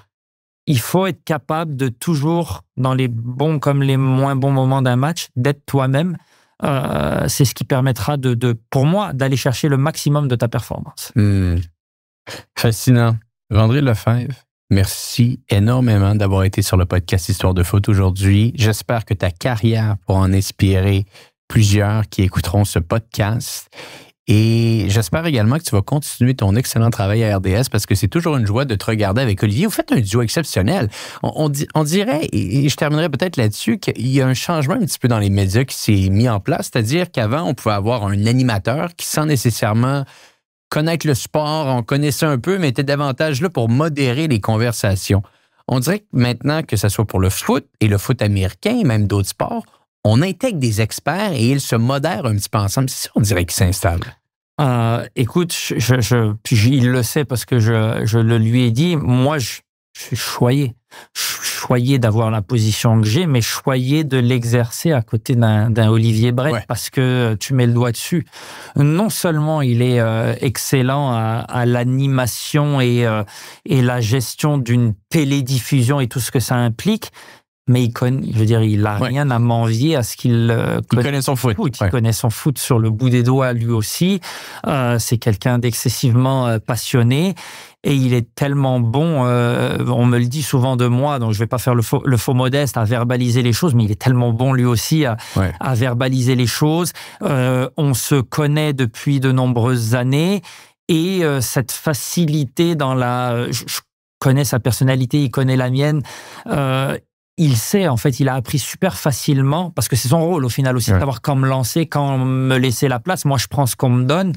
S1: Il faut être capable de toujours, dans les bons comme les moins bons moments d'un match, d'être toi-même. C'est ce qui permettra pour moi, d'aller chercher le maximum de ta performance.
S2: Fascinant. Vandril Lefebvre, merci énormément d'avoir été sur le podcast Histoire de foot aujourd'hui. J'espère que ta carrière pourra en inspirer plusieurs qui écouteront ce podcast. Et j'espère également que tu vas continuer ton excellent travail à RDS parce que c'est toujours une joie de te regarder avec Olivier. Vous faites un duo exceptionnel. On dirait, et je terminerai peut-être là-dessus, qu'il y a un changement un petit peu dans les médias qui s'est mis en place. C'est-à-dire qu'avant, on pouvait avoir un animateur qui, sans nécessairement connaître le sport, on connaissait un peu, mais était davantage là pour modérer les conversations. On dirait que maintenant, que ce soit pour le foot et le foot américain et même d'autres sports, on intègre des experts et ils se modèrent un petit peu ensemble. C'est ça, on dirait qu'ils s'installent.
S1: Écoute, il le sait parce que je le lui ai dit. Moi, je suis choyé. Je suis choyé d'avoir la position que j'ai, mais choyé de l'exercer à côté d'un Olivier Brett parce que tu mets le doigt dessus. Non seulement il est excellent à l'animation et la gestion d'une télédiffusion et tout ce que ça implique, mais il a rien à m'envier à ce qu'il
S2: connaît son foot.
S1: Il connaît son foot sur le bout des doigts lui aussi. C'est quelqu'un d'excessivement passionné et il est tellement bon. On me le dit souvent de moi, donc je vais pas faire le faux modeste à verbaliser les choses, mais il est tellement bon lui aussi à verbaliser les choses. On se connaît depuis de nombreuses années et cette facilité dans je connais sa personnalité, il connaît la mienne. Il sait, en fait, il a appris super facilement, parce que c'est son rôle au final aussi, de savoir quand me lancer, quand me laisser la place. Moi, je prends ce qu'on me donne.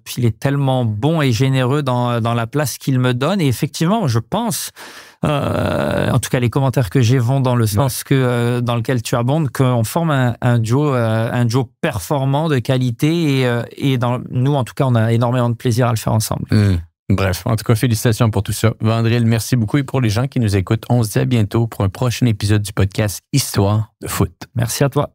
S1: Puis il est tellement bon et généreux dans la place qu'il me donne. Et effectivement, je pense, en tout cas, les commentaires que j'ai vont dans le sens dans lequel tu abondes, qu'on forme un duo performant de qualité. Et nous, en tout cas, on a énormément de plaisir à le faire ensemble.
S2: Bref, en tout cas, félicitations pour tout ça. Vandril, merci beaucoup. Et pour les gens qui nous écoutent, on se dit à bientôt pour un prochain épisode du podcast Histoire de foot.
S1: Merci à toi.